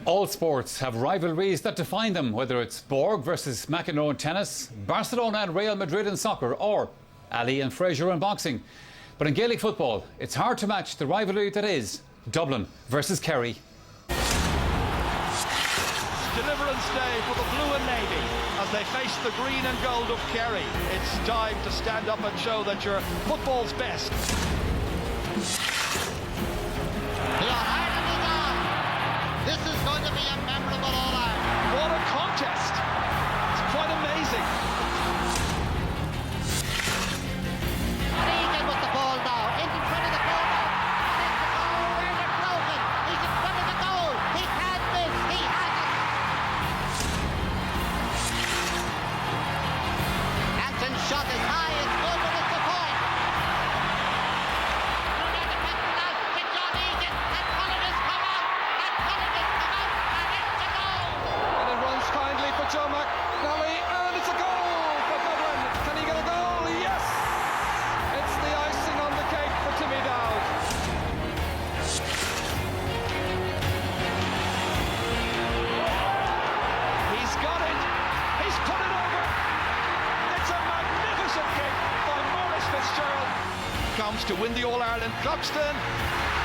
All sports have rivalries that define them, whether it's Borg versus McEnroe in tennis, Barcelona and Real Madrid in soccer, or Ali and Fraser in boxing. But in Gaelic football, it's hard to match the rivalry that is Dublin versus Kerry. Deliverance Day for the Blue and Navy as they face the green and gold of Kerry. It's time to stand up and show that you're football's best. This is going to be a memorable All-Ireland. What a contest! It's quite amazing. Regan with the ball now. In front of the goal now. Oh, where's it broken? He's in front of the goal. He can't miss. He has it. Hanson's shot is high. It's good, but it's a point. They're defending now to John Egan. And Cullen has come out. And Cullen has come out. And it's a goal. And it runs kindly for Joe McNally. And it's a goal for Dublin. Can he get a goal? Yes! It's the icing on the cake for Timmy Dowd. He's got it. He's put it over. It's a magnificent kick by Maurice Fitzgerald. Comes to win the All-Ireland. Cluxton.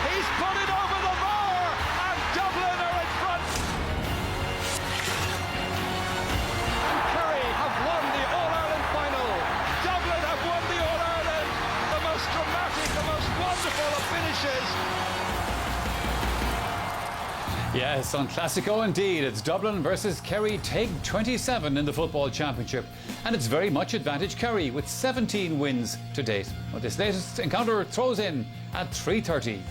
He's put it over the bar. And Dublin are in front. And Kerry have won the All-Ireland final. Dublin have won the All-Ireland. The most dramatic, the most wonderful of finishes. Yes, on Classico indeed. It's Dublin versus Kerry, take 27 in the Football Championship. And it's very much advantage Kerry with 17 wins to date. Well, this latest encounter throws in at 3:30.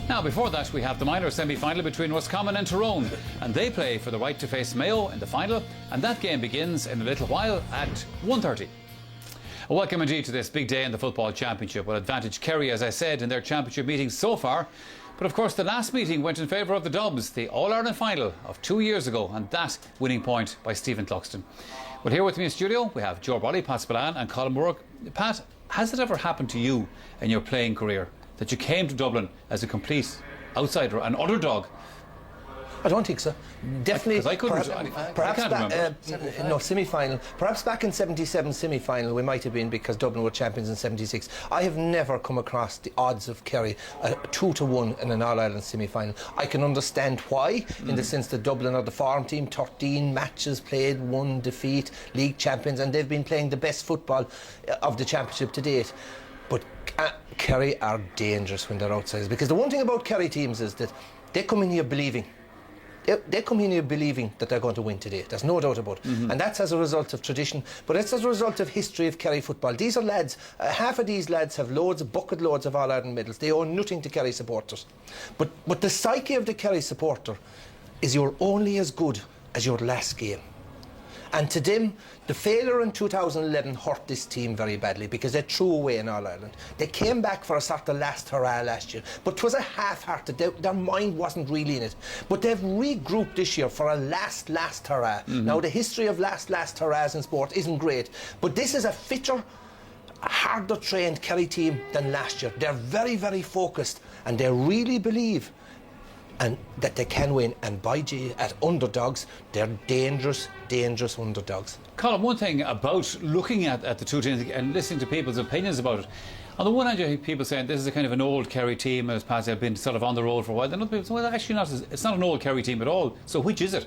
Now, before that, we have the minor semi-final between Roscommon and Tyrone. And they play for the right to face Mayo in the final. And that game begins in a little while at 1:30. Welcome indeed to this big day in the Football Championship. Well, advantage Kerry, as I said, in their championship meetings so far. But of course, the last meeting went in favour of the Dubs, the All-Ireland final of 2 years ago, and that winning point by Stephen Cluxton. Well, here with me in studio, we have Joe Brolly, Pat Spillane and Colin Moore. Pat, has it ever happened to you in your playing career that you came to Dublin as a complete outsider, an underdog? I don't think so. Definitely. Because I couldn't. Perhaps I can't remember. no, semi-final. Perhaps back in '77 semi-final we might have been, because Dublin were champions in '76. I have never come across the odds of Kerry 2-1 in an All-Ireland semi-final. I can understand why, in the sense that Dublin are the farm team, 13 matches played, 1 defeat, league champions, and they've been playing the best football of the championship to date. But Kerry are dangerous when they're outsiders, because the one thing about Kerry teams is that they come in here believing. They come in here believing that they're going to win today. There's no doubt about it. And that's as a result of tradition, but it's as a result of history of Kerry football. These are lads, half of these lads have bucket loads of All-Ireland medals. They owe nothing to Kerry supporters. But the psyche of the Kerry supporter is you're only as good as your last game. And to them, the failure in 2011 hurt this team very badly, because they threw away in All-Ireland. They came back for a sort of last hurrah last year, but it was a half-hearted. Their mind wasn't really in it. But they've regrouped this year for a last hurrah. Now, the history of last hurrahs in sport isn't great, but this is a fitter, harder trained Kerry team than last year. They're very, very focused, and they really believe and that they can win. And by G, at underdogs, they're dangerous underdogs. Colin, one thing about looking at the two teams and listening to people's opinions about it, on the one hand you hear people saying this is a kind of an old Kerry team, as Pat have been sort of on the road for a while. Then other people say, well, actually not. It's not an old Kerry team at all. So which is it?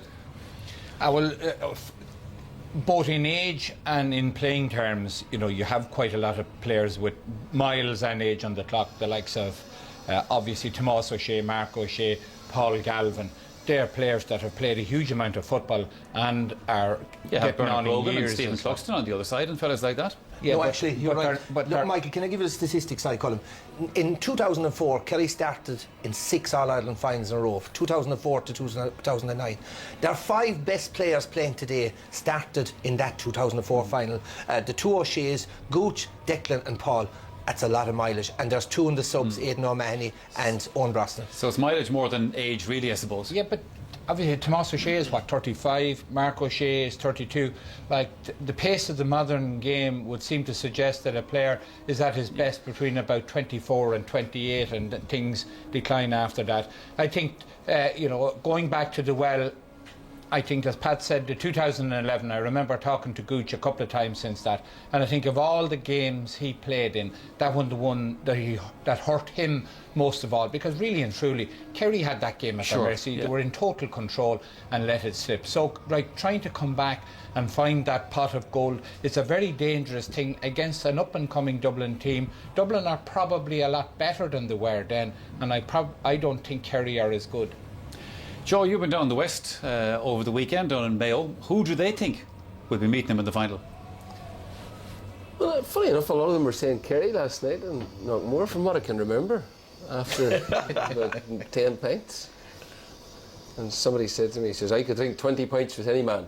Both in age and in playing terms, you know, you have quite a lot of players with miles and age on the clock, the likes of obviously Tomás O'Shea, Mark O'Shea, Paul Galvin. They're players that have played a huge amount of football and are getting on in years. And Stephen Cluxton on the other side, and fellas like that. Yeah, no, actually, you're right. Look, Michael, can I give you the statistics I call them? In 2004, Kerry started in 6 All-Ireland finals in a row, 2004 to 2009. Their 5 best players playing today started in that 2004 final. The 2 O'Sheas, Gooch, Declan and Paul. That's a lot of mileage. And there's 2 in the subs, Aidan O'Mahony and Owen Brosnan. So it's mileage more than age, really, I suppose. Yeah, but obviously Tomas O'Shea is what, 35, Mark O'Shea is 32. Like the pace of the modern game would seem to suggest that a player is at his best between about 24 and 28, and things decline after that. I think going back to the well, I think, as Pat said, the 2011, I remember talking to Gooch a couple of times since that, and I think of all the games he played in, that one, the one that hurt him most of all, because really and truly, Kerry had that game at their mercy. They were in total control and let it slip. So, trying to come back and find that pot of gold, it's a very dangerous thing against an up-and-coming Dublin team. Dublin are probably a lot better than they were then, and I don't think Kerry are as good. Joe, you've been down the west over the weekend, down in Mayo. Who do they think will be meeting them in the final? Well, funny enough, a lot of them were saying Kerry last night, and not more from what I can remember, after about 10 pints. And somebody said to me, he says, I could drink 20 pints with any man.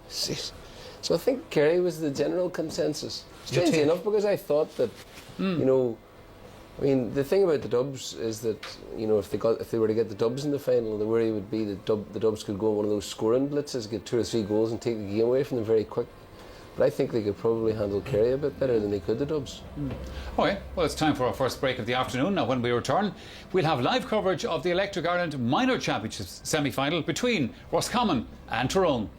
So I think Kerry was the general consensus. Strangely enough, because I thought that, I mean, the thing about the Dubs is that, if they were to get the Dubs in the final, the worry would be that the Dubs could go on one of those scoring blitzes, get 2 or 3 goals and take the game away from them very quick. But I think they could probably handle Kerry a bit better than they could the Dubs. Okay, well, it's time for our first break of the afternoon. Now, when we return, we'll have live coverage of the Electric Ireland Minor Championships semi-final between Roscommon and Tyrone.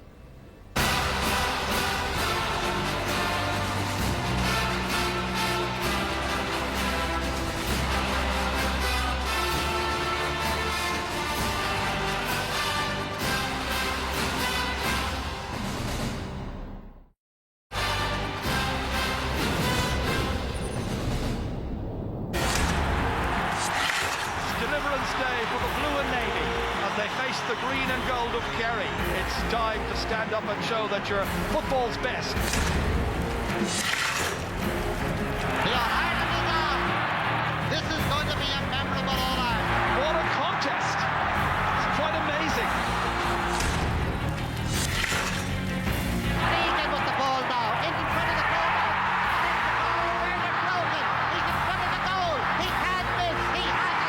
Show that you're football's best. The All-Ireland is on. This is going to be a memorable All-Ireland. What a contest. It's quite amazing. Regan with the ball now. In front of the goal. And it's broken. He's in front of the goal. He can't miss. He has it.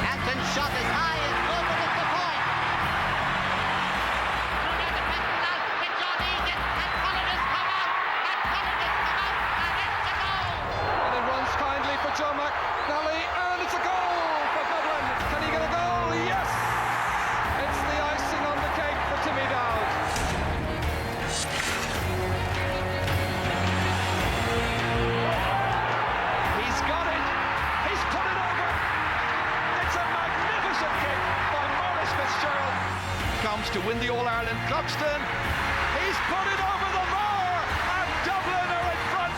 Hampton's shot is high and good. To win the All-Ireland, Cluxton, he's put it over the bar, and Dublin are in front.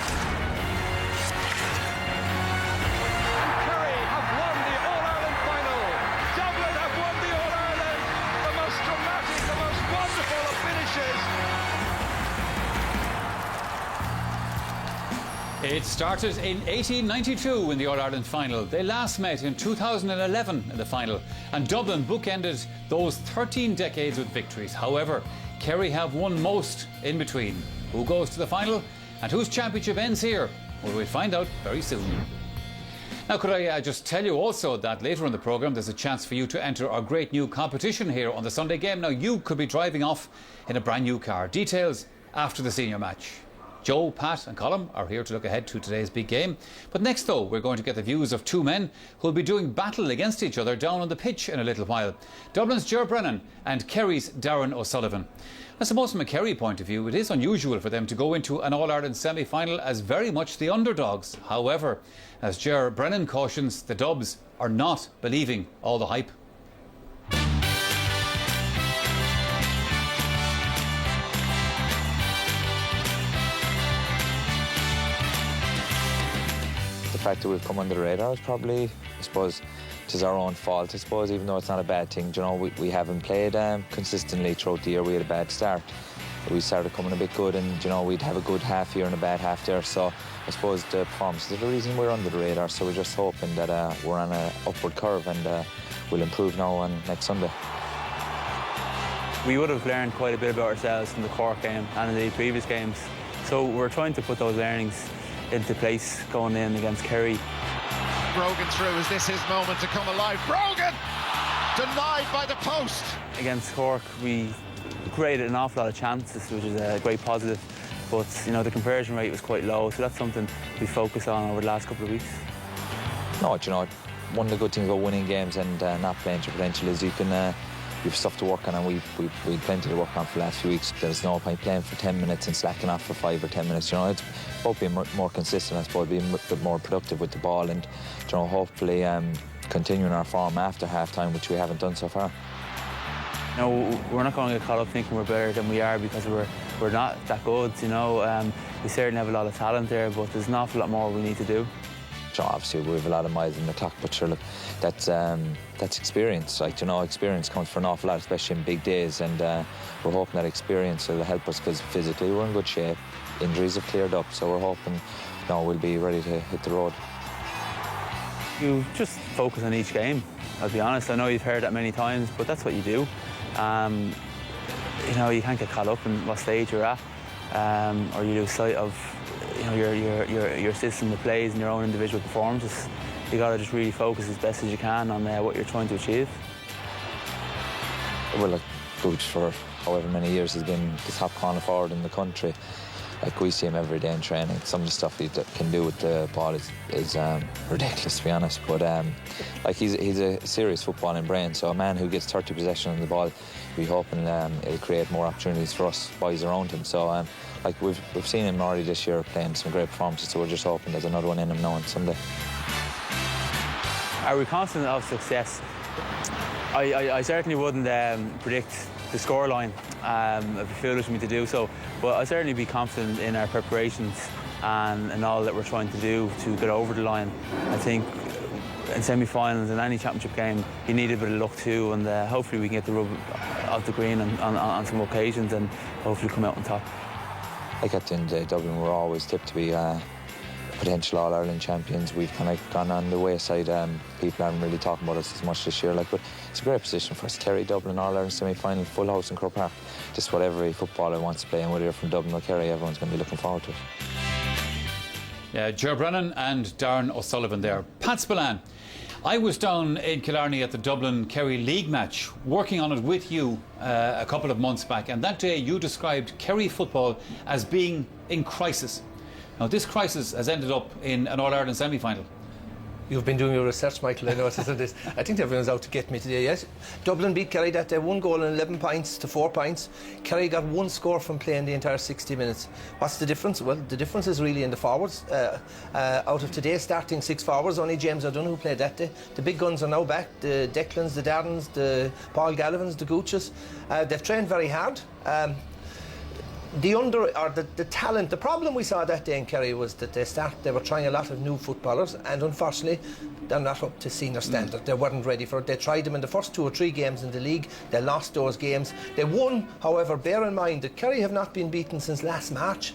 And Kerry have won the All-Ireland final. Dublin have won the All-Ireland, the most dramatic, the most wonderful of finishes. It started in 1892 in the All-Ireland final. They last met in 2011 in the final, and Dublin bookended those 13 decades with victories. However, Kerry have won most in between. Who goes to the final and whose championship ends here? Well, we'll find out very soon. Now, could I just tell you also that later in the programme there's a chance for you to enter our great new competition here on the Sunday Game. Now, you could be driving off in a brand new car. Details after the senior match. Joe, Pat and Colm are here to look ahead to today's big game. But next, though, we're going to get the views of two men who'll be doing battle against each other down on the pitch in a little while. Dublin's Ger Brennan and Kerry's Darren O'Sullivan. I suppose from a Kerry point of view, it is unusual for them to go into an All-Ireland semi-final as very much the underdogs. However, as Ger Brennan cautions, the Dubs are not believing all the hype. The fact that we've come under the radar is probably, I suppose, it is our own fault, I suppose, even though it's not a bad thing. You know, we haven't played consistently throughout the year. We had a bad start. We started coming a bit good, and, you know, we'd have a good half here and a bad half there. So I suppose the performance is the reason we're under the radar. So we're just hoping that we're on an upward curve, and we'll improve now on next Sunday. We would have learned quite a bit about ourselves from the Cork game and in the previous games. So we're trying to put those learnings into place going in against Kerry. Brogan through. Is this his moment to come alive? Brogan! Denied by the post. Against Cork, we created an awful lot of chances, which is a great positive. But you know, the conversion rate was quite low, so that's something we focused on over the last couple of weeks. No, you know, one of the good things about winning games and not playing to potential is you can you've stuff to work on, and we've plenty to work on for the last few weeks. There's no point playing for 10 minutes and slacking off for 5 or 10 minutes. You know, it's about being more consistent, I suppose, being a bit more productive with the ball, and you know, hopefully continuing our form after half-time, which we haven't done so far. No, we're not going to get caught up thinking we're better than we are, because we're not that good. You know, we certainly have a lot of talent there, but there's an awful lot more we need to do. So obviously we have a lot of miles in the clock, but sure, look, that's experience. Like, you know, experience comes for an awful lot, especially in big days, and we're hoping that experience will help us, because physically we're in good shape. Injuries have cleared up, so we're hoping, you know, we'll be ready to hit the road. You just focus on each game, I'll be honest. I know you've heard that many times, but that's what you do. You know, you can't get caught up in what stage you're at, or you lose sight of, you know, your system of plays and your own individual performances. You got to just really focus as best as you can on what you're trying to achieve. Well, like, Gooch for however many years has been the top corner forward in the country. Like, we see him every day in training. Some of the stuff he can do with the ball is ridiculous, to be honest. But like, he's a serious footballing brain. So a man who gets 30 possession on the ball, we're hoping it'll create more opportunities for us boys around him. So like, we've seen him already this year playing some great performances. So we're just hoping there's another one in him now on Sunday. Are we confident of success? I certainly wouldn't predict the scoreline. It'd be foolish of me to do so, but I'd certainly be confident in our preparations and all that we're trying to do to get over the line. I think in semi-finals and any championship game, you need a bit of luck too, and hopefully we can get the rub off the green on some occasions and hopefully come out on top. Like, at the end of the day, Dublin were always tipped to be potential All-Ireland champions. We've kind of gone on the wayside. People aren't really talking about us as much this year, like, but it's a great position for us. Kerry, Dublin, All-Ireland semi-final, full house in Croke Park. Just what every footballer wants to play, and whether you're from Dublin or Kerry, everyone's going to be looking forward to it. Yeah, Ger Brennan and Darren O'Sullivan there. Pat Spillane, I was down in Killarney at the Dublin-Kerry League match, working on it with you a couple of months back, and that day you described Kerry football as being in crisis. Now, this crisis has ended up in an All-Ireland semi-final. You've been doing your research, Michael, I noticed this. I think everyone's out to get me today, yes? Dublin beat Kerry that day, 1 goal and 11 points to 4 points. Kerry got 1 score from playing the entire 60 minutes. What's the difference? Well, the difference is really in the forwards. Out of today's starting 6 forwards, only James O'Donoghue who played that day. The big guns are now back, the Declans, the Darrens, the Paul Galvins, the Gooches. They've trained very hard. The talent, the problem we saw that day in Kerry was that they were trying a lot of new footballers, and unfortunately they're not up to senior standard. They weren't ready for it. They tried them in the first 2 or 3 games in the league. They lost those games. They won, however, bear in mind that Kerry have not been beaten since last March.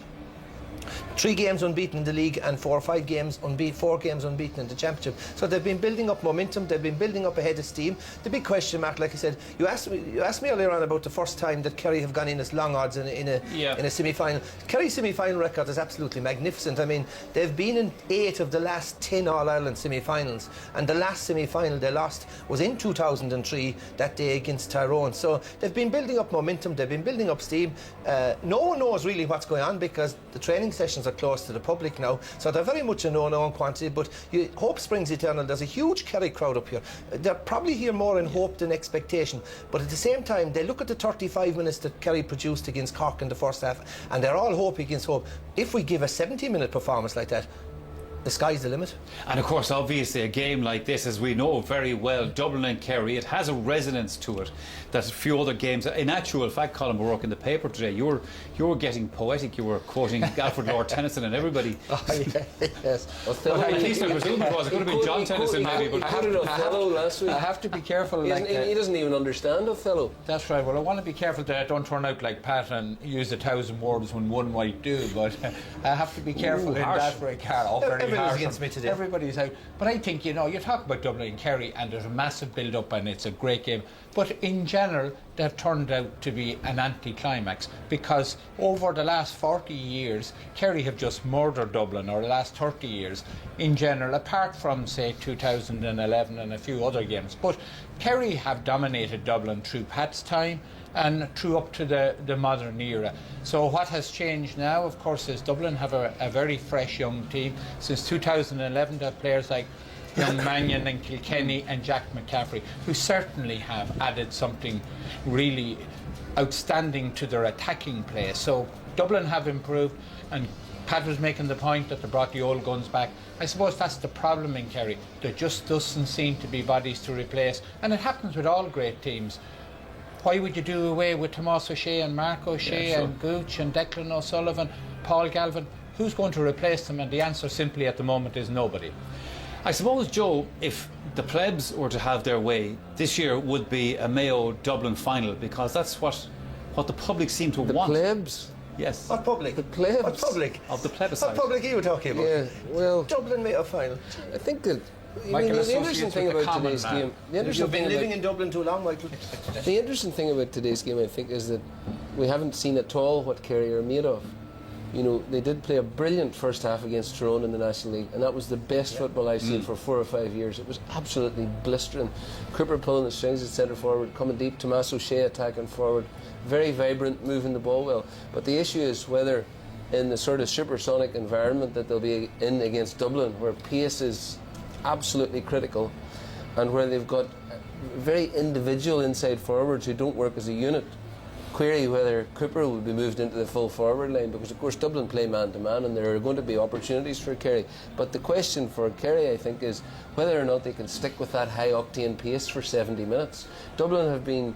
3 games unbeaten in the league and 4 or 5 games unbeaten, 4 games unbeaten in the championship. So they've been building up momentum. They've been building up a head of steam. The big question mark, like I said, you asked me earlier on about the first time that Kerry have gone in as long odds in a semi-final. Kerry's semi-final record is absolutely magnificent. I mean, they've been in 8 of the last 10 All-Ireland semi-finals, and the last semi-final they lost was in 2003, that day against Tyrone. So they've been building up momentum. They've been building up steam. No one knows really what's going on, because the training sessions are closed to the public now, so they're very much a known quantity, but hope springs eternal. There's a huge Kerry crowd up here. They're probably here more in hope than expectation, but at the same time they look at the 35 minutes that Kerry produced against Cork in the first half, and they're all hope against hope. If we give a 70-minute performance like that, the sky's the limit. And of course, obviously, a game like this, as we know very well, Dublin and Kerry, it has a resonance to it that a few other games. In actual fact, Colin O'Rourke, in the paper today, you were getting poetic. You were quoting Alfred Lord Tennyson and everybody. Oh, yes. Well, at least I presume it was. It could have been John Tennyson, maybe. But I had Othello last week. I have to be careful. He doesn't even understand Othello. That's right. Well, I want to be careful that I don't turn out like Pat and use 1,000 words when one might do. But I have to be careful in that regard. Everybody's harsh against on- me today. Everybody's out. But I think, you talk about Dublin and Kerry, and there's a massive build-up, and it's a great game. But in general, they've turned out to be an anticlimax, because over the last 40 years, Kerry have just murdered Dublin, or the last 30 years, in general, apart from, say, 2011 and a few other games. But Kerry have dominated Dublin through Pat's time, and through up to the modern era. So what has changed now, of course, is Dublin have a very fresh young team. Since 2011, they have players like young Mannion and Kilkenny and Jack McCaffrey, who certainly have added something really outstanding to their attacking play. So Dublin have improved, and Pat was making the point that they brought the old guns back. I suppose that's the problem in Kerry. There just doesn't seem to be bodies to replace, and it happens with all great teams. Why would you do away with Tomás O'Shea and Mark O'Shea and Gooch and Declan O'Sullivan, Paul Galvin? Who's going to replace them? And the answer simply at the moment is nobody. I suppose, Joe, if the plebs were to have their way, this year would be a Mayo-Dublin final, because that's what the public seem to want. The plebs? Yes. What public? The plebs? What public? Of the plebiscite. What public are you talking about? Yeah, well, Dublin Mayo final. I think that. Michael the associates interesting with thing the about common today's man. game. The interesting You've been thing living about, in Dublin too long, Michael. the interesting thing about today's game, I think, is that we haven't seen at all what Kerry are made of. They did play a brilliant first half against Tyrone in the National League, and that was the best football I've seen for 4 or 5 years. It was absolutely blistering. Cooper pulling the strings at centre forward, coming deep, Tomás O'Shea attacking forward, very vibrant, moving the ball well. But the issue is whether in the sort of supersonic environment that they'll be in against Dublin, where pace is absolutely critical, and where they've got very individual inside forwards who don't work as a unit. Query whether Cooper will be moved into the full forward line, because of course Dublin play man to man, and there are going to be opportunities for Kerry. But the question for Kerry, I think, is whether or not they can stick with that high octane pace for 70 minutes. Dublin have been,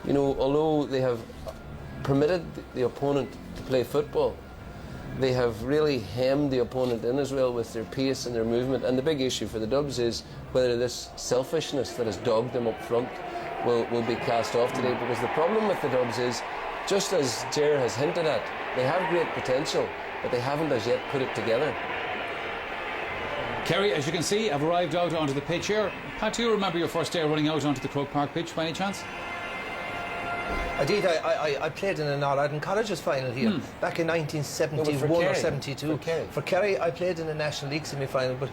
although they have permitted the opponent to play football, they have really hemmed the opponent in as well with their pace and their movement. And the big issue for the Dubs is whether this selfishness that has dogged them up front will be cast off today. Because the problem with the Dubs is, just as Ger has hinted at, they have great potential, but they haven't as yet put it together. Kerry, as you can see, have arrived out onto the pitch here. Pat, do you remember your first day running out onto the Croke Park pitch by any chance? I did. I played in an All-Ireland Colleges final here back in 1971 or 72. For Kerry, I played in a National League semi-final. But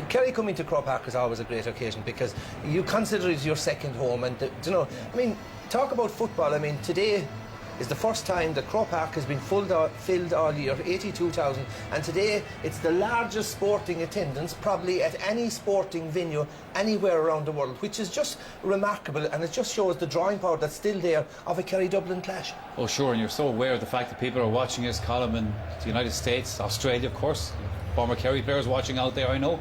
Kerry coming to Croke Park is always a great occasion, because you consider it your second home. And talk about football. Today is the first time that Croke Park has been filled all year, 82,000, and today it's the largest sporting attendance probably at any sporting venue anywhere around the world, which is just remarkable, and it just shows the drawing power that's still there of a Kerry-Dublin clash. Oh sure, and you're so aware of the fact that people are watching this column in the United States, Australia of course, former Kerry players watching out there, I know,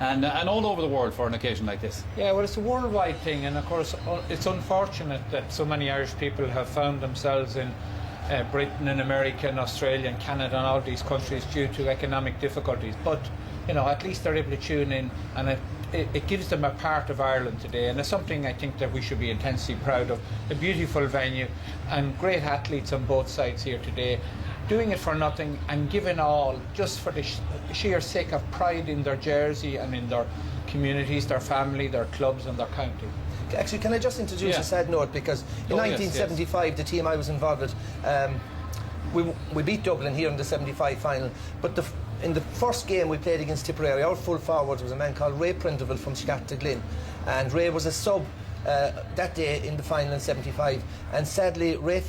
and all over the world for an occasion like this. Yeah, well, it's a worldwide thing, and of course it's unfortunate that so many Irish people have found themselves in Britain and America and Australia and Canada and all these countries due to economic difficulties. But at least they're able to tune in, and it gives them a part of Ireland today, and it's something I think that we should be intensely proud of. A beautiful venue and great athletes on both sides here today, doing it for nothing and giving all just for the sheer sake of pride in their jersey and in their communities, their family, their clubs and their county. Actually, can I just introduce a sad note? Because in 1975, the team I was involved with, we beat Dublin here in the 75 final, but in the first game we played against Tipperary, our full forward was a man called Ray Prindeville from Scatterglynn, and Ray was a sub that day in the final in 75, and sadly Ray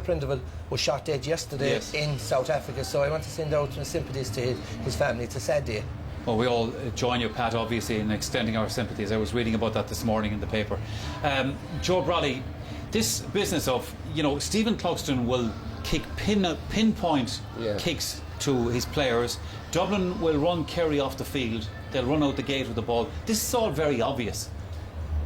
Prindeville was shot dead yesterday in South Africa, so I want to send out my sympathies to his family. It's a sad day. Well, we all join you, Pat, obviously, in extending our sympathies. I was reading about that this morning in the paper. Joe Brolly, this business of, Stephen Cluxton will kick pinpoint kicks to his players. Dublin will run Kerry off the field. They'll run out the gate with the ball. This is all very obvious.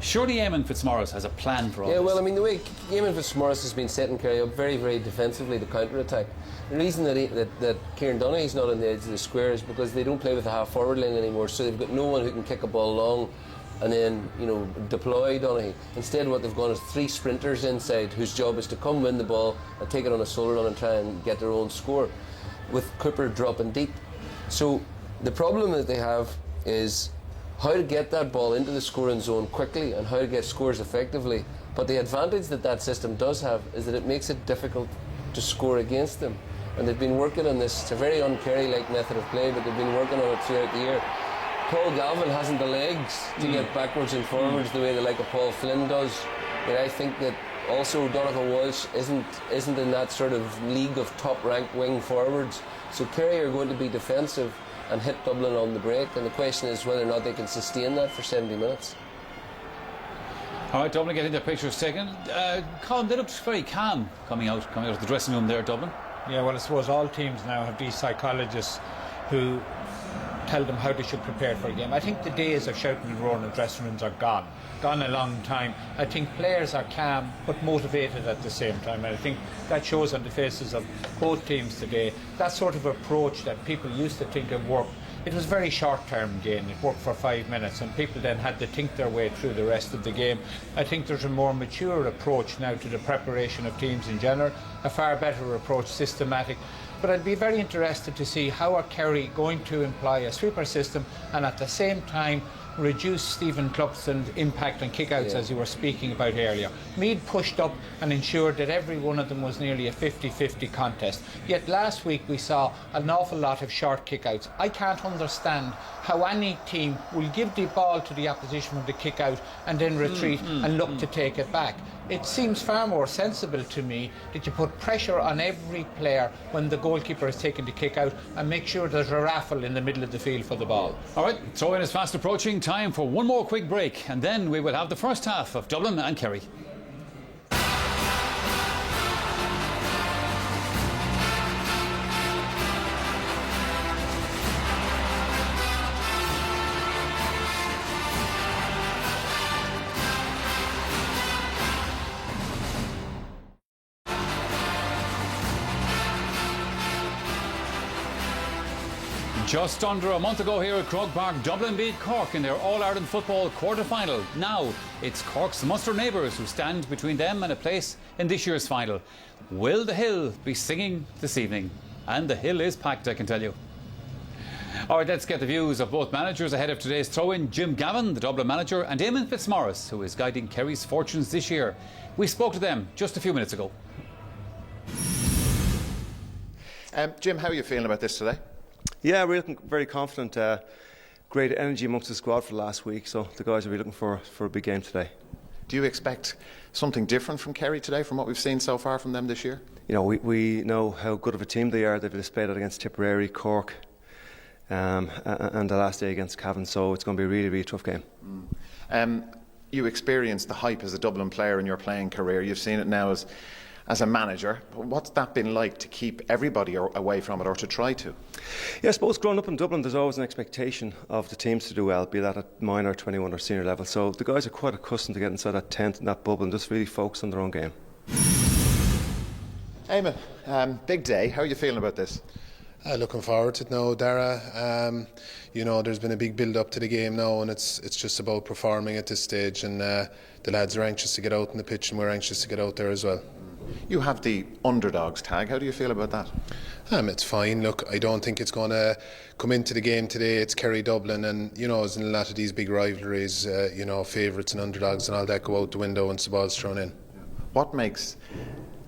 Surely Eamon Fitzmaurice has a plan for all this. Yeah, well, the way Eamon Fitzmaurice has been setting Kerry up very, very defensively to counter-attack. The reason that Kieran Donaghy's not on the edge of the square is because they don't play with a half-forward line anymore, so they've got no one who can kick a ball long and then, deploy Donaghy. Instead, what they've got is 3 sprinters inside whose job is to come win the ball and take it on a solo run and try and get their own score, with Cooper dropping deep. So The problem that they have is how to get that ball into the scoring zone quickly and how to get scores effectively. But the advantage that that system does have is that it makes it difficult to score against them. And they've been working on this. It's a very un-Kerry-like method of play, but they've been working on it throughout the year. Paul Galvin hasn't the legs to get backwards and forwards the way the like of Paul Flynn does. But I think that also Donegal Walsh isn't in that sort of league of top-ranked wing forwards. So Kerry are going to be defensive and hit Dublin on the break, and the question is whether or not they can sustain that for 70 minutes. All right, Dublin getting their pictures taken. Colin, they looked very calm coming out of the dressing room there, Dublin. Yeah, well, I suppose all teams now have these psychologists who tell them how they should prepare for a game. I think the days of shouting and roaring in dressing rooms are gone a long time. I think players are calm but motivated at the same time, and I think that shows on the faces of both teams today. That sort of approach that people used to think of worked, it was very short-term gain. It worked for 5 minutes and people then had to think their way through the rest of the game. I think there's a more mature approach now to the preparation of teams in general, a far better approach, systematic. But I'd be very interested to see how are Kerry going to employ a sweeper system and at the same time reduce Stephen Cluxton's impact on kickouts, as you were speaking about earlier. Mead pushed up and ensured that every one of them was nearly a 50-50 contest. Yet last week we saw an awful lot of short kickouts. I can't understand how any team will give the ball to the opposition from the kick out and then retreat and look to take it back. It seems far more sensible to me that you put pressure on every player when the goalkeeper is taking the kick out and make sure there's a raffle in the middle of the field for the ball. All right, throw-in is fast approaching. Time for one more quick break, and then we will have the first half of Dublin and Kerry. Just under a month ago here at Croke Park, Dublin beat Cork in their All-Ireland football quarter-final. Now it's Cork's Munster neighbours who stand between them and a place in this year's final. Will the Hill be singing this evening? And the Hill is packed, I can tell you. All right, let's get the views of both managers ahead of today's throw-in. Jim Gavin, the Dublin manager, and Eamon Fitzmaurice, who is guiding Kerry's fortunes this year. We spoke to them just a few minutes ago. Jim, how are you feeling about this today? Yeah, we're looking very confident. Great energy amongst the squad for last week, so the guys will be looking for a big game today. Do you expect something different from Kerry today from what we've seen so far from them this year? You know, we know how good of a team they are. They've displayed it against Tipperary, Cork, and the last day against Cavan, so it's going to be a really, really tough game. You experienced the hype as a Dublin player in your playing career. You've seen it now as a manager. What's that been like to keep everybody away from it, or to try to? Yeah, I suppose growing up in Dublin, there's always an expectation of the teams to do well, be that at minor, 21 or senior level. So the guys are quite accustomed to getting inside that tent and that bubble and just really focus on their own game. Eamon, big day. How are you feeling about this? Looking forward to it now, Dara. You know, there's been a big build-up to the game now, and it's just about performing at this stage. And the lads are anxious to get out on the pitch, and we're anxious to get out there as well. You have the underdogs tag. How do you feel about that? It's fine. Look, I don't think it's going to come into the game today. It's Kerry Dublin, and you know, as in a lot of these big rivalries, you know, favourites and underdogs and all that go out the window once the ball's thrown in. What makes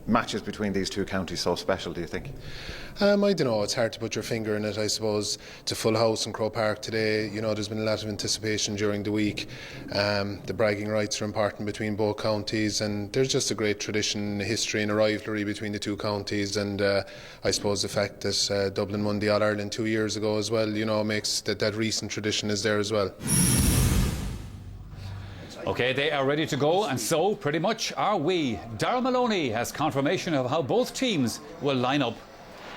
matches between these two counties so special, do you think? I don't know, it's hard to put your finger in it. I suppose it's a full house in Croke Park today. You know, there's been a lot of anticipation during the week. The bragging rights are important between both counties, and there's just a great tradition, a history and a rivalry between the two counties. And I suppose the fact that Dublin won the All-Ireland 2 years ago as well, you know, makes that recent tradition is there as well. OK, they are ready to go, and so pretty much are we. Darragh Maloney has confirmation of how both teams will line up.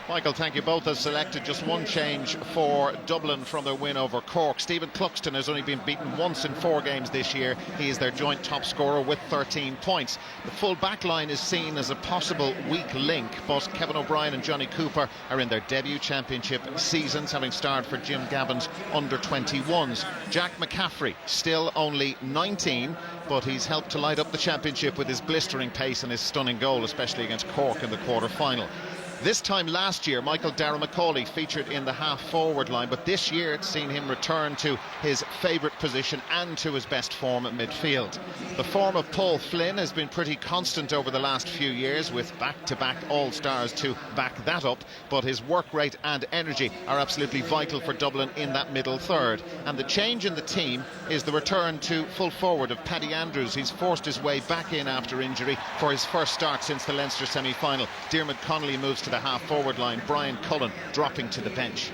Michael, thank you. Both have selected just one change for Dublin from their win over Cork. Stephen Cluxton has only been beaten once in 4 games this year. He is their joint top scorer with 13 points. The full back line is seen as a possible weak link, but Kevin O'Brien and Johnny Cooper are in their debut championship seasons, having starred for Jim Gavin's under-21s. Jack McCaffrey, still only 19, but he's helped to light up the championship with his blistering pace and his stunning goal, especially against Cork in the quarter-final. This time last year, Michael Darragh-Macaulay featured in the half-forward line, but this year it's seen him return to his favourite position and to his best form at midfield. The form of Paul Flynn has been pretty constant over the last few years, with back-to-back All-Stars to back that up, but his work rate and energy are absolutely vital for Dublin in that middle third. And the change in the team is the return to full forward of Paddy Andrews. He's forced his way back in after injury for his first start since the Leinster semi-final. Diarmuid Connolly moves to the half-forward line, Brian Cullen dropping to the bench.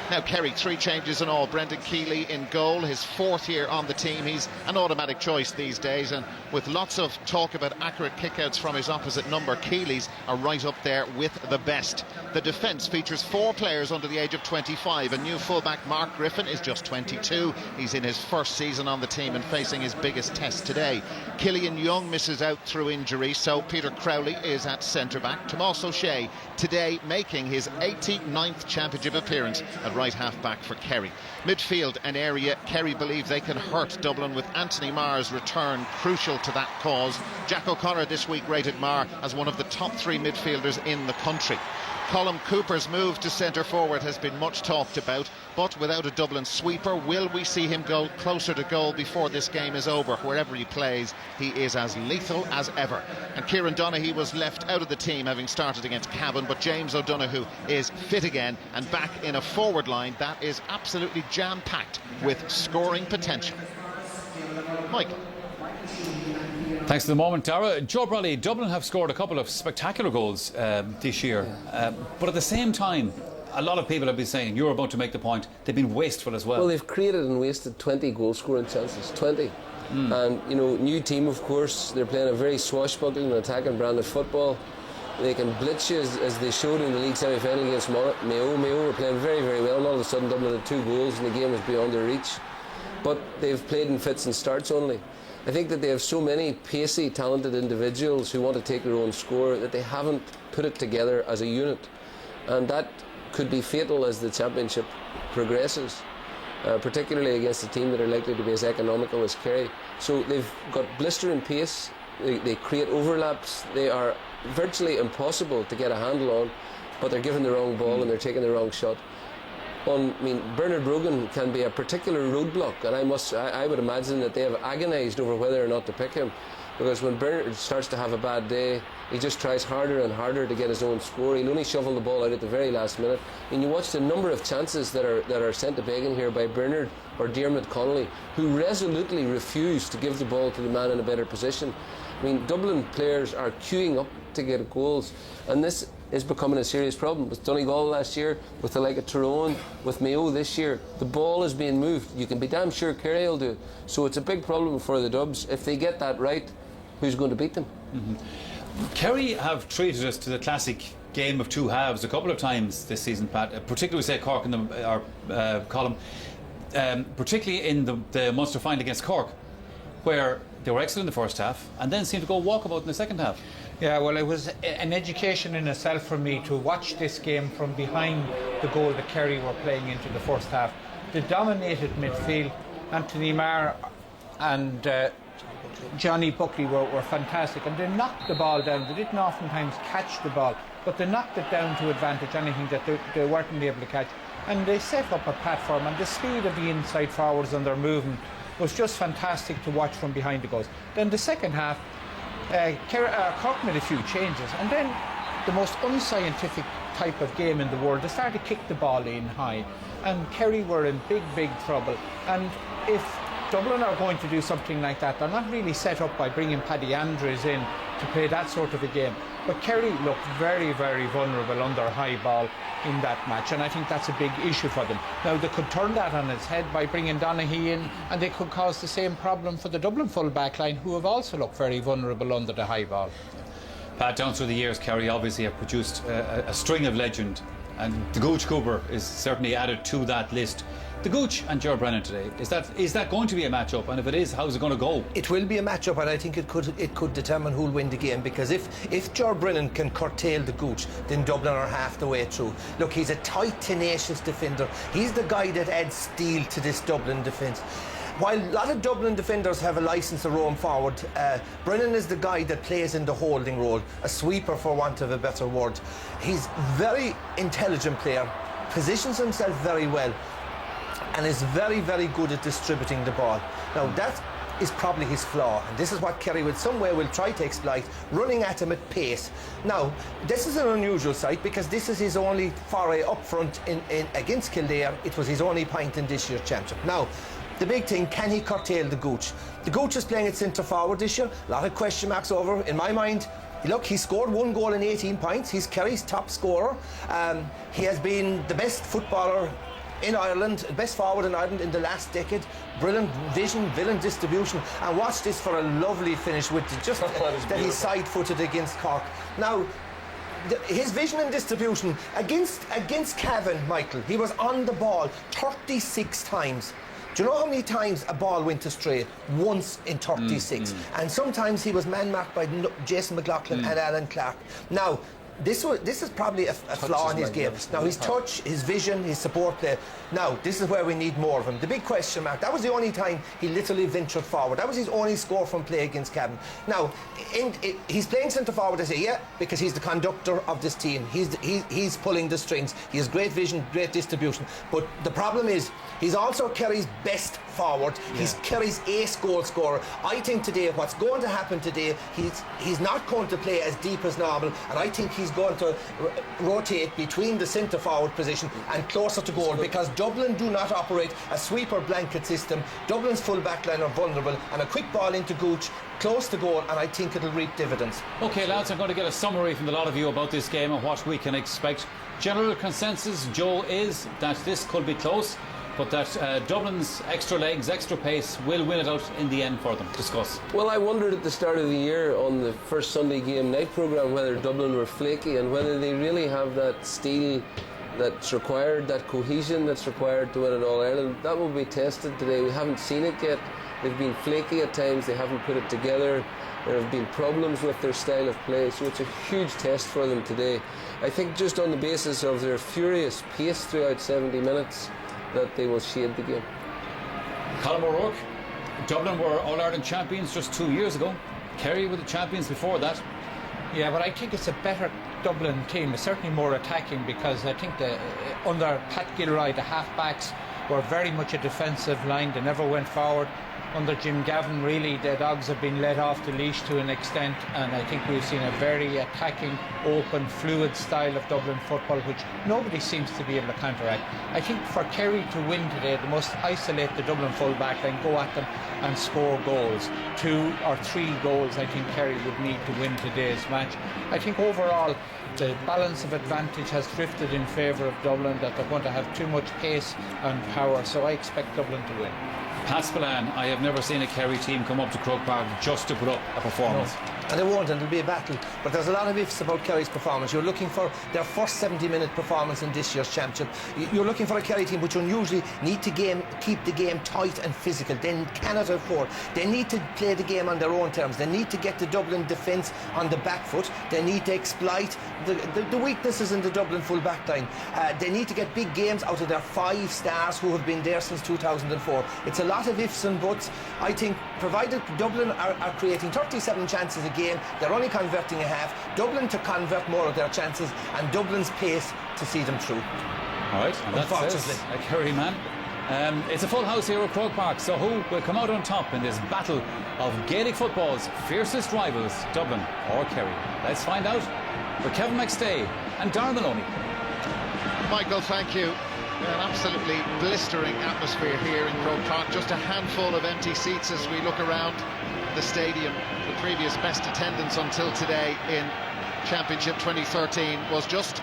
Now Kerry, 3 changes in all. Brendan Keeley in goal, his 4th year on the team. He's an automatic choice these days, and with lots of talk about accurate kickouts from his opposite number, Keeley's are right up there with the best. The defence features 4 players under the age of 25. A new fullback, Mark Griffin, is just 22. He's in his first season on the team and facing his biggest test today. Killian Young misses out through injury, so Peter Crowley is at centre-back. Tomás O'Shea today making his 89th championship appearance at right half-back for Kerry. Midfield, an area Kerry believe they can hurt Dublin, with Anthony Marr's return crucial to that cause. Jack O'Connor this week rated Marr as one of the top 3 midfielders in the country. Colm Cooper's move to centre forward has been much talked about, but without a Dublin sweeper, will we see him go closer to goal before this game is over? Wherever he plays, he is as lethal as ever. And Kieran Donaghy was left out of the team, having started against Cavan, but James O'Donoghue is fit again and back in a forward line that is absolutely jam-packed with scoring potential. Michael. Thanks for the moment, Dara. Joe Brolly, Dublin have scored a couple of spectacular goals this year, but at the same time, a lot of people have been saying, you're about to make the point, they've been wasteful as well. Well, they've created and wasted 20 goal-scoring chances, 20. And, you know, new team, of course, they're playing a very swashbuckling, attacking brand of football. They can blitz you, as they showed in the league semi-final against Mayo. Mayo were playing very, very well, and all of a sudden Dublin had 2 goals and the game was beyond their reach. But they've played in fits and starts only. I think that they have so many pacey, talented individuals who want to take their own score that they haven't put it together as a unit. And that could be fatal as the championship progresses, particularly against a team that are likely to be as economical as Kerry. So they've got blistering pace, they create overlaps, they are virtually impossible to get a handle on, but they're given the wrong ball and they're taking the wrong shot. Bernard Brogan can be a particular roadblock, and I would imagine that they have agonised over whether or not to pick him, because when Bernard starts to have a bad day, he just tries harder and harder to get his own score. He'll only shovel the ball out at the very last minute. And you watch the number of chances that are sent to begging here by Bernard or Diarmuid Connolly, who resolutely refuse to give the ball to the man in a better position. I mean, Dublin players are queuing up to get goals, and this is becoming a serious problem. With Donegal last year, with the like of Tyrone, with Mayo this year, the ball is being moved. You can be damn sure Kerry will do it. So it's a big problem for the Dubs. If they get that right, who's going to beat them? Kerry have treated us to the classic game of 2 halves a couple of times this season, Pat, particularly, say, Cork in our column, particularly in the Munster final against Cork, where they were excellent in the first half and then seemed to go walkabout in the second half. Yeah, well, it was an education in itself for me to watch this game from behind the goal that Kerry were playing into the first half. They dominated midfield. Anthony Marr and Johnny Buckley were fantastic, and they knocked the ball down. They didn't oftentimes catch the ball, but they knocked it down to advantage, anything that they weren't able to catch. And they set up a platform, and the speed of the inside forwards and their movement was just fantastic to watch from behind the goals. Then the second half, Cork made a few changes, and then the most unscientific type of game in the world, they started to kick the ball in high, and Kerry were in big trouble. And if Dublin are going to do something like that, they're not really set up by bringing Paddy Andrews in to play that sort of a game. But Kerry looked very vulnerable under high ball in that match, and I think that's a big issue for them. Now, they could turn that on its head by bringing Donaghy in, and they could cause the same problem for the Dublin full-back line, who have also looked very vulnerable under the high ball. Pat, down through the years, Kerry obviously have produced a string of legend, and the Gooch Cooper is certainly added to that list. The Gooch and Ger Brennan today, is that going to be a match-up? And if it is, how's it going to go? It will be a match-up, and I think it could determine who'll win the game, because if Ger Brennan can curtail the Gooch, then Dublin are half the way through. Look, he's a tight, tenacious defender. He's the guy that adds steel to this Dublin defence. While a lot of Dublin defenders have a licence to roam forward, Brennan is the guy that plays in the holding role, a sweeper for want of a better word. He's very intelligent player, positions himself very well, and is very, very good at distributing the ball. Now that is probably his flaw, and this is what Kerry will somewhere will try to exploit, running at him at pace. Now this is an unusual sight because this is his only foray up front in against Kildare. It was his only point in this year's championship. Now the big thing, can he curtail the Gooch? The Gooch is playing at centre forward this year, a lot of question marks over. In my mind, look, he scored 1 goal in 18 points. He's Kerry's top scorer. He has been the best footballer in Ireland, best forward in Ireland in the last decade. Brilliant vision, brilliant distribution, and watch this for a lovely finish with just that he's side-footed against Cork. Now, his vision and distribution against Cavan, Michael, he was on the ball 36 times. Do you know how many times a ball went astray? Once in 36. And sometimes he was man-marked by Jason McLaughlin and Alan Clark. Now, this is probably a flaw in his game. Now, his touch, his vision, his support play. Now, this is where we need more of him. The big question mark, that was the only time he literally ventured forward. That was his only score from play against Cavan. Now, he's playing centre forward, I say, yeah, because he's the conductor of this team. He's pulling the strings. He has great vision, great distribution. But the problem is, he's also Kerry's best forward. Yeah. He's Kerry's ace goal scorer. I think today, what's going to happen today, he's not going to play as deep as normal, and I think he's going to rotate between the centre forward position and closer to goal, because Dublin do not operate a sweeper blanket system. Dublin's full back line are vulnerable, and a quick ball into Gooch close to goal, and I think it'll reap dividends. OK, lads, I'm going to get a summary from a lot of you about this game and what we can expect. General consensus, Joe, is that this could be close, but that Dublin's extra legs, extra pace will win it out in the end for them. Discuss. Well, I wondered at the start of the year on the first Sunday game night programme whether Dublin were flaky and whether they really have that steel that's required, that cohesion that's required to win an All-Ireland. That will be tested today. We haven't seen it yet. They've been flaky at times, they haven't put it together. There have been problems with their style of play, so it's a huge test for them today. I think just on the basis of their furious pace throughout 70 minutes, that they will shade the game. Colm O'Rourke, Dublin were All-Ireland champions just 2 years ago. Kerry were the champions before that. Yeah, but I think it's a better Dublin team. It's certainly more attacking, because I think under Pat Gilroy, the half-backs were very much a defensive line. They never went forward. Under Jim Gavin, really, the dogs have been let off the leash to an extent, and I think we've seen a very attacking, open, fluid style of Dublin football, which nobody seems to be able to counteract. I think for Kerry to win today, they must isolate the Dublin full back line, go at them and score goals. 2 or 3 goals I think Kerry would need to win today's match. I think overall the balance of advantage has drifted in favour of Dublin, that they're going to have too much pace and power, so I expect Dublin to win. Pat Spillane, I have never seen a Kerry team come up to Croke Park just to put up a performance. No. And they won't, and it'll be a battle. But there's a lot of ifs about Kerry's performance. You're looking for their first 70-minute performance in this year's championship. You're looking for a Kerry team which unusually need to keep the game tight and physical. They cannot afford. They need to play the game on their own terms. They need to get the Dublin defence on the back foot. They need to exploit the weaknesses in the Dublin full back line. They need to get big games out of their 5 stars who have been there since 2004. It's a lot of ifs and buts. I think, provided Dublin are creating 37 chances a game, they're only converting a half. Dublin to convert more of their chances, and Dublin's pace to see them through. All right, and that's a Kerry man. It's a full house here at Croke Park, so who will come out on top in this battle of Gaelic football's fiercest rivals, Dublin or Kerry? Let's find out with Kevin McStay and Darren Maloney. Michael, thank you. An absolutely blistering atmosphere here in Croke Park. Just a handful of empty seats as we look around the stadium. The previous best attendance until today in Championship 2013 was just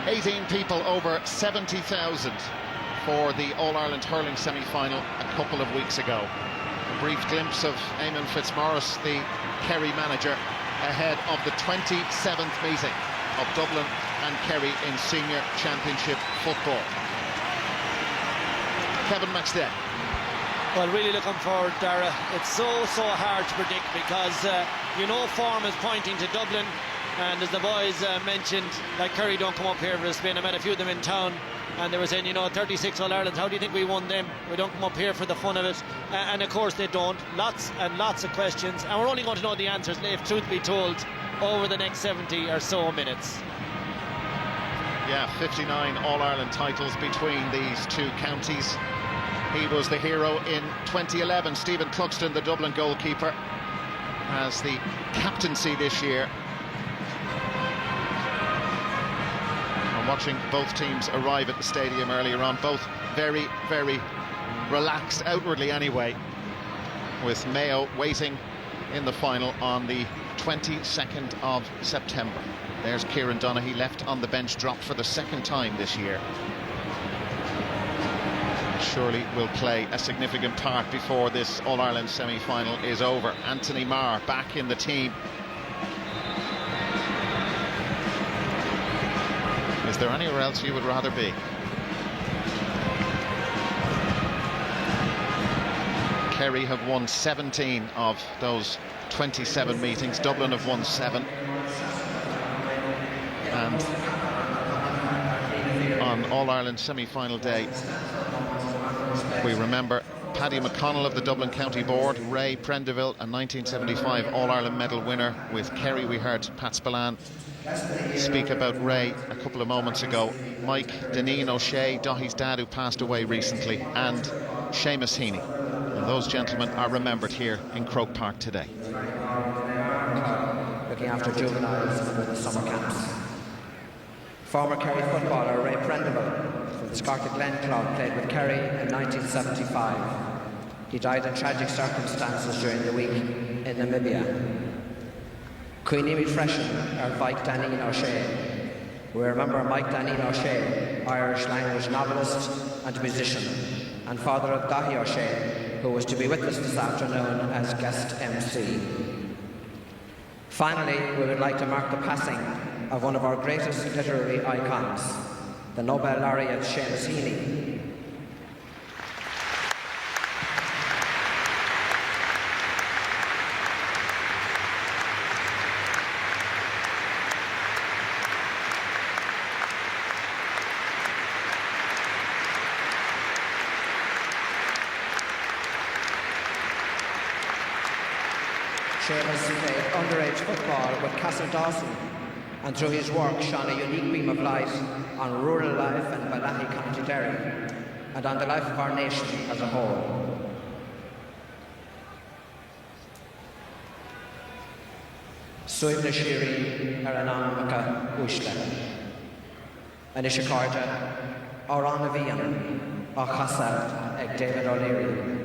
18 people over 70,000 for the All-Ireland hurling semi-final a couple of weeks ago. A brief glimpse of Eamon Fitzmaurice, the Kerry manager, ahead of the 27th meeting of Dublin and Kerry in senior championship football. Kevin McStay. Well, really looking forward, Dara. It's so hard to predict, because you know form is pointing to Dublin. And as the boys mentioned, like Kerry don't come up here for a spin. I met a few of them in town, and they were saying, 36 All-Irelands, how do you think we won them? We don't come up here for the fun of it. And of course they don't. Lots and lots of questions, and we're only going to know the answers, if truth be told, over the next 70 or so minutes. Yeah, 59 All-Ireland titles between these two counties. He was the hero in 2011. Stephen Cluxton, the Dublin goalkeeper, has the captaincy this year. I'm watching both teams arrive at the stadium earlier on, both very, very relaxed, outwardly anyway, with Mayo waiting in the final on the 22nd of September. There's Kieran Donaghy, left on the bench, dropped for the second time this year. Surely will play a significant part before this All-Ireland semi-final is over. Anthony Marr back in the team. Is there anywhere else you would rather be? Kerry have won 17 of those 27 meetings. Dublin have won 7. And on All-Ireland semi-final day, we remember Paddy McConnell of the Dublin County Board, Ray Prendeville, a 1975 All-Ireland medal winner with Kerry. We heard Pat Spillane speak about Ray a couple of moments ago. Mike Deneen O'Shea, Daithí's dad, who passed away recently, and Seamus Heaney. And those gentlemen are remembered here in Croke Park today. Looking after juveniles for the summer camps. Former Kerry footballer Ray Prendeville from the Scarta Glen club played with Kerry in 1975. He died in tragic circumstances during the week in Namibia. Queenie Freshen, or Mike Daneen O'Shea. We remember Mike Daneen O'Shea, Irish language novelist and musician, and father of Daithí O'Shea, who was to be with us this afternoon as guest MC. Finally, we would like to mark the passing of one of our greatest literary icons, the Nobel laureate Seamus Heaney. Seamus played underage football with Castle Dawson, and through his work shone a unique beam of light on rural life in Balahi, County Derry, and on the life of our nation as a whole. Suibna Shiri Aranamaka Ushla, Anishakarja, Orana Vian, Achasa, Eg David O'Leary.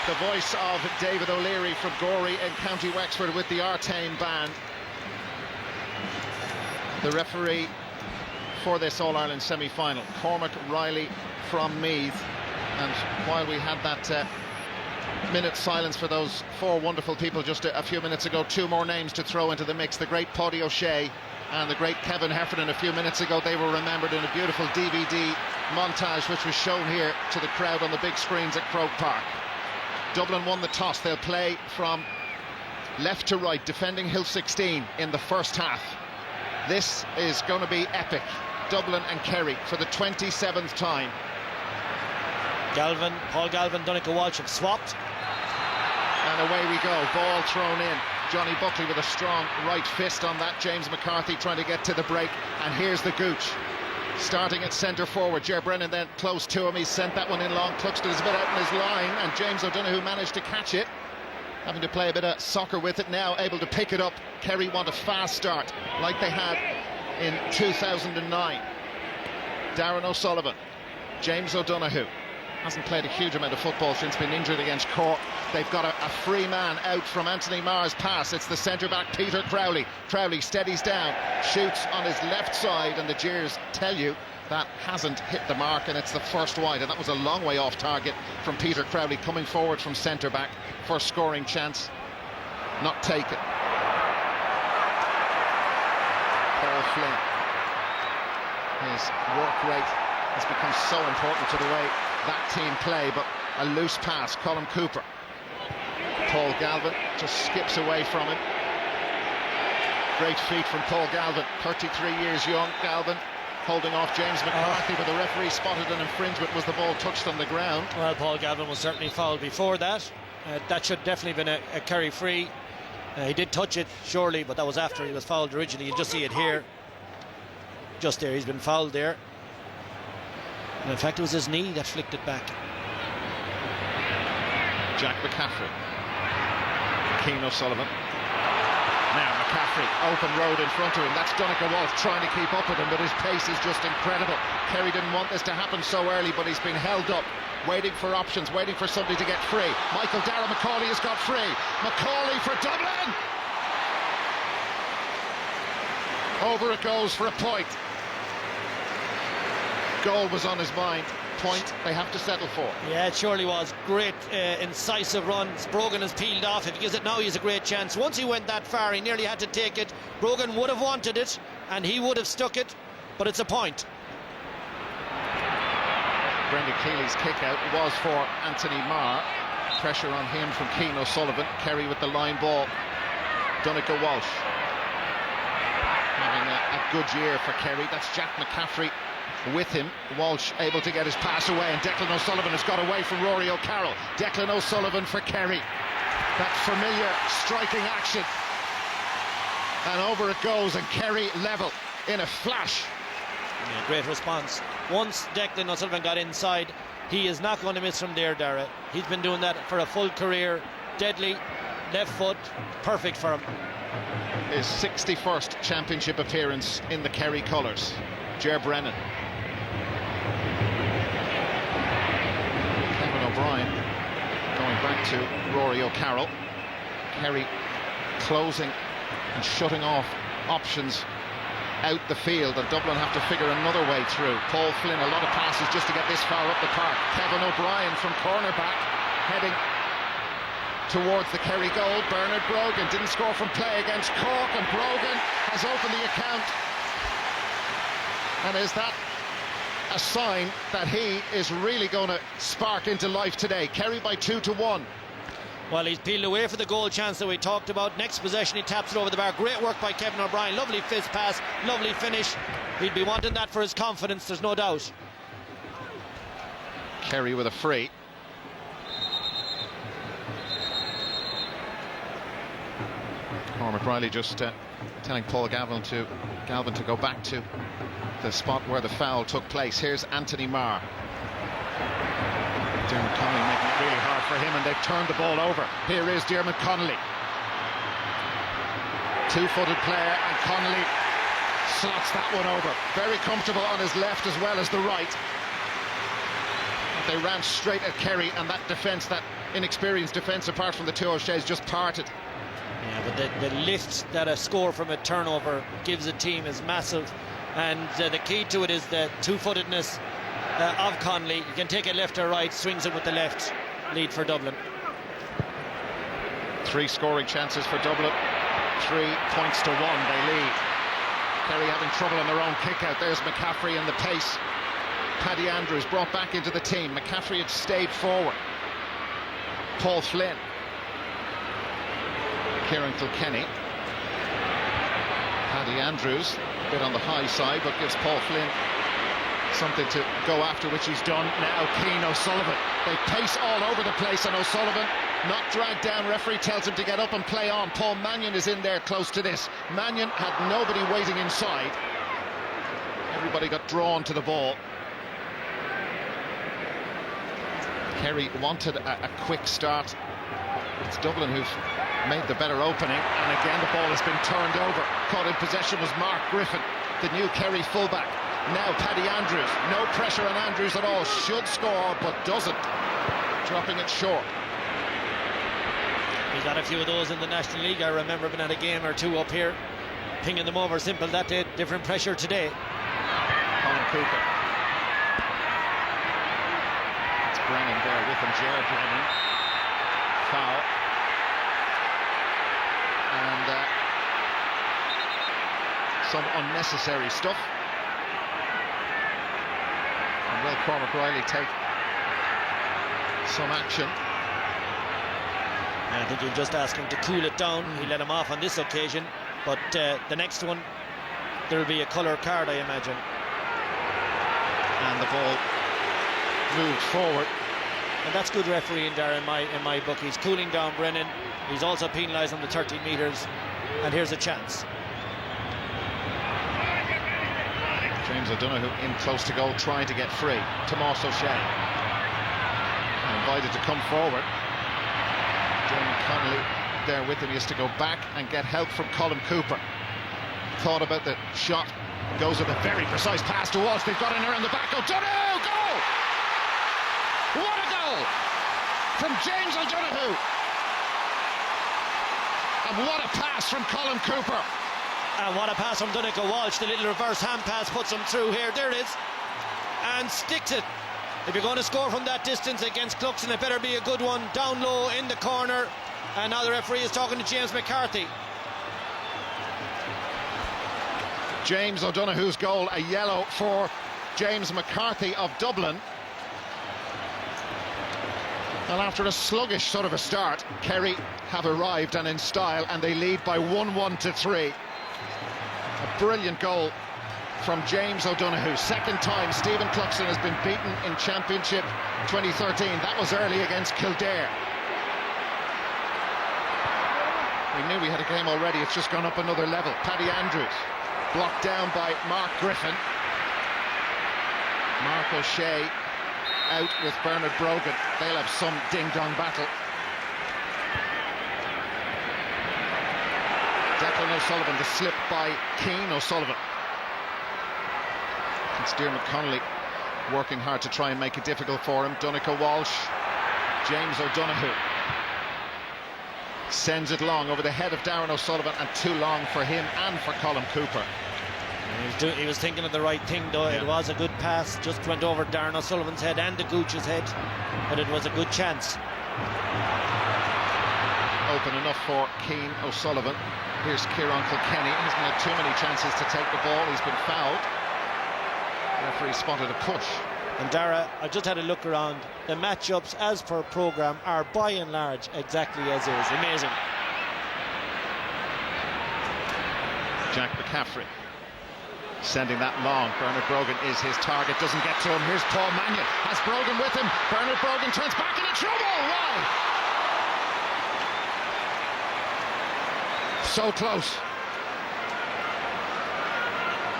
The voice of David O'Leary from Gorey in County Wexford with the Artane band. The referee for this All-Ireland semi-final, Cormac Riley from Meath. And while we had that minute silence for those four wonderful people just a few minutes ago, two more names to throw into the mix. The great Paddy O'Shea and the great Kevin Heffernan. A few minutes ago they were remembered in a beautiful DVD montage which was shown here to the crowd on the big screens at Croke Park. Dublin won the toss. They'll play from left to right, defending Hill 16 in the first half. This is going to be epic. Dublin and Kerry for the 27th time. Paul Galvin, Donncha Walsh have swapped. And away we go. Ball thrown in. Johnny Buckley with a strong right fist on that. James McCarthy trying to get to the break, and here's the Gooch. Starting at centre forward, Ger Brennan then close to him. He's sent that one in long. Cluxton is a bit out in his line, and James O'Donoghue managed to catch it. Having to play a bit of soccer with it now, able to pick it up. Kerry want a fast start, like they had in 2009. Darren O'Sullivan, James O'Donoghue. Hasn't played a huge amount of football since being injured against Cork. They've got a free man out from Anthony Marr's pass. It's the centre-back, Peter Crowley. Crowley steadies down, shoots on his left side, and the jeers tell you that hasn't hit the mark, and it's the first wide. And that was a long way off target from Peter Crowley, coming forward from centre-back. First scoring chance, not taken. Paul Flynn. His work rate has become so important to the way that team play, but a loose pass, Colin Cooper. Paul Galvin just skips away from him. Great feat from Paul Galvin, 33 years young. Galvin holding off James McCarthy, but the referee spotted an infringement. Was the ball touched on the ground? Well, Paul Galvin was certainly fouled before that. That should definitely have been a Kerry free. He did touch it, surely, but that was after he was fouled originally. You just see it here. Just there, he's been fouled there. And in fact, it was his knee that flicked it back. Jack McCaffrey. Keane O'Sullivan. Now McCaffrey, open road in front of him. That's Donegal Walsh trying to keep up with him, but his pace is just incredible. Kerry didn't want this to happen so early, but he's been held up, waiting for options, waiting for somebody to get free. Michael Darragh Macaulay has got free. Macaulay for Dublin! Over it goes for a point. Goal was on his mind. Point they have to settle for. Yeah, it surely was. Great incisive runs. Brogan has peeled off. If he gives it now, he has a great chance. Once he went that far, he nearly had to take it. Brogan would have wanted it, and he would have stuck it, but it's a point. Brendan Keeley's kick out was for Anthony Marr. Pressure on him from Keane O'Sullivan. Kerry with the line ball. Donegal Walsh having a good year for Kerry. That's Jack McCaffrey with him. Walsh able to get his pass away, and Declan O'Sullivan has got away from Rory O'Carroll. Declan O'Sullivan for Kerry. That familiar striking action, and over it goes, and Kerry level in a flash. Yeah, great response. Once Declan O'Sullivan got inside, he is not going to miss from there, Dara. He's been doing that for a full career. Deadly left foot, perfect for him. His 61st championship appearance in the Kerry colours. Ger Brennan. Kevin O'Brien going back to Rory O'Carroll. Kerry closing and shutting off options out the field, and Dublin have to figure another way through. Paul Flynn, a lot of passes just to get this far up the park. Kevin O'Brien from cornerback heading towards the Kerry goal. Bernard Brogan didn't score from play against Cork, and Brogan has opened the account. And is that a sign that he is really going to spark into life today? Kerry by 2-1. Well, he's peeled away for the goal chance that we talked about. Next possession, he taps it over the bar. Great work by Kevin O'Brien. Lovely fist pass, lovely finish. He'd be wanting that for his confidence, there's no doubt. Kerry with a free. Cormac Riley just telling Paul Galvin to go back to the spot where the foul took place. Here's Anthony Marr. Dermot Connolly making it really hard for him, and they've turned the ball over. Here is Dermot Connolly. Two-footed player, and Connolly slots that one over. Very comfortable on his left as well as the right. They ran straight at Kerry, and that defence, that inexperienced defence apart from the two O'Shea's, just parted. Yeah, but the lift that a score from a turnover gives a team is massive, and the key to it is the two-footedness of Connolly. You can take it left or right, swings it with the left. Lead for Dublin. 3 scoring chances for Dublin, 3 points to 1 they lead. Kerry having trouble on their own kick out. There's McCaffrey and the pace. Paddy Andrews brought back into the team. McCaffrey had stayed forward. Paul Flynn. Kieran Kilkenny. Paddy Andrews a bit on the high side, but gives Paul Flynn something to go after, which he's done. Now Keane O'Sullivan. They pace all over the place, and O'Sullivan not dragged down. Referee tells him to get up and play on. Paul Mannion is in there close to this. Mannion had nobody waiting inside. Everybody got drawn to the ball. Kerry wanted a quick start. It's Dublin who've made the better opening, and again the ball has been turned over. Caught in possession was Mark Griffin, the new Kerry fullback. Now Paddy Andrews, no pressure on Andrews at all, should score but doesn't, dropping it short. He's got a few of those in the National League. I remember being at a game or two up here, pinging them over simple that day. Different pressure today. Colin Cooper. It's Brennan there with him, Jared Brennan. Foul. And some unnecessary stuff. And will Cormac Riley take some action? I think he'll just ask him to cool it down. He let him off on this occasion, but the next one there'll be a colour card, I imagine. And the ball moved forward. And that's good refereeing there in my book. He's cooling down Brennan. He's also penalised on the 30 metres. And here's a chance. James O'Donoghue in close to goal, trying to get free. Tomás O'Shea invited to come forward. Dermot Connolly there with him. He has to go back and get help from Colin Cooper. Thought about the shot. Goes with a very precise pass to Walsh. They've got in there in the back. O'Donoghue, goal! What a goal from James O'Donoghue. And what a pass from Colin Cooper. And what a pass from Donegal Walsh. The little reverse hand pass puts him through here. There it is. And sticks it. If you're going to score from that distance against Cluxton, it better be a good one. Down low in the corner. And now the referee is talking to James McCarthy. James O'Donoghue's goal, a yellow for James McCarthy of Dublin. Well, after a sluggish sort of a start, Kerry have arrived and in style, and they lead by 1-1 to 3. A brilliant goal from James O'Donoghue. Second time Stephen Cluxton has been beaten in Championship 2013. That was early against Kildare. We knew we had a game already. It's just gone up another level. Paddy Andrews blocked down by Mark Griffin. Mark O'Shea out with Bernard Brogan. They'll have some ding-dong battle. Declan O'Sullivan, the slip by Keane O'Sullivan. It's Dermot Connolly working hard to try and make it difficult for him. Donegal Walsh, James O'Donoghue sends it long over the head of Darren O'Sullivan, and too long for him and for Colin Cooper. He was thinking of the right thing, though. Yeah. It was a good pass, just went over Darren O'Sullivan's head and the Gooch's head, but it was a good chance. Open enough for Keane O'Sullivan. Here's Kieran Kilkenny. He hasn't had too many chances to take the ball. He's been fouled. The referee spotted a push. And Dara, I just had a look around. The matchups as per programme are by and large exactly as is. Amazing. Jack McCaffrey sending that long. Bernard Brogan is his target, doesn't get to him. Here's Paul Mannion, has Brogan with him. Bernard Brogan turns back into trouble. Why? So close.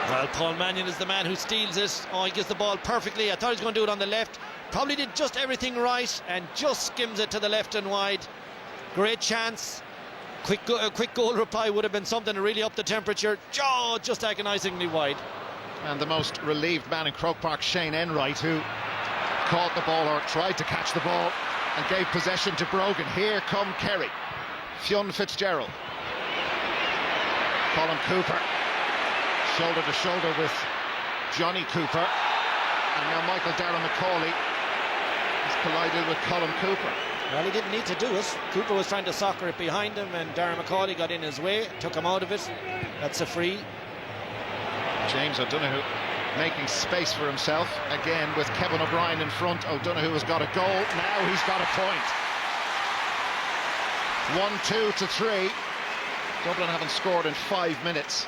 Well, Paul Mannion is the man who steals it. Oh, he gets the ball perfectly. I thought he was going to do it on the left. Probably did just everything right and just skims it to the left and wide. Great chance. Quick goal reply would have been something to really up the temperature. Oh, just agonisingly wide. And the most relieved man in Croke Park, Shane Enright, who caught the ball or tried to catch the ball and gave possession to Brogan. Here come Kerry. Fionn Fitzgerald. Colin Cooper. Shoulder to shoulder with Johnny Cooper. And now Michael Darragh Macaulay has collided with Colin Cooper. Well, he didn't need to do it. Cooper was trying to soccer it behind him, and Darragh Macaulay got in his way, took him out of it. That's a free. James O'Donoghue making space for himself again with Kevin O'Brien in front. O'Donoghue has got a goal. Now he's got a point. 1-2 to 3. Dublin haven't scored in 5 minutes.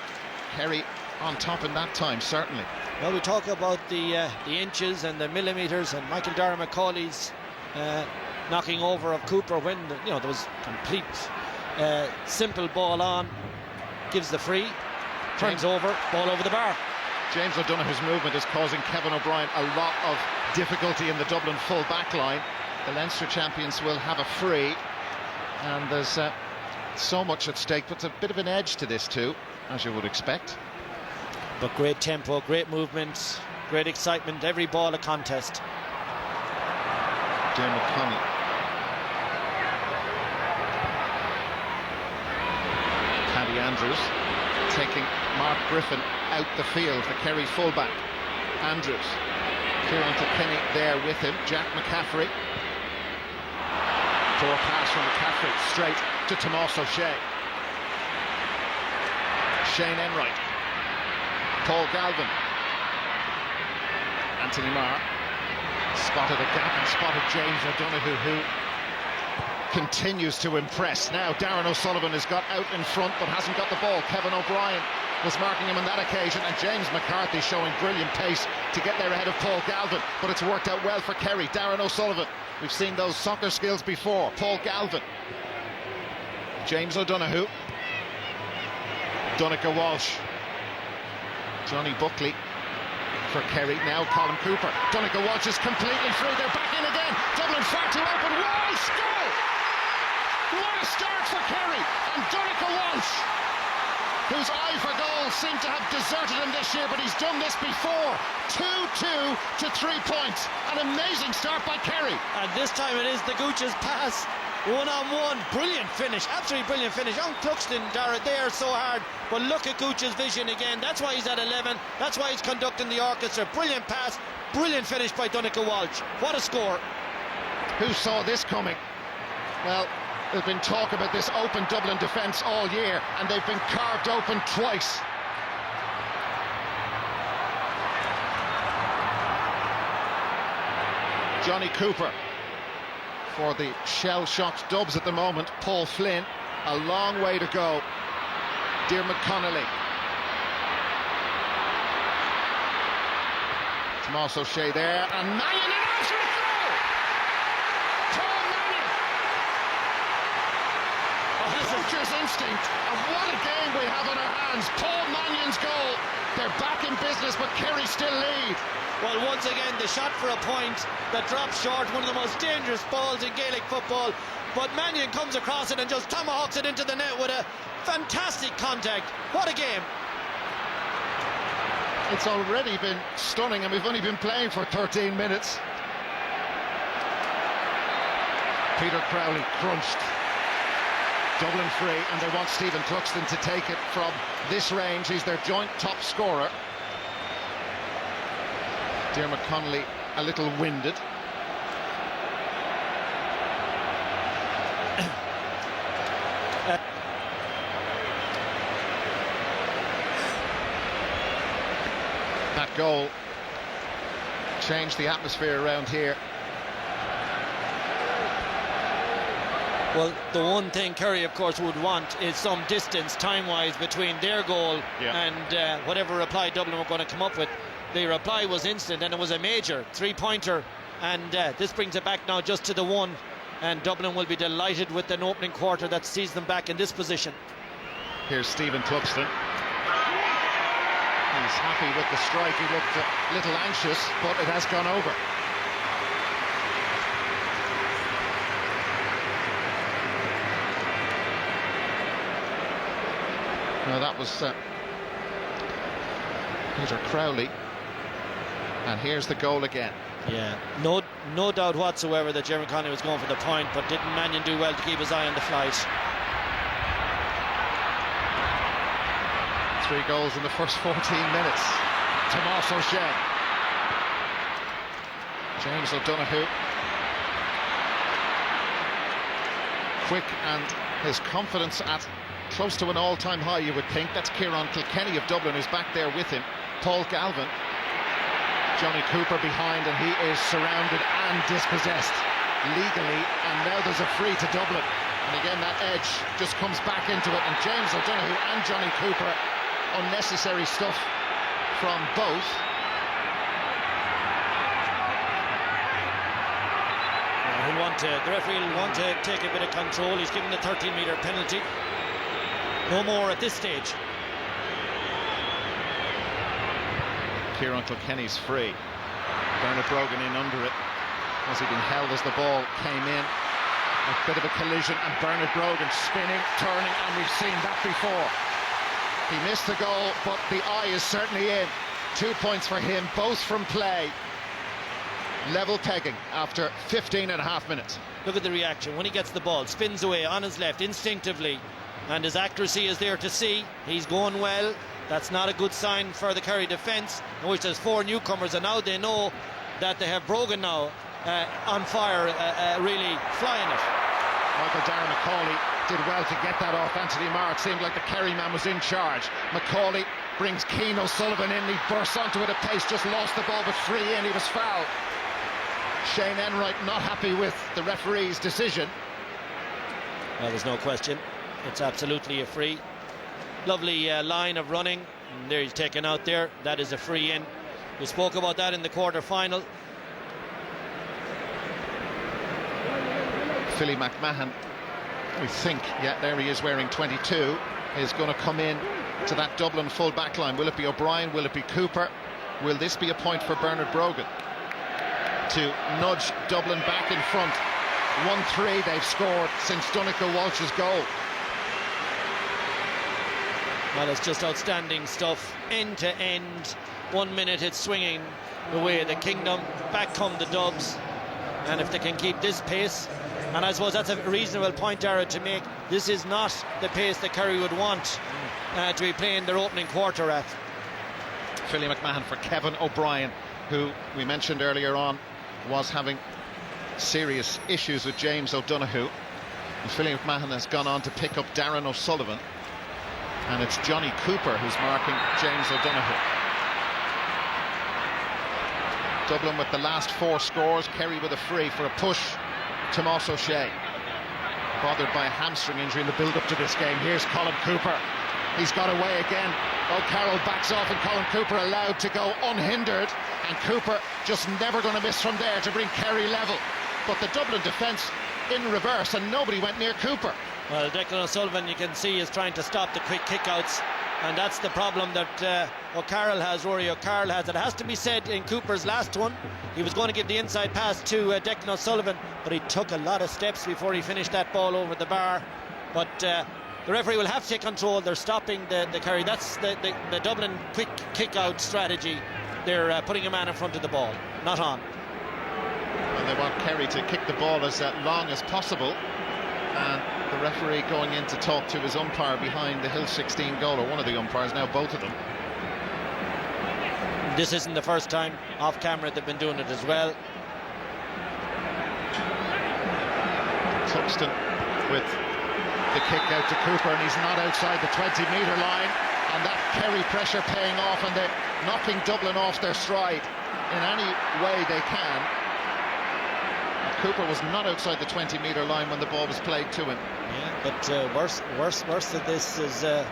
Kerry on top in that time, certainly. Well, we talk about the inches and the millimetres, and Michael Darragh Macaulay's knocking over of Cooper when there was complete simple ball on, gives the free, turns over, ball over the bar. James O'Donoghue's movement is causing Kevin O'Brien a lot of difficulty in the Dublin full back line. The Leinster champions will have a free, and there's so much at stake, but it's a bit of an edge to this too, as you would expect. But great tempo, great movement, great excitement, every ball a contest. Dermot Connolly. Paddy Andrews taking Mark Griffin out the field, the Kerry fullback. Andrews. Kieran Kilkenny there with him. Jack McCaffrey. Poor pass from McCaffrey straight to Tomás O'Shea. Shane Enright. Paul Galvin. Anthony Marr spotted a gap and spotted James O'Donoghue, who continues to impress. Now Darren O'Sullivan has got out in front but hasn't got the ball. Kevin O'Brien was marking him on that occasion, and James McCarthy showing brilliant pace to get there ahead of Paul Galvin, but it's worked out well for Kerry. Darren O'Sullivan, we've seen those soccer skills before. Paul Galvin. James O'Donoghue. Donncha Walsh. Johnny Buckley for Kerry. Now Colin Cooper. Donncha Walsh is completely through. They're back in again. Dublin far too open. Walsh, goal! What a start for Kerry. And Donncha Walsh, whose eye for goal seemed to have deserted him this year, but he's done this before. 2-2 to 3 points. An amazing start by Kerry. And this time it is the Gooch's pass. One-on-one, brilliant finish, absolutely brilliant finish. On Cluxton, Dara, they are so hard, but look at Gooch's vision again. That's why he's at 11, that's why he's conducting the orchestra. Brilliant pass, brilliant finish by Donncha Walsh. What a score. Who saw this coming? Well, there's been talk about this open Dublin defence all year, and they've been carved open twice. Johnny Cooper for the shell-shocked Dubs at the moment. Paul Flynn, a long way to go. Dermot Connolly. Tomás O'Shea there, and Mannion in after it goal! Paul Mannion! Poacher's instinct, and what a game we have on our hands. Paul Mannion's goal. They're back in business, but Kerry still lead. Well, once again, the shot for a point that drops short, one of the most dangerous balls in Gaelic football. But Mannion comes across it and just tomahawks it into the net with a fantastic contact. What a game. It's already been stunning, and we've only been playing for 13 minutes. Peter Crowley crunched. Dublin free, and they want Stephen Cluxton to take it from this range. He's their joint top scorer. Dermot Connolly a little winded. That goal changed the atmosphere around here. Well, the one thing Kerry, of course, would want is some distance time-wise between their goal and whatever reply Dublin were going to come up with. The reply was instant, and it was a major three-pointer, and this brings it back now just to the one, and Dublin will be delighted with an opening quarter that sees them back in this position. Here's Stephen Cluxton. He's happy with the strike. He looked a little anxious, but it has gone over. Now that was Peter Crowley. And here's the goal again. Yeah, no doubt whatsoever that Jeremy Connolly was going for the point, but didn't Mannion do well to keep his eye on the flight? 3 goals in the first 14 minutes. Tomás O'Shea. James O'Donoghue. Quick, and his confidence at close to an all-time high, you would think. That's Kieran Kilkenny of Dublin, who's back there with him. Paul Galvin. Johnny Cooper behind, and he is surrounded and dispossessed legally, and now there's a free to Dublin. And again, that edge just comes back into it, and James O'Donoghue and Johnny Cooper, unnecessary stuff from both. He'll the referee will want to take a bit of control. He's given the 13-metre penalty. No more at this stage. Kieran Kilkenny's free. Bernard Brogan in under it. Has he been held as the ball came in? A bit of a collision, and Bernard Brogan spinning, turning, and we've seen that before. He missed the goal, but the eye is certainly in. 2 points for him, both from play. Level pegging after 15.5 minutes. Look at the reaction when he gets the ball, spins away on his left instinctively, and his accuracy is there to see. He's going well. That's not a good sign for the Kerry defence, in which there's 4 newcomers, and now they know that they have Brogan now on fire, really flying it. Michael Darragh Macaulay did well to get that off Anthony Marr. It seemed like the Kerry man was in charge. Macaulay brings Keane O'Sullivan in. He bursts onto it at pace, just lost the ball, but free in. He was fouled. Shane Enright not happy with the referee's decision. Well, there's no question. It's absolutely a free. Lovely line of running. And there he's taken out there. That is a free in. We spoke about that in the quarter-final. Philly McMahon, we think, yeah, there he is wearing 22, is going to come in to that Dublin full back line. Will it be O'Brien? Will it be Cooper? Will this be a point for Bernard Brogan to nudge Dublin back in front? 1-3 they've scored since Donncha Walsh's goal. Well, it's just outstanding stuff, end to end. 1 minute it's swinging the way of the kingdom. Back come the Dubs, and if they can keep this pace, and I suppose that's a reasonable point, Darragh, to make. This is not the pace that Kerry would want to be playing their opening quarter at. Philly McMahon for Kevin O'Brien, who we mentioned earlier on was having serious issues with James O'Donoghue. And Philly McMahon has gone on to pick up Darren O'Sullivan, and it's Johnny Cooper who's marking James O'Donoghue. Dublin with the last 4 scores. Kerry with a free for a push. Tomas O'Shea, bothered by a hamstring injury in the build-up to this game. Here's Colin Cooper. He's got away again. O'Carroll backs off, and Colin Cooper allowed to go unhindered. And Cooper just never going to miss from there to bring Kerry level. But the Dublin defence in reverse, and nobody went near Cooper. Well, Declan O'Sullivan, you can see, is trying to stop the quick kick-outs. And that's the problem that O'Carroll has, Rory O'Carroll has. It has to be said, in Cooper's last one, he was going to give the inside pass to Declan O'Sullivan, but he took a lot of steps before he finished that ball over the bar. But the referee will have to take control. They're stopping the Kerry. That's the Dublin quick kick-out strategy. They're putting a man in front of the ball, not on. And they want Kerry to kick the ball as long as possible. And the referee going in to talk to his umpire behind the Hill 16 goal, or one of the umpires, now both of them. This isn't the first time off camera they've been doing it as well. Cluxton with the kick out to Cooper, and he's not outside the 20-metre line, and that Kerry pressure paying off, and they're knocking Dublin off their stride in any way they can. Cooper was not outside the 20-metre line when the ball was played to him. Yeah, but worse than this is the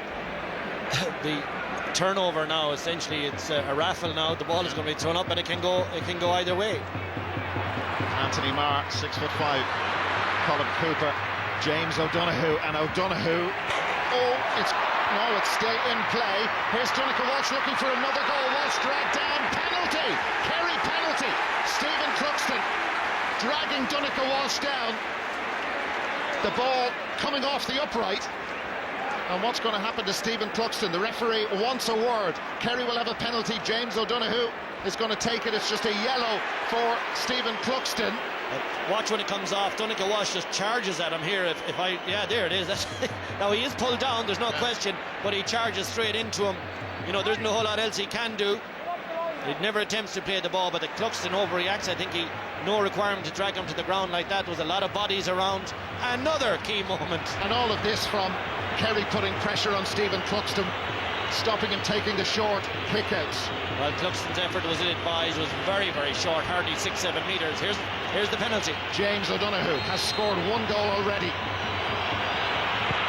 turnover now. Essentially, it's a raffle now. The ball is going to be thrown up, and it can go either way. Anthony Marr, 6'5", Colin Cooper, James O'Donoghue, and O'Donoghue. It's still in play. Here's Donncha Walsh looking for another goal. Walsh dragged down, penalty, Kerry penalty. Stephen Cluxton dragging Donncha Walsh down. The ball coming off the upright. And what's going to happen to Stephen Cluxton? The referee wants a word. Kerry will have a penalty. James O'Donoghue is going to take it. It's just a yellow for Stephen Cluxton. Watch when it comes off. Donncha Walsh just charges at him here. Yeah, there it is. Now he is pulled down, there's no question, but he charges straight into him. You know, there's no whole lot else he can do. He never attempts to play the ball, but the Cluxton overreacts. I think no requirement to drag him to the ground like that. There was a lot of bodies around. Another key moment. And all of this from Kerry putting pressure on Stephen Cluxton, stopping him taking the short kickouts. Well, Cluxton's effort was ill-advised, was very, very short, hardly 6-7 metres. Here's the penalty. James O'Donoghue has scored 1 goal already.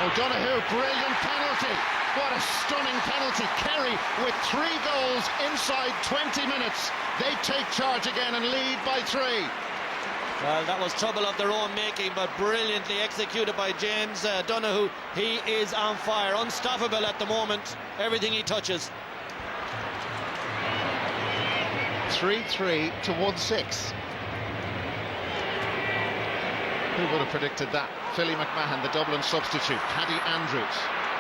O'Donoghue, brilliant penalty. What a stunning penalty. Kerry with 3 goals inside 20 minutes. They take charge again and lead by 3. Well, that was trouble of their own making, but brilliantly executed by James Donoghue. He is on fire, unstoppable at the moment, everything he touches. 3-3 to 1-6. Who would have predicted that? Philly McMahon, the Dublin substitute. Paddy Andrews,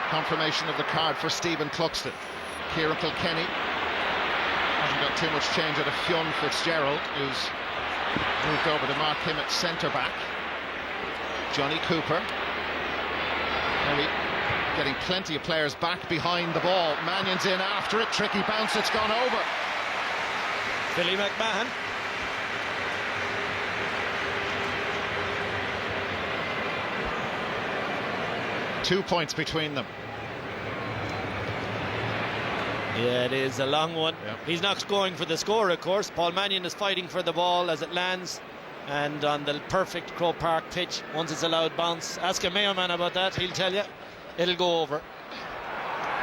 confirmation of the card for Stephen Cluxton. Kieran Kilkenny hasn't got too much change out of Fionn Fitzgerald, who's moved over to mark him at centre-back. Johnny Cooper. Kerry getting plenty of players back behind the ball. Mannion's in after it, tricky bounce, it's gone over. Philly McMahon. Two points between them. Yeah, it is a long one. Yep. He's not going for the score, of course. Paul Mannion is fighting for the ball as it lands, and on the perfect Croke Park pitch, once it's allowed bounce. Ask a Mayo man about that, he'll tell you. It'll go over.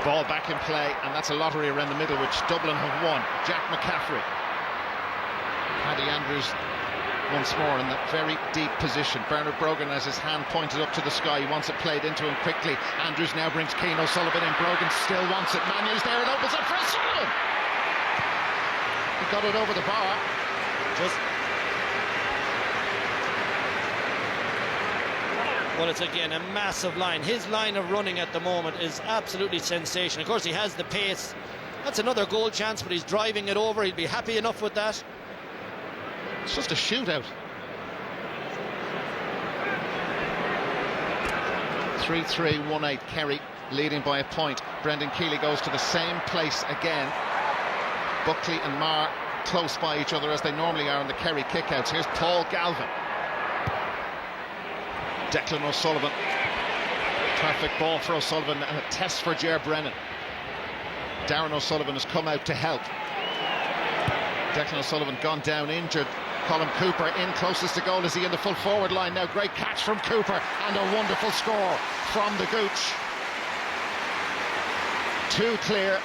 Ball back in play, and that's a lottery around the middle, which Dublin have won. Jack McCaffrey. Paddy Andrews once more in that very deep position. Bernard Brogan has his hand pointed up to the sky. He wants it played into him quickly. Andrews now brings Keane O'Sullivan in. Brogan still wants it. Mannion's there. It opens up for O'Sullivan. He got it over the bar. Well, it's again a massive line. His line of running at the moment is absolutely sensational. Of course, he has the pace. That's another goal chance, but he's driving it over. He'll be happy enough with that. It's just a shootout. 3-3-1-8. Kerry leading by a point. Brendan Keeley goes to the same place again. Buckley and Marr close by each other as they normally are in the Kerry kickouts. Here's Paul Galvin. Declan O'Sullivan. Perfect ball for O'Sullivan and a test for Ger Brennan. Darren O'Sullivan has come out to help. Declan O'Sullivan gone down injured. Colin Cooper in closest to goal. Is he in the full forward line now? Great catch from Cooper and a wonderful score from the Gooch. Too clear.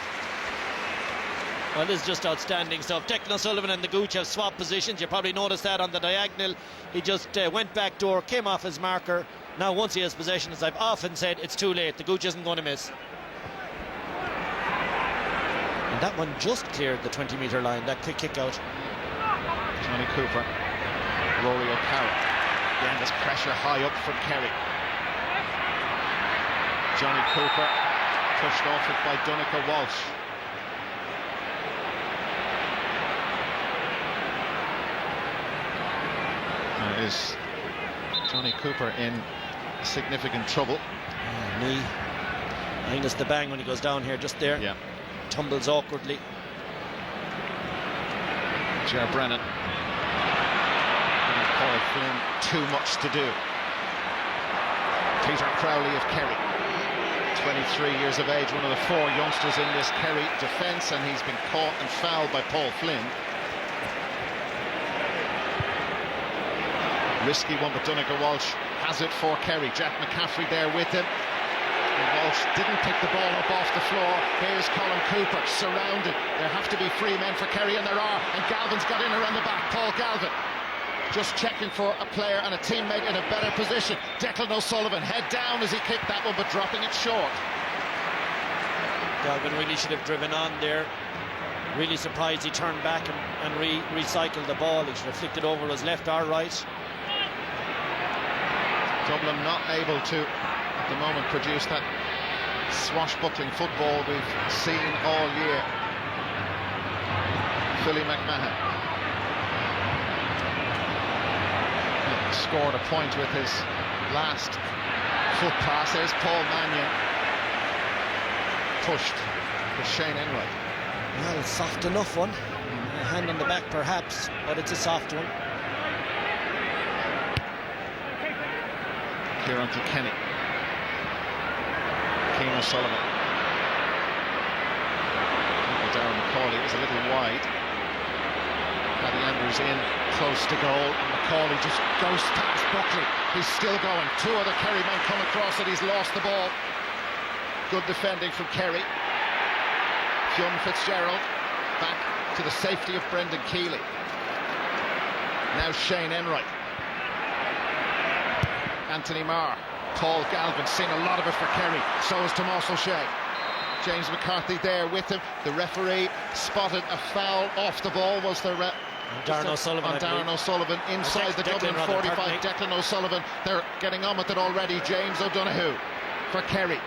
Well, this is just outstanding stuff. Declan O'Sullivan and the Gooch have swapped positions. You probably noticed that on the diagonal. He just went back door, came off his marker. Now once he has possession, as I've often said, it's too late. The Gooch isn't going to miss. And that one just cleared the 20-metre line, that quick kick out. Johnny Cooper, Rory O'Carroll. Again, there's pressure high up from Kerry. Johnny Cooper pushed off it by Donncha Walsh. Now is Johnny Cooper in significant trouble? Knee. I think it's the bang when he goes down here, just there. Yeah. Tumbles awkwardly. Ger Brennan. Paul Flynn, too much to do. Peter Crowley of Kerry, 23 years of age, one of the four youngsters in this Kerry defence, and he's been caught and fouled by Paul Flynn. Risky one, but Donncha Walsh has it for Kerry. Jack McCaffrey there with him. And Walsh didn't pick the ball up off the floor. Here's Colin Cooper, surrounded. There have to be free men for Kerry, and there are. And Galvin's got in around the back. Paul Galvin just checking for a player and a teammate in a better position. Declan O'Sullivan head down as he kicked that one, but dropping it short. Galvin really should have driven on there. Really surprised he turned back and recycled the ball. He should have flicked it over his left or right. Dublin not able to, at the moment, produce that swashbuckling football we've seen all year. Philly McMahon scored a point with his last foot pass. There's Paul Mannion. Pushed for Shane Enright. Well, soft enough one. A hand on the back perhaps, but it's a soft one. Kieran Kilkenny. Keane O'Sullivan. Darren McCauley was a little wide. Paddy Andrews in close to goal, and McCauley just goes past Buckley. He's still going. Two other Kerry men come across it. He's lost the ball. Good defending from Kerry. Fionn Fitzgerald back to the safety of Brendan Keeley. Now Shane Enright. Anthony Marr. Paul Galvin seeing a lot of it for Kerry. So is Tomás O'Shea. James McCarthy there with him. The referee spotted a foul off the ball. Was there Darren O'Sullivan, on Darren O'Sullivan inside the Dublin 45. Declan O'Sullivan. They're getting on with it already. James O'Donoghue for Kerry.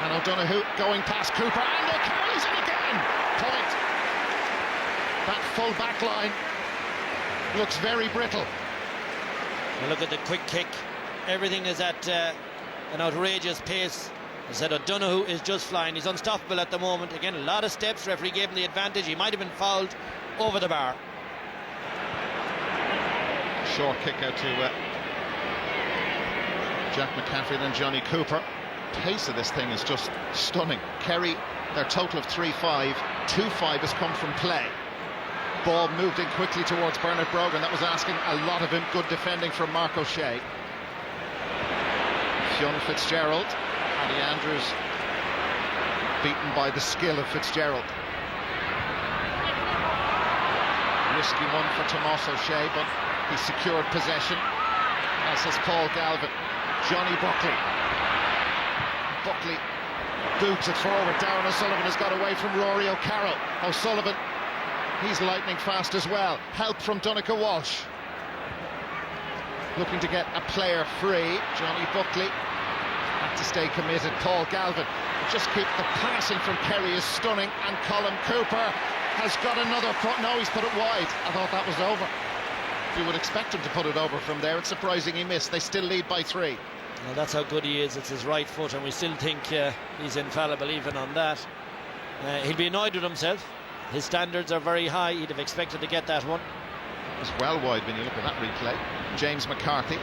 And O'Donoghue going past Cooper. And O'Carroll's in again. Point. That full back line looks very brittle. And look at the quick kick. Everything is at an outrageous pace. I said O'Donoghue is just flying. He's unstoppable at the moment. Again, a lot of steps. Referee gave him the advantage. He might have been fouled over the bar. Short kick out to Jack McCaffrey, then Johnny Cooper. Pace of this thing is just stunning. Kerry, their total of 3-5. 2-5 has come from play. Ball moved in quickly towards Bernard Brogan. That was asking a lot of him. Good defending from Mark O'Shea. Fionn Fitzgerald. Paddy Andrews beaten by the skill of Fitzgerald. Risky one for Tomás O'Shea, but he secured possession, as has Paul Galvin. Johnny Buckley. Buckley boots it forward. Darren O'Sullivan has got away from Rory O'Carroll. O'Sullivan, he's lightning fast as well. Help from Donncha Walsh. Looking to get a player free. Johnny Buckley had to stay committed. Paul Galvin. Just keep the passing from Kerry is stunning, and Colin Cooper has got another no, he's put it wide. I thought that was over. You would expect him to put it over from there. It's surprising he missed. They still lead by 3. Well, that's how good he is. It's his right foot, and we still think he's infallible even on that. He'll be annoyed with himself. His standards are very high. He'd have expected to get that one. It's well wide when you look at that replay. James McCarthy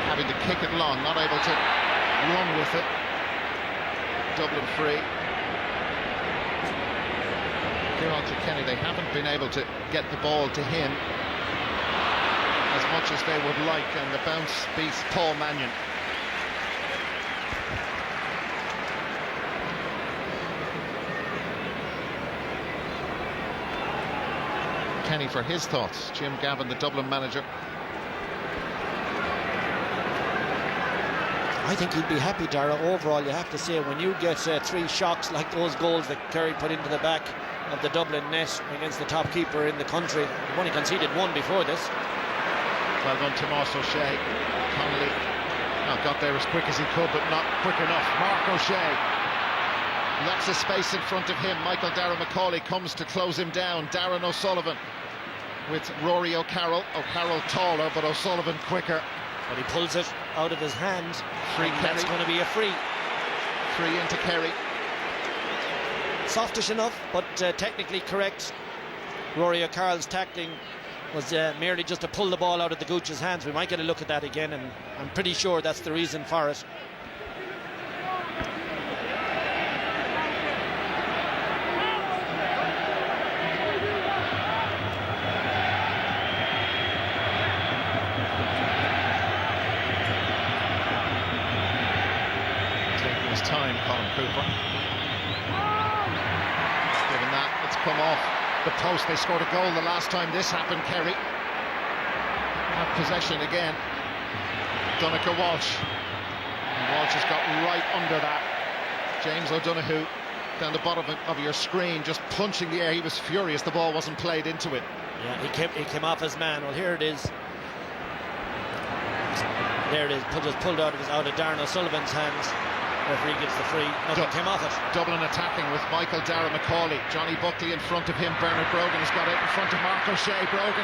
having to kick it long, not able to run with it. Dublin free. Kieran Kilkenny, they haven't been able to get the ball to him as much as they would like, and the bounce beats Paul Mannion. Kenny for his thoughts. Jim Gavin, the Dublin manager. I think he'd be happy, Dara. Overall, you have to say, when you get 3 shocks like those goals that Kerry put into the back of the Dublin net against the top keeper in the country. They've only conceded 1 before this. Well done, Tomás O'Shea. Connolly got there as quick as he could, but not quick enough. Mark O'Shea. Lots of space in front of him. Michael Darragh Macaulay comes to close him down. Darren O'Sullivan with Rory O'Carroll. O'Carroll taller, but O'Sullivan quicker. But he pulls it out of his hand. Free Kerry. That's going to be a free. Free into Kerry. Softish enough, but technically correct. Rory O'Carroll's tackling was merely just to pull the ball out of the Gooch's hands. We might get a look at that again, and I'm pretty sure that's the reason for it. Taking his time, Colin Cooper. Given that, it's come off the post. They scored a goal the last time this happened. Kerry have possession again. Donncha Walsh. And Walsh has got right under that. James O'Donoghue down the bottom of your screen, just punching the air. He was furious the ball wasn't played into it. Yeah, he came off his man. Well, here it is. There it is. Just pulled out of Darren O'Sullivan's hands. Referee gives the free. Nothing came off it. Dublin attacking with Michael Darragh Macaulay. Johnny Buckley in front of him. Bernard Brogan has got it in front of Mark O'Shea. Brogan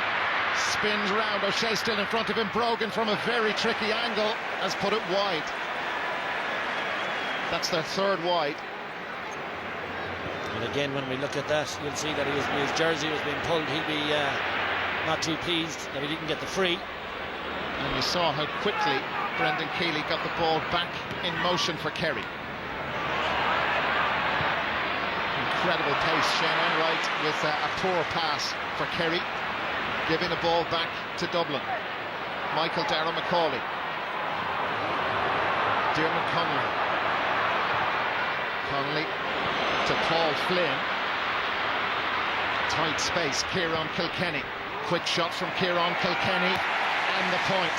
spins round. O'Shea still in front of him. Brogan from a very tricky angle has put it wide. That's their 3rd wide. And again, when we look at that, you'll see that his jersey was being pulled. He'll be not too pleased that he didn't get the free. And you saw how quickly Brendan Keeley got the ball back in motion for Kerry. Incredible pace. Shane Enright with a poor pass for Kerry, giving the ball back to Dublin. Michael Darragh Macaulay. Diarmuid Connolly. Connolly to Paul Flynn. Tight space. Kieran Kilkenny. Quick shot from Kieran Kilkenny. And the point.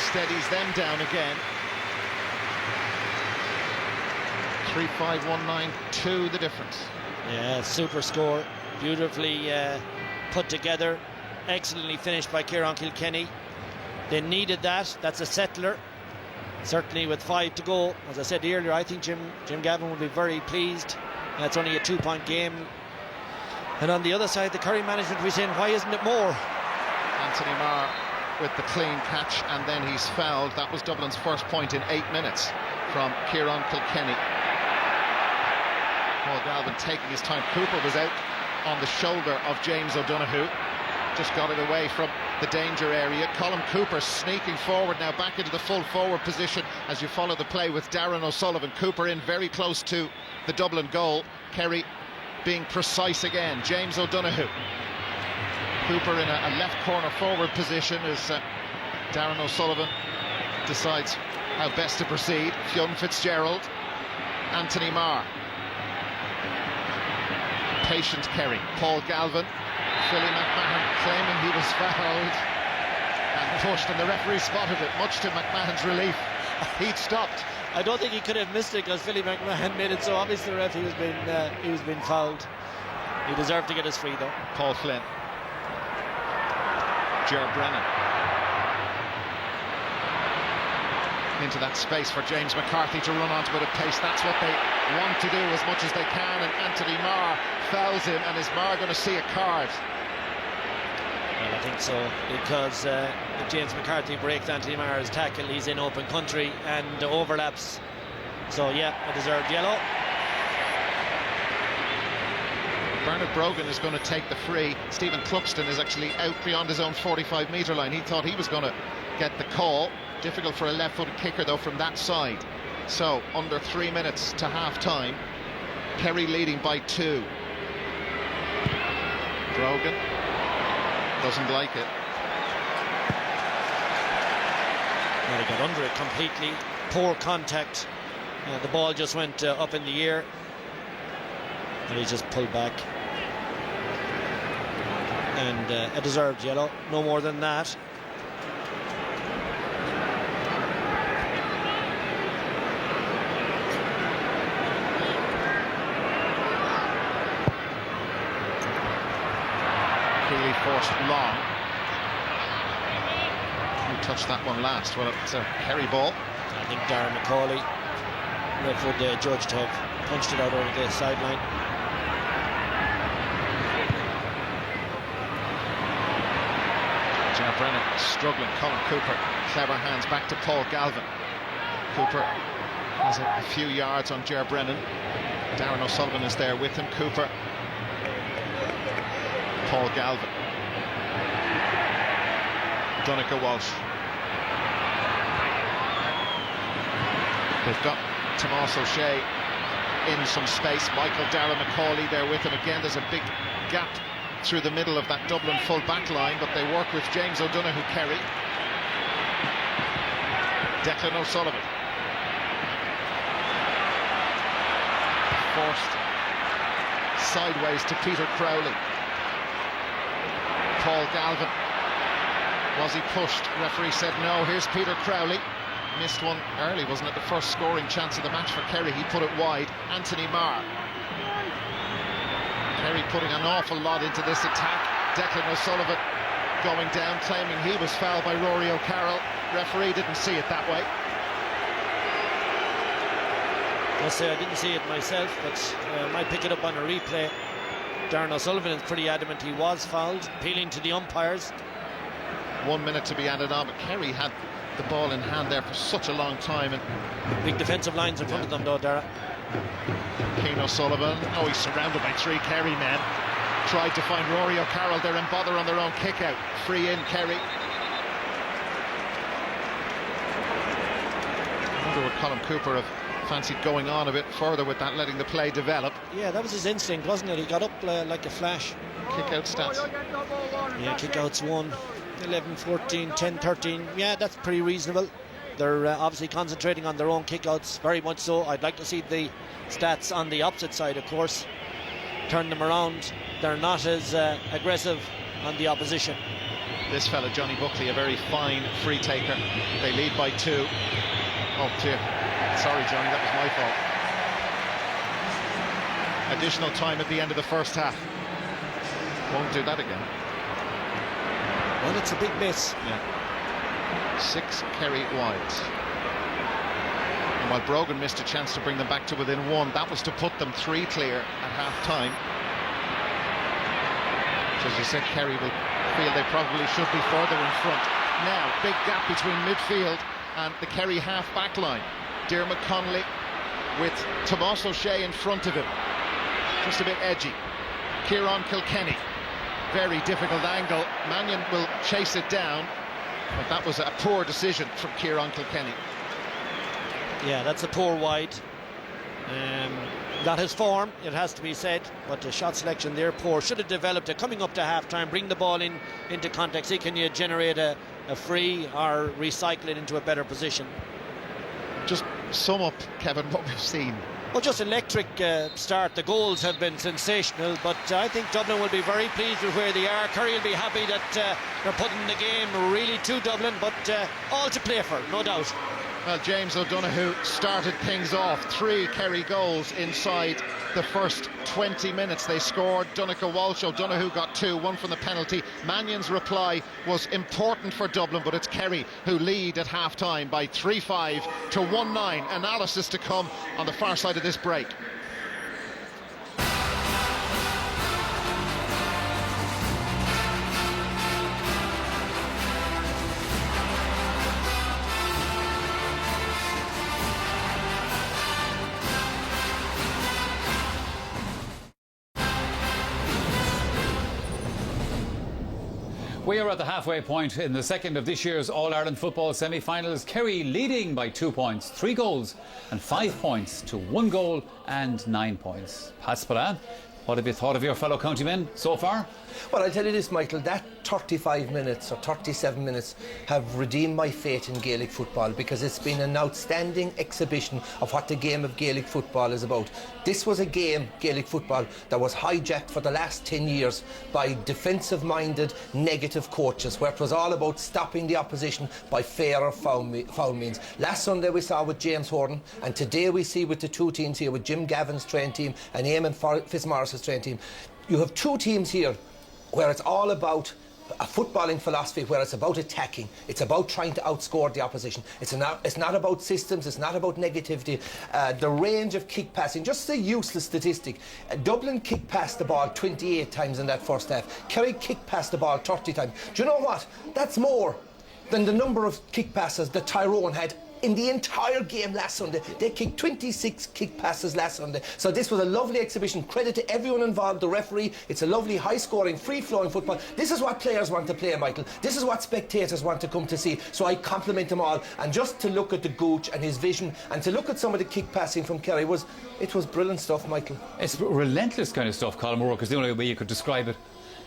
steadies them down again. 3-5-1-9-2 the difference. Yeah, super score, beautifully put together, excellently finished by Kieran Kilkenny. They needed that. That's a settler. Certainly with 5 to go. As I said earlier, I think Jim Gavin will be very pleased. It's only a 2-point game. And on the other side, the Kerry management will be saying, why isn't it more? Anthony Marr with the clean catch, and then he's fouled. That was Dublin's first point in 8 minutes from Kieran Kilkenny. Paul Galvin taking his time. Cooper was out on the shoulder of James O'Donoghue. Just got it away from the danger area. Colm Cooper sneaking forward now, back into the full forward position as you follow the play with Darren O'Sullivan. Cooper in very close to the Dublin goal. Kerry being precise again. James O'Donoghue. Cooper in a left corner forward position as Darren O'Sullivan decides how best to proceed. Fionn Fitzgerald, Anthony Marr. Patient Kerry. Paul Galvin. Philly McMahon claiming he was fouled and pushed, and the referee spotted it, much to McMahon's relief. He'd stopped. I don't think he could have missed it because Philly McMahon made it so obvious to the ref he was being fouled. He deserved to get his free though. Paul Flynn. Ger Brennan. Into that space for James McCarthy to run onto it at pace. That's what they want to do as much as they can, and Anthony Marr fouls him. And is Marr going to see a card? Well, I think so, because if James McCarthy breaks Anthony Marr's tackle, he's in open country and overlaps. So yeah, a deserved yellow. Bernard Brogan is going to take the free. Stephen Cluxton is actually out beyond his own 45-metre line. He thought he was going to get the call. Difficult for a left-footed kicker though from that side. So under 3 minutes to half-time, Kerry leading by 2. Brogan doesn't like it. Well, he got under it completely. Poor contact. The ball just went up in the air, and he just pulled back. And a deserved yellow, no more than that. Keeley forced long. Who touched that one last? Well, it's a Kerry ball. I think Darren McCauley, ref would judge to have punched it out over the sideline. Ger Brennan struggling. Colm Cooper, clever hands back to Paul Galvin. Cooper has a few yards on Ger Brennan. Darren O'Sullivan is there with him. Cooper. Paul Galvin. Donegal Walsh. They've got Tomas O'Shea in some space. Michael Darragh McCauley there with him again. There's a big gap through the middle of that Dublin full back line, but they work with James O'Donoghue. Kerry. Declan O'Sullivan. Forced sideways to Peter Crowley. Paul Galvin. Was he pushed? Referee said no. Here's Peter Crowley. Missed one early, wasn't it? The first scoring chance of the match for Kerry. He put it wide. Anthony Marr. Kerry putting an awful lot into this attack. Declan O'Sullivan going down, claiming he was fouled by Rory O'Carroll. Referee didn't see it that way. I'll say I didn't see it myself, but I might pick it up on a replay. Darren O'Sullivan is pretty adamant he was fouled, appealing to the umpires. 1 minute to be added on, but Kerry had the ball in hand there for such a long time. And big defensive lines in front of them though, Dara. Keane O'Sullivan, oh, he's surrounded by 3 Kerry men. Tried to find Rory O'Carroll there and bother on their own kick out. Free in Kerry. I wonder would Colm Cooper have fancied going on a bit further with that, letting the play develop. Yeah, that was his instinct, wasn't it? He got up like a flash. Kick out stats. Yeah, kick outs 1, 11, 14, 10, 13. Yeah, that's pretty reasonable. They're obviously concentrating on their own kickouts, very much so. I'd like to see the stats on the opposite side, of course. Turn them around. They're not as aggressive on the opposition. this fella, Johnny Buckley, a very fine free taker. They lead by 2. Oh, dear. Sorry, Johnny, that was my fault. Additional time at the end of the first half. Won't do that again. Well, it's a big miss. Yeah. 6 Kerry wide. And while Brogan missed a chance to bring them back to within 1, that was to put them 3 clear at half-time. So as you said, Kerry will feel they probably should be further in front. Now, big gap between midfield and the Kerry half-back line. Diarmuid Connolly with Tomás O'Shea in front of him. Just a bit edgy. Kieran Kilkenny. Very difficult angle. Mannion will chase it down, but that was a poor decision from Kieran Kilkenny. Yeah, that's a poor wide. Not his form, it has to be said, but the shot selection there poor. Should have developed it coming up to half-time, bring the ball into context. See, can you generate a free or recycle it into a better position? Just sum up, Kevin, what we've seen. Well, just electric start. The goals have been sensational, but I think Dublin will be very pleased with where they are. Kerry will be happy that they're putting the game really to Dublin, but all to play for, no doubt. Well, James O'Donoghue started things off. 3 Kerry goals inside the first 20 minutes. They scored. Donncha Walsh, O'Donoghue got 2, 1 from the penalty. Mannion's reply was important for Dublin, but it's Kerry who lead at half-time by 3-5 to 1-9. Analysis to come on the far side of this break. We are at the halfway point in the second of this year's All-Ireland football semi-finals. Kerry leading by 2 points, 3 goals and 5 points to 1 goal and 9 points. Pat Spillane, what have you thought of your fellow countymen so far? Well, I tell you this, Michael, that 35 minutes or 37 minutes have redeemed my faith in Gaelic football, because it's been an outstanding exhibition of what the game of Gaelic football is about. This was a game, Gaelic football, that was hijacked for the last 10 years by defensive-minded, negative coaches, where it was all about stopping the opposition by fair or foul means. Last Sunday we saw with James Horton, and today we see with the 2 teams here, with Jim Gavin's train team and Eamon Fitzmaurice's train team. You have 2 teams here where it's all about a footballing philosophy, where it's about attacking, it's about trying to outscore the opposition. It's not about systems, it's not about negativity. The range of kick passing, just a useless statistic. Dublin kicked past the ball 28 times in that first half. Kerry kicked past the ball 30 times. Do you know what? That's more than the number of kick passes that Tyrone had in the entire game last Sunday. They kicked 26 kick passes last Sunday. So this was a lovely exhibition. Credit to everyone involved, the referee. It's a lovely, high-scoring, free-flowing football. This is what players want to play, Michael. This is what spectators want to come to see. So I compliment them all. And just to look at the Gooch and his vision, and to look at some of the kick passing from Kerry, it was brilliant stuff, Michael. It's relentless kind of stuff, Colin Moore, because the only way you could describe it.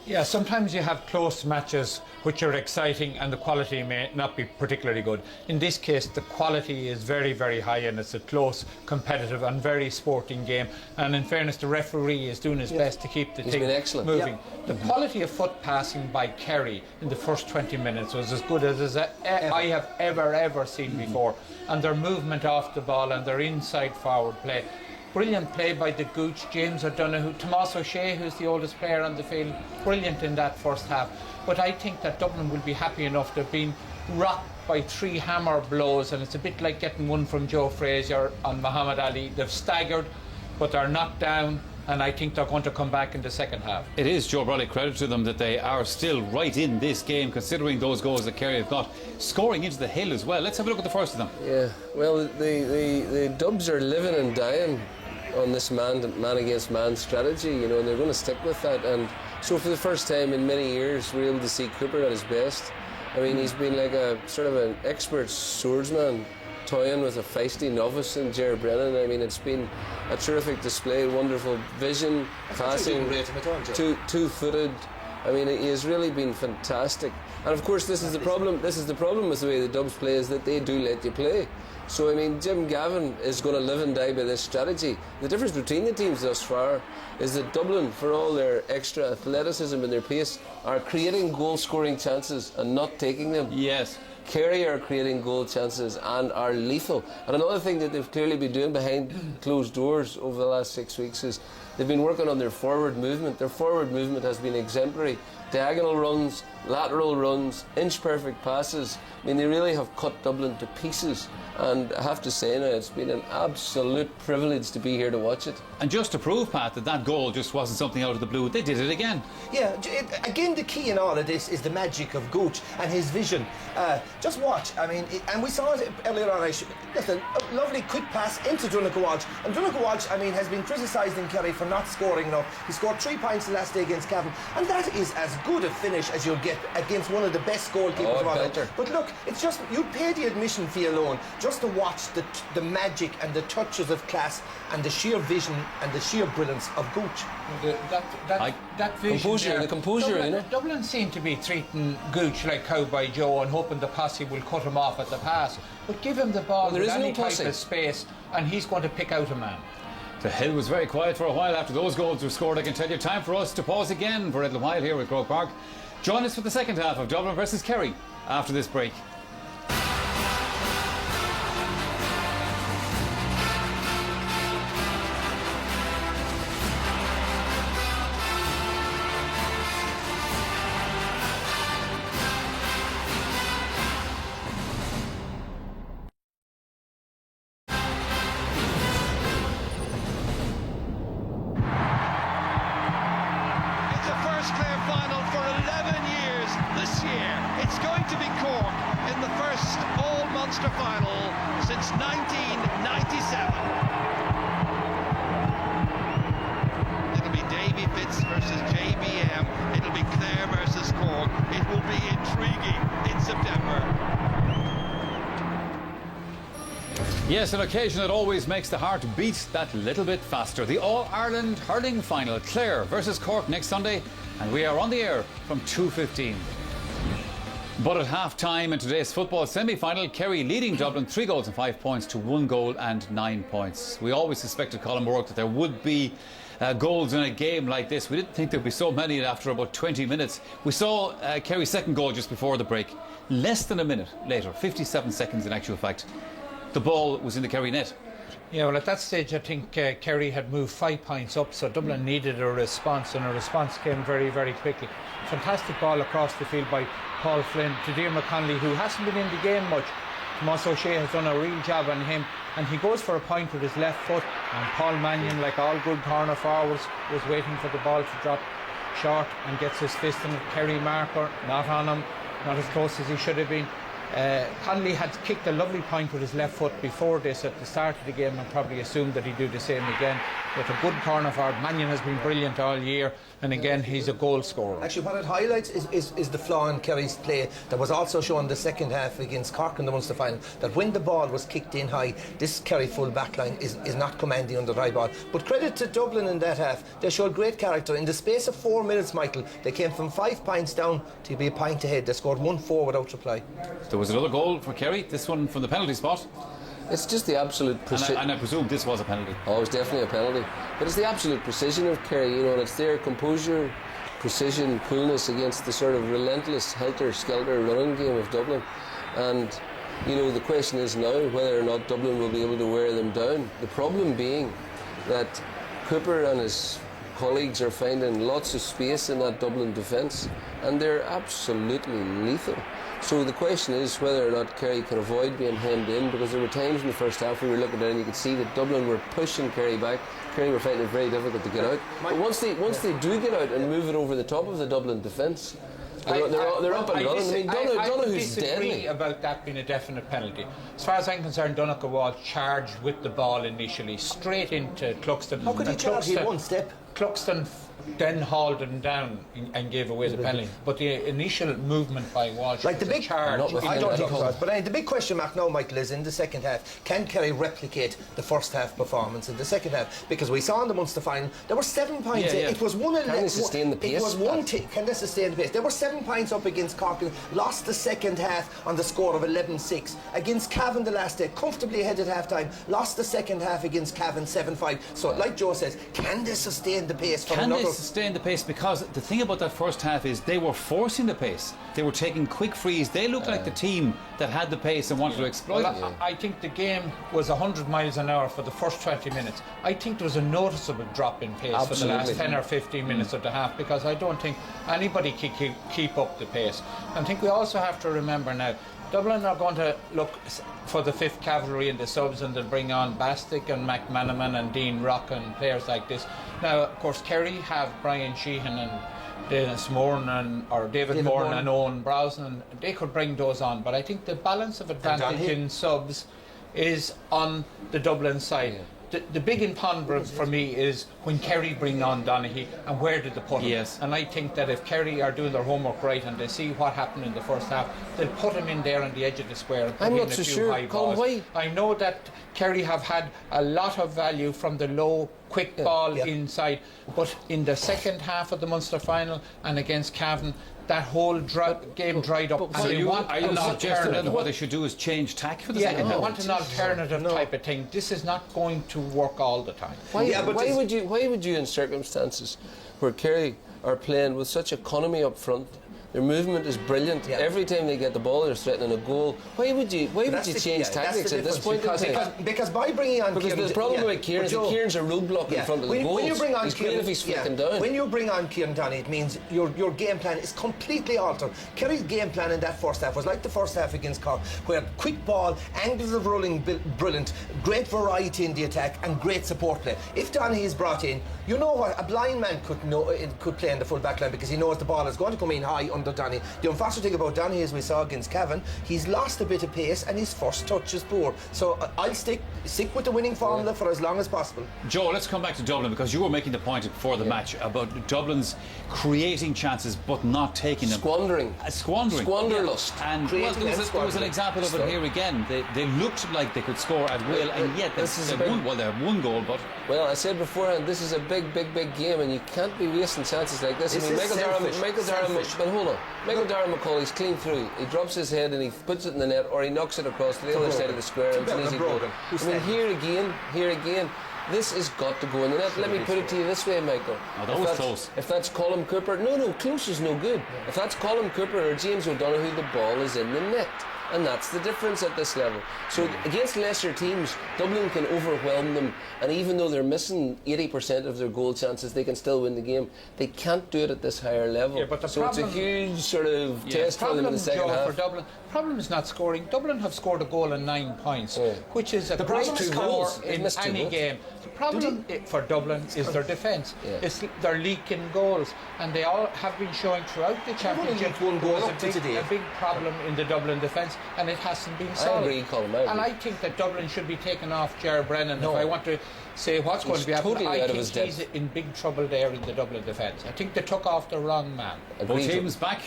Yeah, sometimes you have close matches which are exciting and the quality may not be particularly good. In this case, the quality is very, very high, and it's a close, competitive and very sporting game. And in fairness, the referee is doing his best to keep the thing moving. The quality of foot passing by Kerry in the first 20 minutes was as good as I have ever seen before. And their movement off the ball and their inside forward play. Brilliant play by the Gooch, James O'Donoghue, Tomás O'Shea, who's the oldest player on the field, brilliant in that first half. But I think that Dublin will be happy enough. They've been rocked by 3 hammer blows, and it's a bit like getting one from Joe Frazier on Muhammad Ali. They've staggered, but they're knocked down, and I think they're going to come back in the second half. It is, Joe Brawley, credit to them that they are still right in this game, considering those goals that Kerry have got, scoring into the hill as well. Let's have a look at the first of them. Yeah, well, the Dubs are living and dying on this man against man strategy, you know, and they're going to stick with that. And so for the first time in many years, we're able to see Cooper at his best. I mean, he's been like a sort of an expert swordsman, toying with a feisty novice in Ger Brennan. I mean, it's been a terrific display, wonderful vision, passing, two-footed, I mean, he has really been fantastic. And of course, this is the problem. This is the problem with the way the Dubs play, is that they do let you play. So I mean, Jim Gavin is going to live and die by this strategy. The difference between the teams thus far is that Dublin, for all their extra athleticism and their pace, are creating goal-scoring chances and not taking them. Yes. Kerry are creating goal chances and are lethal. And another thing that they've clearly been doing behind closed doors over the last 6 weeks is they've been working on their forward movement. Their forward movement has been exemplary. Diagonal runs, lateral runs, inch-perfect passes. I mean, they really have cut Dublin to pieces. And I have to say now, it's been an absolute privilege to be here to watch it. And just to prove, Pat, that goal just wasn't something out of the blue, they did it again. Yeah, again, the key in all of this is the magic of Gooch and his vision. Just watch, I mean, and we saw it earlier on. Listen, a lovely quick pass into Donegal Walsh. And Donegal Walsh, I mean, has been criticised in Kerry for not scoring enough. He scored 3 points the last day against Cavan. And that is as good a finish as you'll get against one of the best goalkeepers of all time. But look, it's just, you pay the admission fee alone just to watch the magic and the touches of class and the sheer vision and the sheer brilliance of Gooch. That vision composure, there, the composure, Dublin, you know. Dublin seem to be treating Gooch like Cowboy Joe and hoping the posse will cut him off at the pass. But give him the ball with any type of space and he's going to pick out a man. The hill was very quiet for a while after those goals were scored, I can tell you. Time for us to pause again for a little while here at Croke Park. Join us for the second half of Dublin versus Kerry after this break. Yes, an occasion that always makes the heart beat that little bit faster. The All-Ireland hurling final, Clare versus Cork next Sunday, and we are on the air from 2:15. But at half-time in today's football semi-final, Kerry leading Dublin 3 goals and 5 points to 1 goal and 9 points. We always suspected, Colin Burke, that there would be goals in a game like this. We didn't think there'd be so many after about 20 minutes. We saw Kerry's second goal just before the break. Less than a minute later, 57 seconds in actual fact, the ball was in the Kerry net. Yeah, well, at that stage, I think Kerry had moved 5 points up, so Dublin needed a response, and a response came very, very quickly. Fantastic ball across the field by Paul Flynn to Diarmuid McConnelly, who hasn't been in the game much. Tomas O'Shea has done a real job on him, and he goes for a point with his left foot, and Paul Mannion, like all good corner forwards, was waiting for the ball to drop short and gets his fist in it. Kerry marker, not on him, not as close as he should have been. Connolly had kicked a lovely point with his left foot before this at the start of the game, and probably assumed that he'd do the same again. But a good corner forward. Mannion has been brilliant all year, and again he's a goal scorer. Actually, what it highlights is the flaw in Kerry's play that was also shown the second half against Cork in the Munster final, that when the ball was kicked in high, this Kerry full back line is not commanding under the high ball. But credit to Dublin in that half, they showed great character. In the space of 4 minutes, Michael, they came from 5 points down to be a point ahead. They scored 1-4 without reply. There was another goal for Kerry, this one from the penalty spot. It's just the absolute precision. And I presume this was a penalty. Oh, it was definitely a penalty. But it's the absolute precision of Kerry, you know, and it's their composure, precision, coolness against the sort of relentless helter-skelter running game of Dublin. And, you know, the question is now whether or not Dublin will be able to wear them down. The problem being that Cooper and his colleagues are finding lots of space in that Dublin defence, and they're absolutely lethal. So the question is whether or not Kerry can avoid being hemmed in, because there were times in the first half we were looking at it and you could see that Dublin were pushing Kerry back. Kerry were finding it very difficult to get out. But once they do get out and move it over the top of the Dublin defence, they're up and running. I mean, Donoghu's deadly. I disagree about that being a definite penalty. As far as I'm concerned, Donegal was charged with the ball initially, straight into Cluxton. How could he charge in one step? Cluxton then hauled them down and gave away the penalty. But the initial movement by Walsh, like the big charge. I don't think it was. But the big question mark now, Michael, is in the second half, can Kerry replicate the first half performance in the second half? Because we saw in the Munster final, there were 7 points. It was 1-11. Can they sustain the pace? It was can they sustain the pace? There were 7 points up against Cork, lost the second half on the score of 11-6. Against Cavan the last day, comfortably ahead at half time, lost the second half against Cavan 7-5. So, like Joe says, can they sustain the pace for another? Can they sustain the pace? Because the thing about that first half is they were forcing the pace. They were taking quick frees. They looked like the team that had the pace and wanted to exploit it. I think the game was 100 miles an hour for the first 20 minutes. I think there was a noticeable drop in pace for the last 10 or 15 minutes of the half, because I don't think anybody can keep up the pace. I think we also have to remember now, Dublin are going to look for the 5th Cavalry in the subs, and they'll bring on Bastick and McManaman and Dean Rock and players like this. Now, of course, Kerry have Brian Sheehan and Dennis Moran or David Moran and Owen Browson. They could bring those on, but I think the balance of advantage in subs is on the Dublin side. The big imponderance for me is when Kerry bring on Donaghy, and where did they put him? Yes. And I think that if Kerry are doing their homework right and they see what happened in the first half, they'll put him in there on the edge of the square and put I'm in not a so few sure. high Colin, balls. why? I know that Kerry have had a lot of value from the low, quick ball inside, but in the second half of the Munster final and against Cavan, that whole game dried up. So And are you suggesting that what they should do is change tack for the second half? I want an alternative type of thing. This is not going to work all the time. Why would you, in circumstances where Kerry are playing with such economy up front, their movement is brilliant. Every time they get the ball, they're threatening a goal. Why would you change tactics at this point in time? Because by bringing on Kieran, the problem with Kieran is that Kieran's a roadblock in front of the goals. When you bring on He's great if he's flicking down. When you bring on Kieran Donaghy, it means your game plan is completely altered. Kerry's game plan in that first half was like the first half against Cork, where quick ball, angles of rolling brilliant, great variety in the attack, and great support play. If Donaghy is brought in, you know what, a blind man could play in the full back line, because he knows the ball is going to come in high under Donaghy. The unfortunate thing about Donaghy, as we saw against Cavan, he's lost a bit of pace and his first touch is poor. So I'll stick with the winning formula for as long as possible. Joe, let's come back to Dublin, because you were making the point before the match about Dublin's creating chances but not taking them. Squandering. Squanderlust. And there was an example of it here again. They looked like they could score at will, and yet they have one goal, but... Well, I said beforehand, this is a big game, and you can't be wasting chances like this. Michael Darragh McCauley's clean through. He drops his head and he puts it in the net, or he knocks it across to the other side of the square. And it's an easy goal. I mean, here again, this has got to go in the net. Let me put it to you this way, Michael. Oh, that was close. If that's Colin Cooper, no, close is no good. If that's Colin Cooper or James O'Donoghue, the ball is in the net. And that's the difference at this level. So against lesser teams, Dublin can overwhelm them, and even though they're missing 80% of their goal chances, they can still win the game. They can't do it at this higher level. Yeah, but it's a huge sort of test for them in the second half. For Dublin, the problem is not scoring. Dublin have scored a goal and 9 points, which is a great score in any game. The problem for Dublin is their defence. It's they're leaking goals, and they all have been showing throughout the championship a big problem in the Dublin defence, and it hasn't been solved. I agree, Colin. And I think that Dublin should be taking off Ger Brennan. If I want to say what's going to be happening, I think he's in big trouble there in the Dublin defence. I think they took off the wrong man. Both teams back.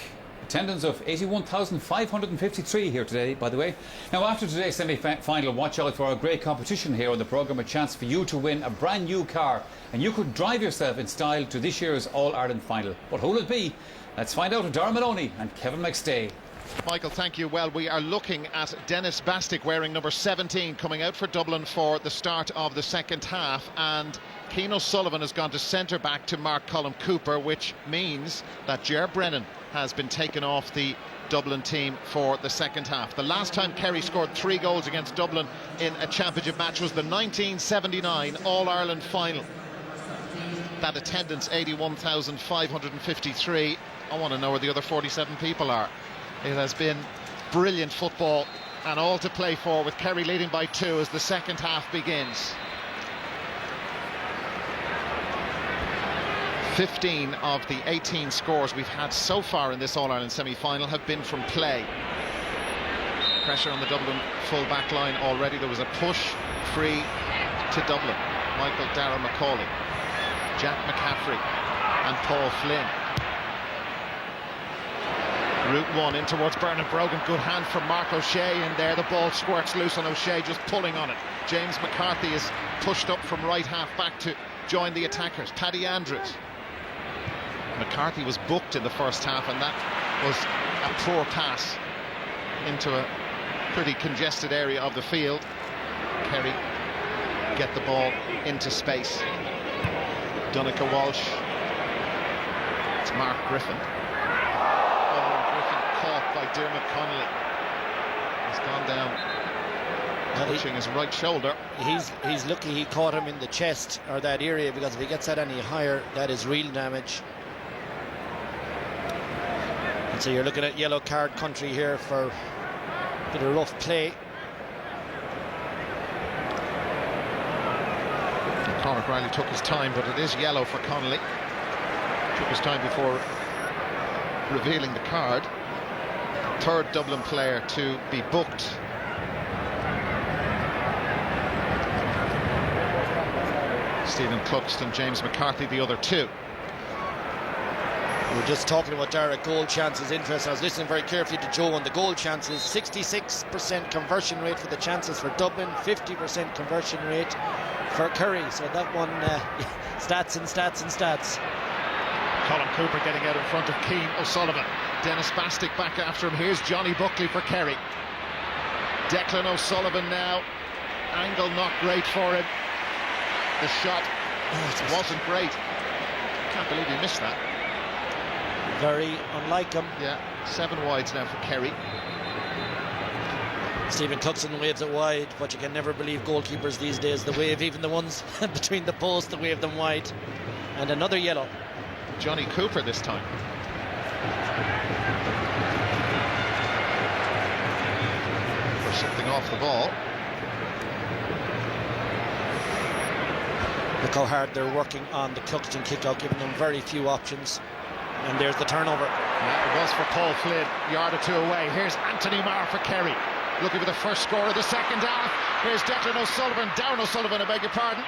Attendance of 81,553 here today, by the way. Now, after today's semi-final, watch out for a great competition here on the programme, a chance for you to win a brand new car, and you could drive yourself in style to this year's All-Ireland final. But who will it be? Let's find out with Darragh Maloney and Kevin McStay. Michael, thank you. Well, we are looking at Dennis Bastick wearing number 17 coming out for Dublin for the start of the second half, and Cian O'Sullivan has gone to centre back to mark Colin Cooper, which means that Ger Brennan has been taken off the Dublin team for the second half. The last time Kerry scored 3 goals against Dublin in a championship match was the 1979 All-Ireland final. That attendance, 81,553. I want to know where the other 47 people are. It has been brilliant football and all to play for, with Kerry leading by 2 as the second half begins. 15 of the 18 scores we've had so far in this All-Ireland semi-final have been from play. Pressure on the Dublin full-back line already. There was a push free to Dublin. Michael Darragh McCauley, Jack McCaffrey and Paul Flynn. Route 1 in towards Bernard Brogan. Good hand from Mark O'Shea in there. The ball squirts loose on O'Shea, just pulling on it. James McCarthy is pushed up from right half back to join the attackers. Paddy Andrews. McCarthy was booked in the first half, and that was a poor pass into a pretty congested area of the field. Kerry get the ball into space. Donncha Walsh. It's Mark Griffin. Caught by Dermot Connolly. He's gone down, touching his right shoulder. He's lucky he caught him in the chest or that area, because if he gets that any higher, that is real damage. And so you're looking at yellow card country here for a bit of rough play. Cormac Riley took his time, but it is yellow for Connolly. Took his time before revealing the card. Third Dublin player to be booked. Stephen Cluxton, James McCarthy, the other two. We were just talking about Derek goal chances. Interest. I was listening very carefully to Joe on the goal chances. 66% conversion rate for the chances for Dublin, 50% conversion rate for Kerry. So that one, stats and stats and stats. Colin Cooper getting out in front of Keane O'Sullivan. Dennis Bastick back after him. Here's Johnny Buckley for Kerry. Declan O'Sullivan now. Angle not great for him. The shot wasn't great. Can't believe he missed that. Very unlike him. Yeah, 7 wides now for Kerry. Stephen Cluxton waves it wide, but you can never believe goalkeepers these days. They wave even the ones between the posts, they wave them wide. And another yellow. Johnny Cooper this time. For something off the ball. Look how hard they're working on the Cluxton kick-out, giving them very few options. And there's the turnover. Yeah, it was for Paul Flynn, yard or two away. Here's Anthony Marr for Kerry, looking for the first score of the second half. Here's Declan O'Sullivan, Darren O'Sullivan, I beg your pardon.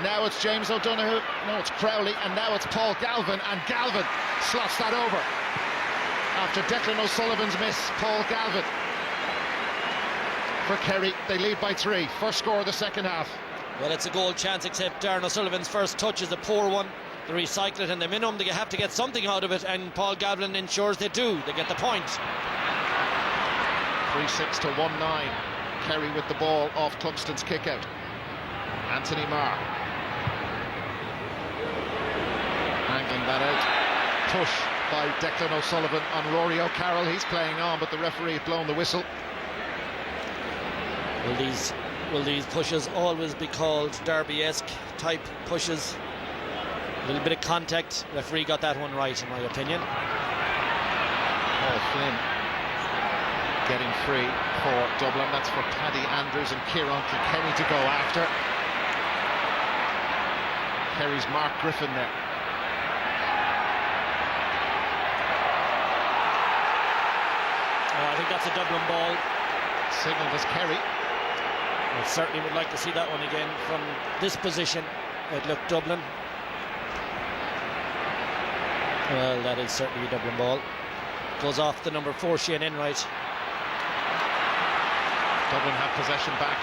Now it's James O'Donoghue, no, it's Crowley, and now it's Paul Galvin, and Galvin slots that over. After Declan O'Sullivan's miss, Paul Galvin for Kerry. They lead by 3. First score of the second half. Well, it's a goal chance, except Darren O'Sullivan's first touch is a poor one. They recycle it, and the minimum they have to get something out of it, and Paul Galvin ensures they do. They get the point. 3-6 to 1-9. Kerry with the ball off Cluxton's kick out. Anthony Marr angling that out. Push by Declan O'Sullivan on Rory O'Carroll. He's playing on, but the referee had blown the whistle. Will these pushes always be called Derby-esque type pushes? A little bit of contact. Referee got that one right, in my opinion. Paul Flynn getting free for Dublin. That's for Paddy Andrews and Kieran Kilkenny to go after. Kerry's Mark Griffin there. I think that's a Dublin ball. Signalled as Kerry. I certainly would like to see that one again from this position. It looked Dublin. Well, that is certainly a Dublin ball. Goes off the number 4, Shane Enright. Dublin have possession back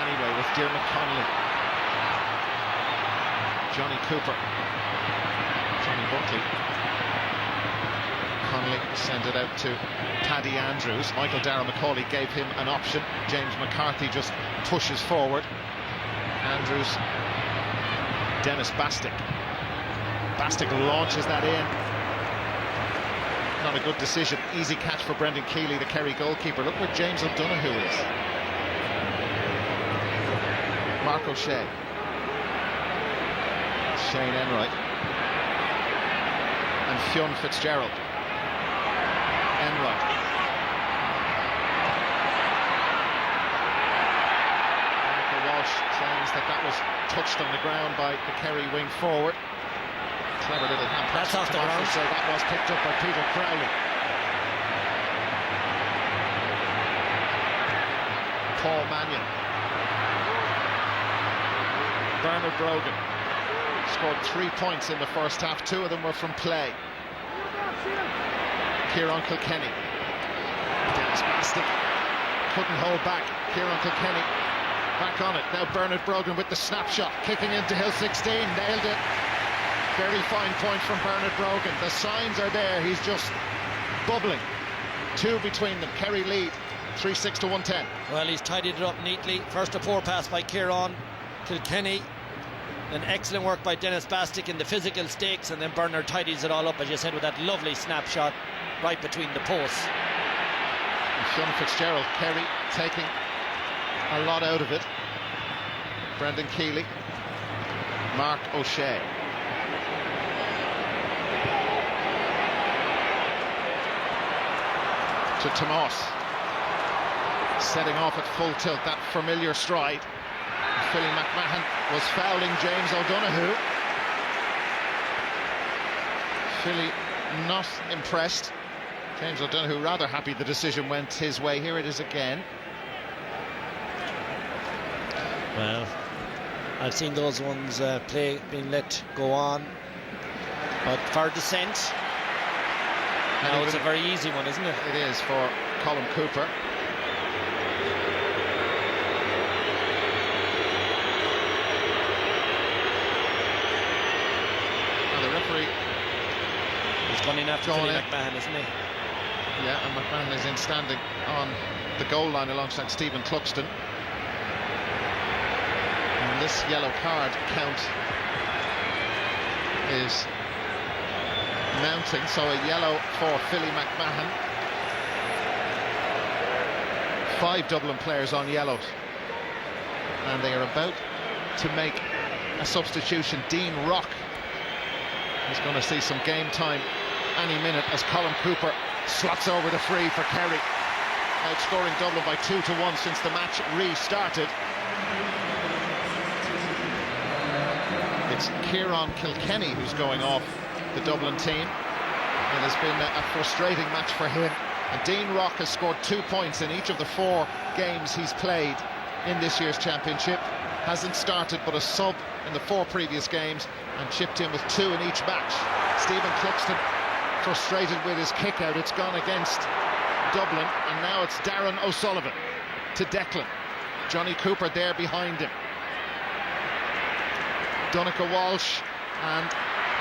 anyway with Dermot Connolly. Johnny Cooper. Johnny Buckley. Connolly sent it out to Paddy Andrews. Michael Darragh Macaulay gave him an option. James McCarthy just pushes forward. Andrews. Dennis Bastick. Bastick launches that in. Not a good decision. Easy catch for Brendan Keeley, the Kerry goalkeeper. Look where James O'Donoghue is. Mark O'Shea. Shane Enright. And Fionn Fitzgerald. Enright. Michael Walsh claims that was touched on the ground by the Kerry wing forward. Clever little hand pass. That's off the ground. So that was picked up by Peter Crowley. Paul Mannion. Bernard Brogan. scored 3 points in the first half. 2 of them were from play. Kieran Kilkenny. Dennis Bastic couldn't hold back. Kieran Kilkenny back on it. Now Bernard Brogan with the snapshot, kicking into Hill 16, nailed it. Very fine point from Bernard Brogan. The signs are there, he's just bubbling. 2 between them. Kerry lead 3-6 to 110. Well, he's tidied it up neatly. First a poor pass by Kieran Kilkenny, then excellent work by Dennis Bastic in the physical stakes, and then Bernard tidies it all up, as you said, with that lovely snapshot right between the posts. And Sean Fitzgerald, Kerry taking a lot out of it. Brendan Keeley, Mark O'Shea. To Tomas, setting off at full tilt, that familiar stride. Philly McMahon was fouling James O'Donoghue. Philly not impressed. James O'Donoghue rather happy the decision went his way. Here it is again. Well, I've seen those ones being let go on, but for dissent, now it's a very easy one, isn't it? It is for Colm Cooper. Now the referee is going in after Philly McMahon, isn't he? Yeah, and McMahon is in standing on the goal line alongside Stephen Cluxton. And this yellow card count is mounting, so a yellow for Philly McMahon. 5 Dublin players on yellows, and they are about to make a substitution. Dean Rock is going to see some game time any minute as Colm Cooper slots over the free for Kerry, outscoring Dublin by 2-1 since the match restarted. It's Kieran Kilkenny who's going off the Dublin team. It has been a frustrating match for him. And Dean Rock has scored 2 points in each of the 4 games he's played in this year's championship. Hasn't started but a sub in the 4 previous games and chipped in with 2 in each match. Stephen Cluxton frustrated with his kick out. It's gone against Dublin, and now it's Darren O'Sullivan to Declan. Johnny Cooper there behind him. Donncha Walsh and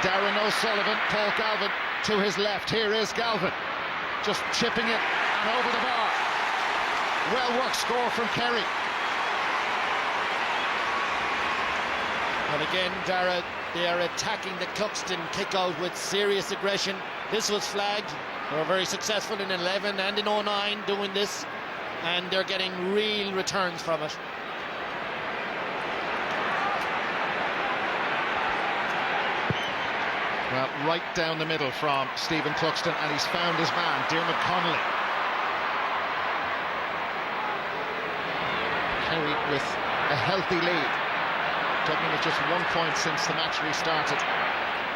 Darren O'Sullivan. Paul Galvin to his left. Here is Galvin, just chipping it and over the bar. Well worked score from Kerry. And again, Dara, they are attacking the Cluxton kick out with serious aggression. This was flagged. They were very successful in 11 and in 09 doing this, and they're getting real returns from it. Well, right down the middle from Stephen Cluxton, and he's found his man, Diarmuid Connolly. Kerry with a healthy lead. Dublin with just 1 point since the match restarted.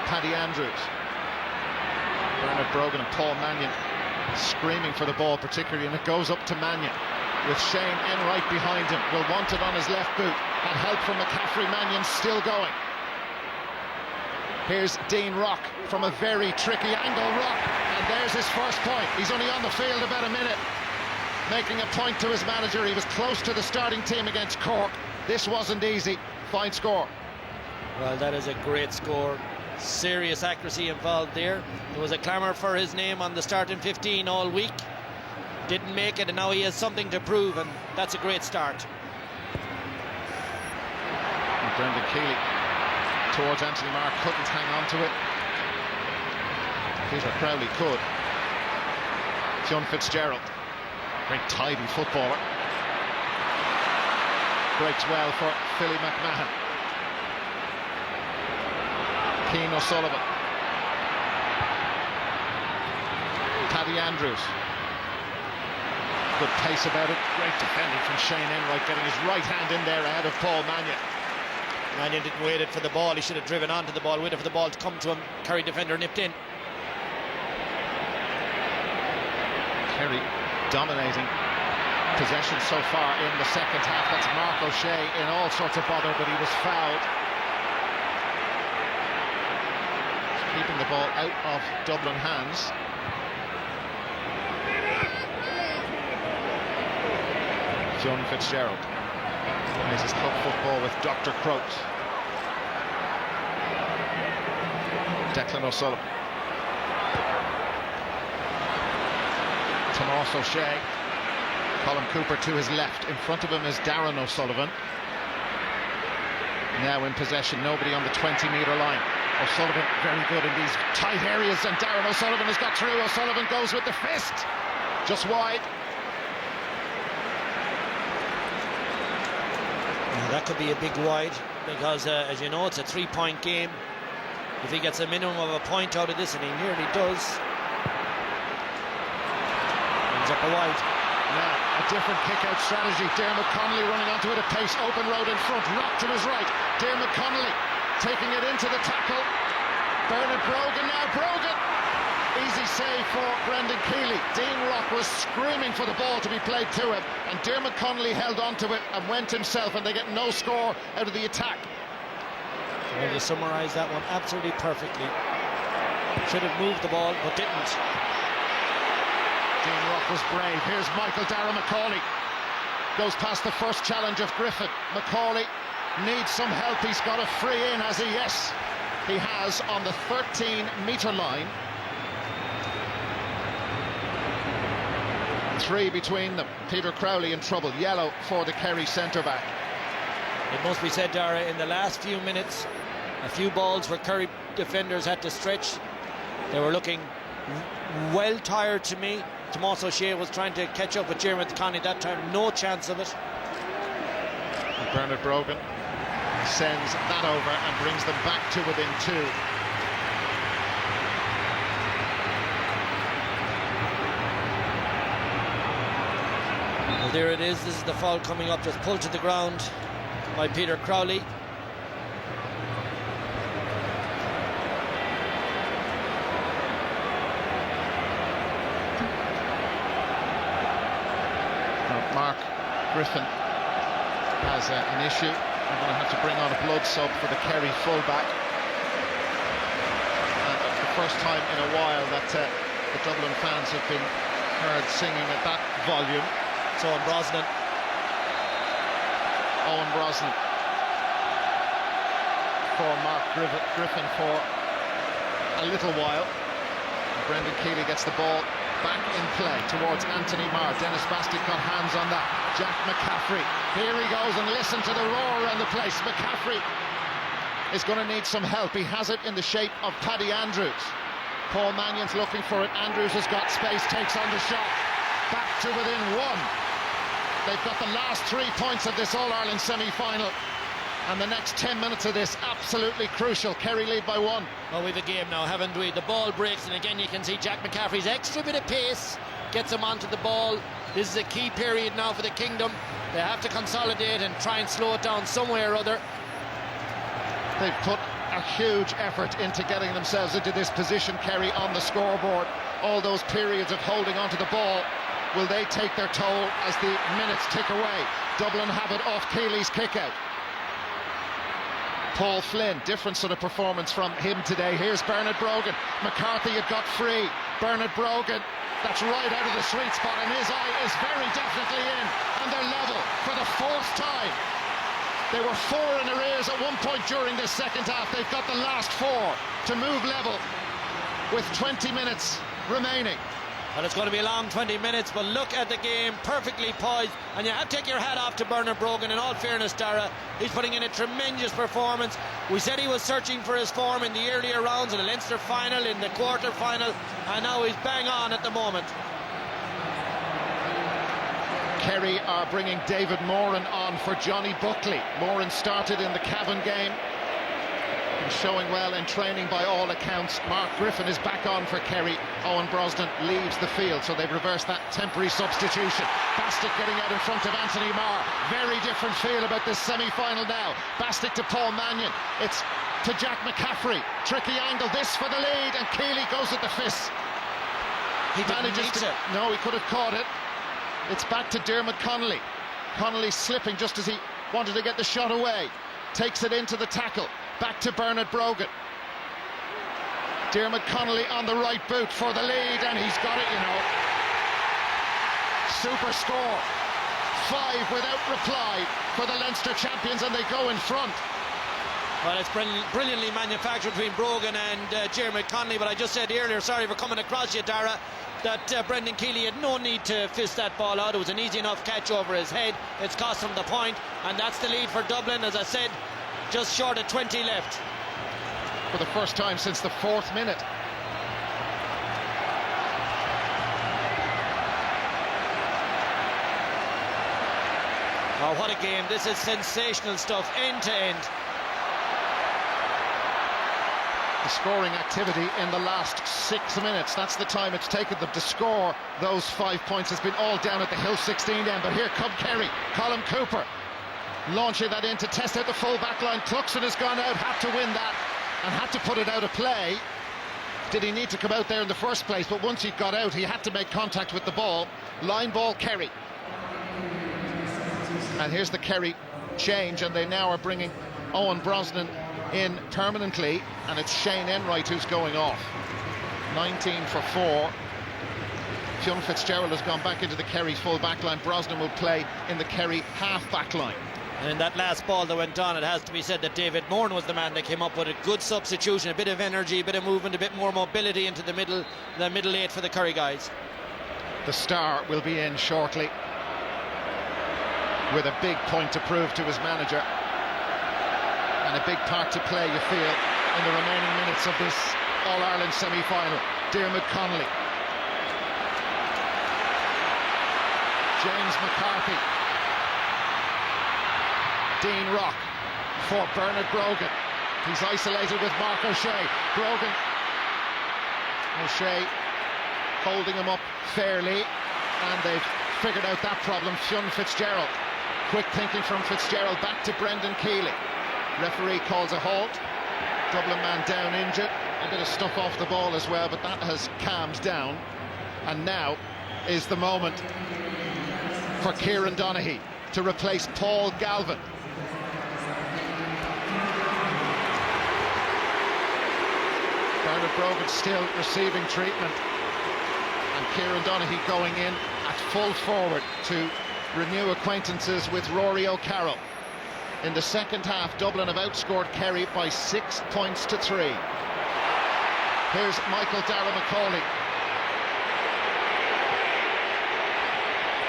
Paddy Andrews, Bernard Brogan and Paul Mannion screaming for the ball particularly, and it goes up to Mannion with Shane Enright behind him. Will want it on his left boot, and help from McCaffrey. Mannion still going. Here's Dean Rock from a very tricky angle. Rock, and there's his first point. He's only on the field about a minute, making a point to his manager. He was close to the starting team against Cork. This wasn't easy. Fine score. Well, that is a great score. Serious accuracy involved there. There was a clamour for his name on the starting 15 all week. Didn't make it, and now he has something to prove, and that's a great start. And Brendan Keeley towards Anthony Marr, couldn't hang on to it. Peter Crowley could. Sean Fitzgerald, very tidy footballer, breaks well for Philly McMahon. Keane O'Sullivan, Paddy Andrews, good pace about it. Great defending from Shane Enright, getting his right hand in there ahead of Paul Mannion. Mannion didn't wait it for the ball. He should have driven onto the ball, waited for the ball to come to him. Kerry defender nipped in. Kerry dominating possession so far in the second half. That's Mark O'Shea in all sorts of bother, but he was fouled. keeping the ball out of Dublin hands. John Fitzgerald plays his club football with Dr. Croat. Declan O'Sullivan. Tomas O'Shea. Colin Cooper to his left. In front of him is Darren O'Sullivan. Now in possession, nobody on the 20-metre line. O'Sullivan very good in these tight areas, and Darren O'Sullivan has got through. O'Sullivan goes with the fist. Just wide. That could be a big wide, because as you know, it's a 3-point game. If he gets a minimum of a point out of this, and he nearly does, ends up a wide. Now a different kick-out strategy. Dermot Connolly running onto it at pace. Open road in front. Rock to his right. Dermot Connolly taking it into the tackle. Bernard Brogan now. Brogan. Easy save for Brendan Keeley. Dean Rock was screaming for the ball to be played to him, and Dermot Connolly held on to it and went himself, and they get no score out of the attack. Well, you summarised that one absolutely perfectly. Should have moved the ball, but didn't. Dean Rock was brave. Here's Michael Dara McCauley. Goes past the first challenge of Griffin. McCauley needs some help. He's got a free in, has he? Yes, he has, on the 13-metre line. 3 between them. Peter Crowley in trouble. Yellow for the Kerry centre-back. It must be said, Dara, in the last few minutes, a few balls where Kerry defenders had to stretch. They were looking well tired to me. Tomas O'Shea was trying to catch up with Jeremy Connie that time. No chance of it. And Bernard Brogan sends that over and brings them back to within 2. Well, there it is. This is the foul coming up, just pulled to the ground by Peter Crowley. Mark Griffin has an issue. We're going to have to bring on a blood sub for the Kerry fullback. And the first time in a while that the Dublin fans have been heard singing at that volume. It's Owen Brosnan. Owen Brosnan for Mark Griffin for a little while. And Brendan Keeley gets the ball back in play towards Anthony Marr. Dennis Bastick got hands on that. Jack McCaffrey, here he goes, and listen to the roar around the place. McCaffrey is going to need some help. He has it in the shape of Paddy Andrews. Paul Mannion's looking for it. Andrews has got space, takes on the shot. Back to within 1. They've got the last 3 points of this All-Ireland semi-final, and the next 10 minutes of this absolutely crucial. Kerry lead by 1. Well, we've a game now, haven't we? The ball breaks, and again you can see Jack McCaffrey's extra bit of pace gets him onto the ball. This is a key period now for the Kingdom. They have to consolidate and try and slow it down some way or other. They've put a huge effort into getting themselves into this position, Kerry, on the scoreboard. All those periods of holding onto the ball, will they take their toll as the minutes tick away? Dublin have it off Keeley's kick-out. Paul Flynn, different sort of performance from him today. Here's Bernard Brogan. McCarthy had got free. Bernard Brogan, that's right out of the sweet spot, and his eye is very definitely in, and they're level for the 4th time. They were 4 in arrears at one point during this second half. They've got the last 4 to move level with 20 minutes remaining. Well, it's going to be a long 20 minutes, but look at the game, perfectly poised, and you have to take your hat off to Bernard Brogan. In all fairness, Dara, he's putting in a tremendous performance. We said he was searching for his form in the earlier rounds, in the Leinster final, in the quarter-final, and now he's bang on at the moment. Kerry are bringing David Moran on for Johnny Buckley. Moran started in the Cavan game, showing well in training by all accounts. Mark Griffin is back on for Kerry. Owen Brosnan leaves the field, so they've reversed that temporary substitution. Bastick getting out in front of Anthony Marr. Very different feel about this semi-final now. Bastick to Paul Mannion. It's to Jack McCaffrey. Tricky angle, this for the lead, and Keeley goes with the fist. He manages to... No, he could have caught it. It's back to Dermot Connolly. Connolly slipping just as he wanted to get the shot away. Takes it into the tackle. Back to Bernard Brogan. Dermot Connolly on the right boot for the lead, and he's got it, you know. Super score. 5 without reply for the Leinster champions, and they go in front. Well, it's brilliantly manufactured between Brogan and Dermot Connolly, but I just said earlier, sorry for coming across you, Dara, that Brendan Keeley had no need to fist that ball out. It was an easy enough catch over his head. It's cost him the point, and that's the lead for Dublin. As I said, just short of 20 left. For the first time since the 4th minute. Oh, what a game. This is sensational stuff, end to end. The scoring activity in the last 6 minutes, that's the time it's taken them to score those 5 points. Has been all down at the Hill 16 end, but here come Kerry, Colin Cooper launching that in to test out the full back line. Cluxton has gone out, had to win that and had to put it out of play. Did he need to come out there in the first place? But once he got out, he had to make contact with the ball. Line ball, Kerry. And here's the Kerry change, and they now are bringing Owen Brosnan in permanently, and it's Shane Enright who's going off. 19 for 4. Fionn Fitzgerald has gone back into the Kerry full back line. Brosnan will play in the Kerry half back line. And in that last ball that went on, it has to be said that David Moran was the man that came up with a good substitution, a bit of energy, a bit of movement, a bit more mobility into the middle 8 for the Kerry guys. The star will be in shortly with a big point to prove to his manager, and a big part to play, you feel, in the remaining minutes of this All-Ireland semi-final. Dermot Connolly, James McCarthy, Dean Rock for Bernard Brogan. He's isolated with Mark O'Shea. Brogan, O'Shea holding him up fairly, and they've figured out that problem. Fionn Fitzgerald, quick thinking from Fitzgerald, back to Brendan Keeley. Referee calls a halt. Dublin man down injured. A bit of stuff off the ball as well, but that has calmed down. And now is the moment for Kieran Donaghy to replace Paul Galvin. Bernard Brogan still receiving treatment, and Kieran Donaghy going in at full forward to renew acquaintances with Rory O'Carroll. In the second half, Dublin have outscored Kerry by 6 points to 3. Here's Michael Dara McCauley.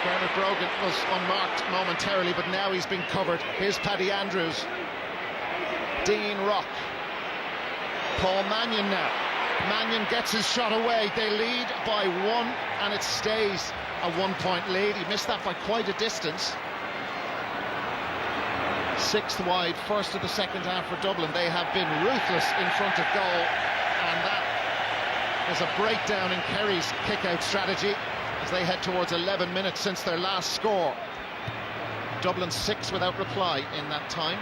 Bernard Brogan was unmarked momentarily, but now he's been covered. Here's Paddy Andrews, Dean Rock, Paul Mannion now. Mannion gets his shot away. They lead by 1, and it stays a 1-point lead. He missed that by quite a distance. 6th wide, first of the second half for Dublin. They have been ruthless in front of goal, and that is a breakdown in Kerry's kick-out strategy as they head towards 11 minutes since their last score. Dublin 6 without reply in that time.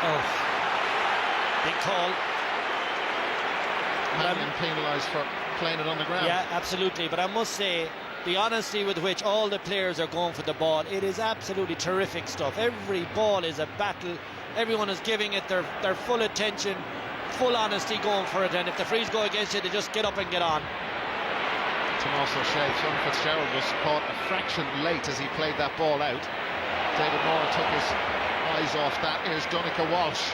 Oh, big call. Mannion penalised for playing it on the ground. Yeah, absolutely. But I must say, the honesty with which all the players are going for the ball, it is absolutely terrific stuff. Every ball is a battle. Everyone is giving it their full attention, full honesty going for it. And if the frees go against you, they just get up and get on. Tomas O'Shea, Fionn Fitzgerald was caught a fraction late as he played that ball out. David Moran took his eyes off that. Here's Donica Walsh.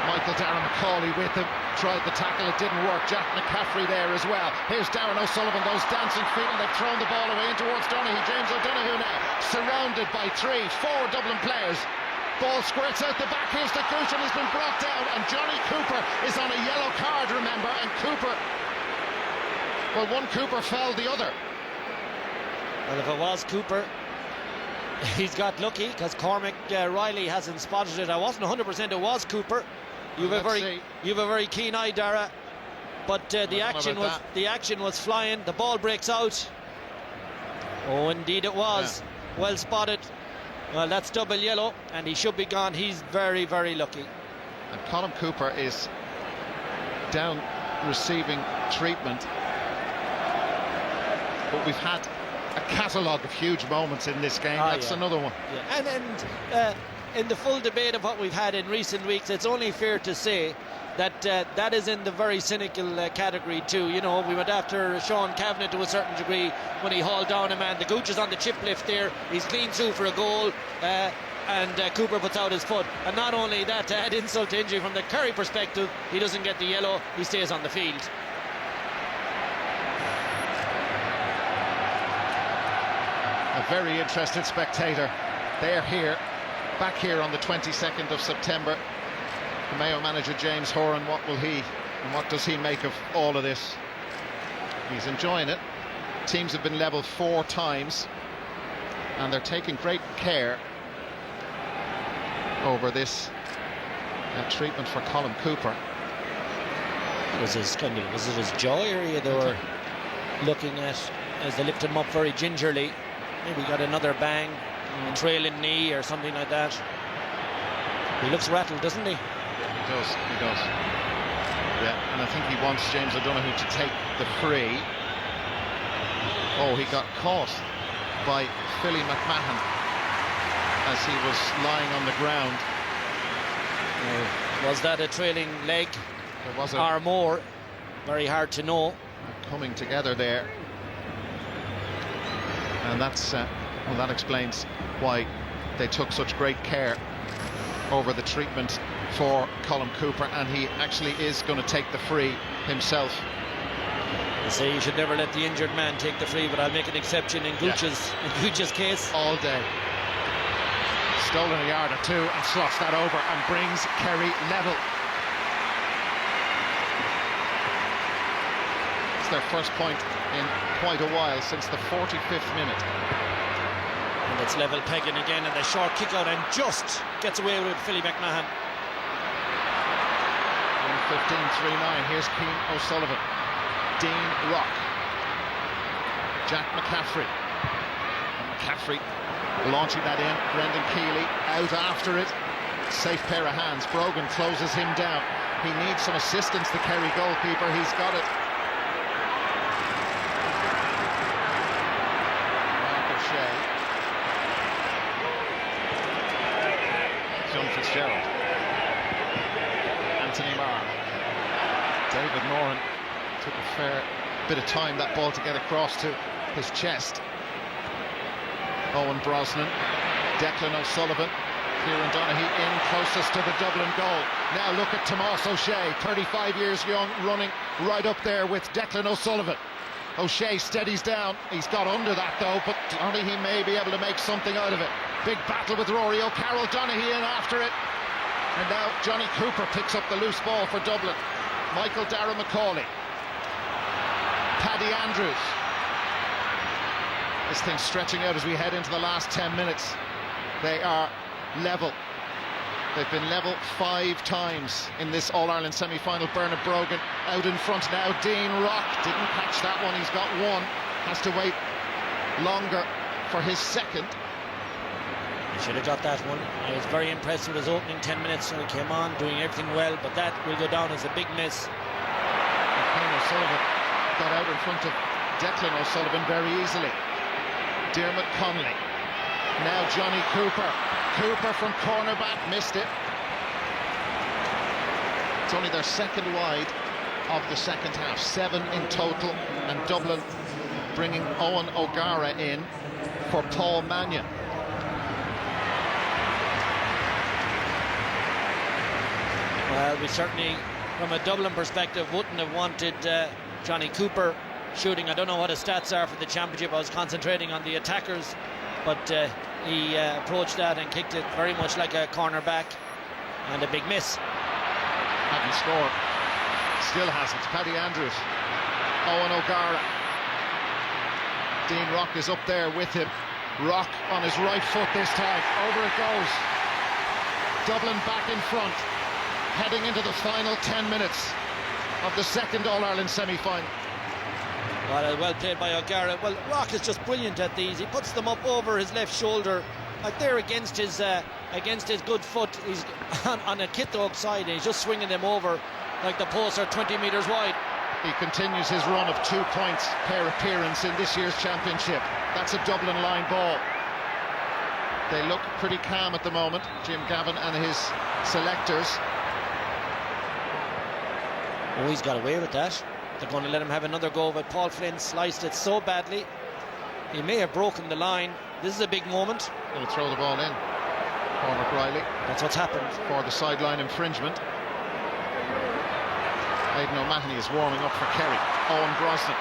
Michael Darren McCauley with him, tried the tackle, it didn't work. Jack McCaffrey there as well. Here's Darren O'Sullivan, those dancing feet, and they've thrown the ball away in towards Donaghy. James O'Donoghue now, surrounded by 4 Dublin players. Ball squirts out the back. Here's the Gooch, and he's been brought down, and Johnny Cooper is on a yellow card, remember, and Cooper, well, one Cooper fell the other. Well, if it was Cooper, he's got lucky, because Cormac Riley hasn't spotted it. I wasn't 100% it was Cooper. You've a very keen eye, Dara. But the action was flying. The ball breaks out. Oh, indeed it was. Yeah. Well spotted. Well, that's double yellow, and he should be gone. He's very, very lucky. And Colin Cooper is down receiving treatment. But we've had a catalogue of huge moments in this game. That's another one. Yeah. And in the full debate of what we've had in recent weeks, it's only fair to say that that is in the very cynical category too. You know, we went after Sean Kavanagh to a certain degree when he hauled down a man. The Gooch is on the chip lift there. He's clean through for a goal. And Cooper puts out his foot. And not only that, to add insult to injury from the Kerry perspective, he doesn't get the yellow, he stays on the field. A very interested spectator. They're here, back here on the 22nd of September. The Mayo manager James Horan, what will he and what does he make of all of this? He's enjoying it. Teams have been level 4 times, and they're taking great care over this treatment for Colm Cooper. Was it his jaw area they were looking at as they lifted him up very gingerly? Maybe got another bang, a trailing knee or something like that. He looks rattled, doesn't he? He does. Yeah, and I think he wants James O'Donoghue to take the free. Oh, he got caught by Philly McMahon as he was lying on the ground. Was that a trailing leg There was or more? Very hard to know. Coming together there, and that's well, that explains why they took such great care over the treatment for Colm Cooper, and he actually is going to take the free himself. They say you should never let the injured man take the free, but I'll make an exception in Gooch's case. All day. Stolen a yard or two and slots that over and brings Kerry level. It's their first point in quite a while, since the 45th minute. And it's level pegging again, and the short kick out, and just gets away with Philly McMahon. 1:15:39. Here's Keane O'Sullivan, Dean Rock, Jack McCaffrey. And McCaffrey launching that in. Brendan Keeley out after it. Safe pair of hands. Brogan closes him down. He needs some assistance, the Kerry goalkeeper. He's got it. Mark O'Shea. John Fitzgerald. Anthony Marr. David Moran took a fair bit of time, that ball, to get across to his chest. Owen Brosnan, Declan O'Sullivan, Kieran Donaghy in closest to the Dublin goal. Now look at Tomás O'Shea, 35 years young, running right up there with Declan O'Sullivan. O'Shea steadies down. He's got under that though, but Donaghy may be able to make something out of it. Big battle with Rory O'Carroll. Donaghy in after it. And now Johnny Cooper picks up the loose ball for Dublin. Michael Darragh Macaulay. Paddy Andrews. This thing's stretching out as we head into the last 10 minutes. They are level. They've been level 5 times in this All-Ireland semi-final. Bernard Brogan out in front now. Dean Rock didn't catch that one. He's got one. Has to wait longer for his second. He should have got that one. I was very impressed with his opening 10 minutes. So he came on doing everything well, but that will go down as a big miss. Keane O'Sullivan got out in front of Declan O'Sullivan very easily. Dermot Connolly. Now Johnny Cooper. Cooper from cornerback, missed it. It's only their second wide of the second half. 7 in total, and Dublin bringing Owen O'Gara in for Paul Mannion. Well, we certainly, from a Dublin perspective, wouldn't have wanted Johnny Cooper shooting. I don't know what his stats are for the championship. I was concentrating on the attackers, but he approached that and kicked it very much like a cornerback, and a big miss. Hadn't scored. Still hasn't. Paddy Andrews. Owen O'Gara. Dean Rock is up there with him. Rock on his right foot this time. Over it goes. Dublin back in front, heading into the final 10 minutes of the second All-Ireland semi-final. Well played by O'Gara. Well, Rock is just brilliant at these. He puts them up over his left shoulder, like they're against his good foot. He's on a Kithoak side, and he's just swinging them over like the posts are 20 metres wide. He continues his run of 2 points per appearance in this year's championship. That's a Dublin line ball. They look pretty calm at the moment, Jim Gavin and his selectors. Oh, he's got away with that. They're going to let him have another go, but Paul Flynn sliced it so badly. He may have broken the line. This is a big moment. Going to throw the ball in. Cormac Riley. That's what's happened. For the sideline infringement. Aidan O'Mahony is warming up for Kerry. Owen Brosnan.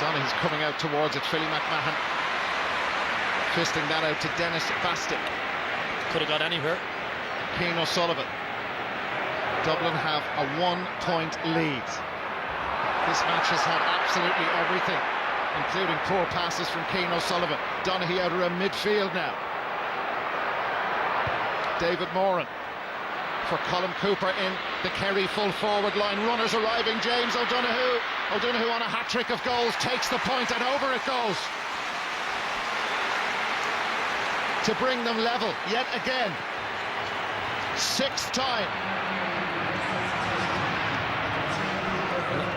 Donaghy's coming out towards it. Philly McMahon fisting that out to Dennis Bastick. Could have got anywhere. Keane O'Sullivan. Dublin have a 1-point lead. This match has had absolutely everything, including poor passes from Keane O'Sullivan. Donaghy out around midfield now. David Moran for Colin Cooper in the Kerry full forward line. Runners arriving. James O'Donoghue. O'Donoghue on a hat-trick of goals, takes the point and over it goes. To bring them level yet again. 6th time.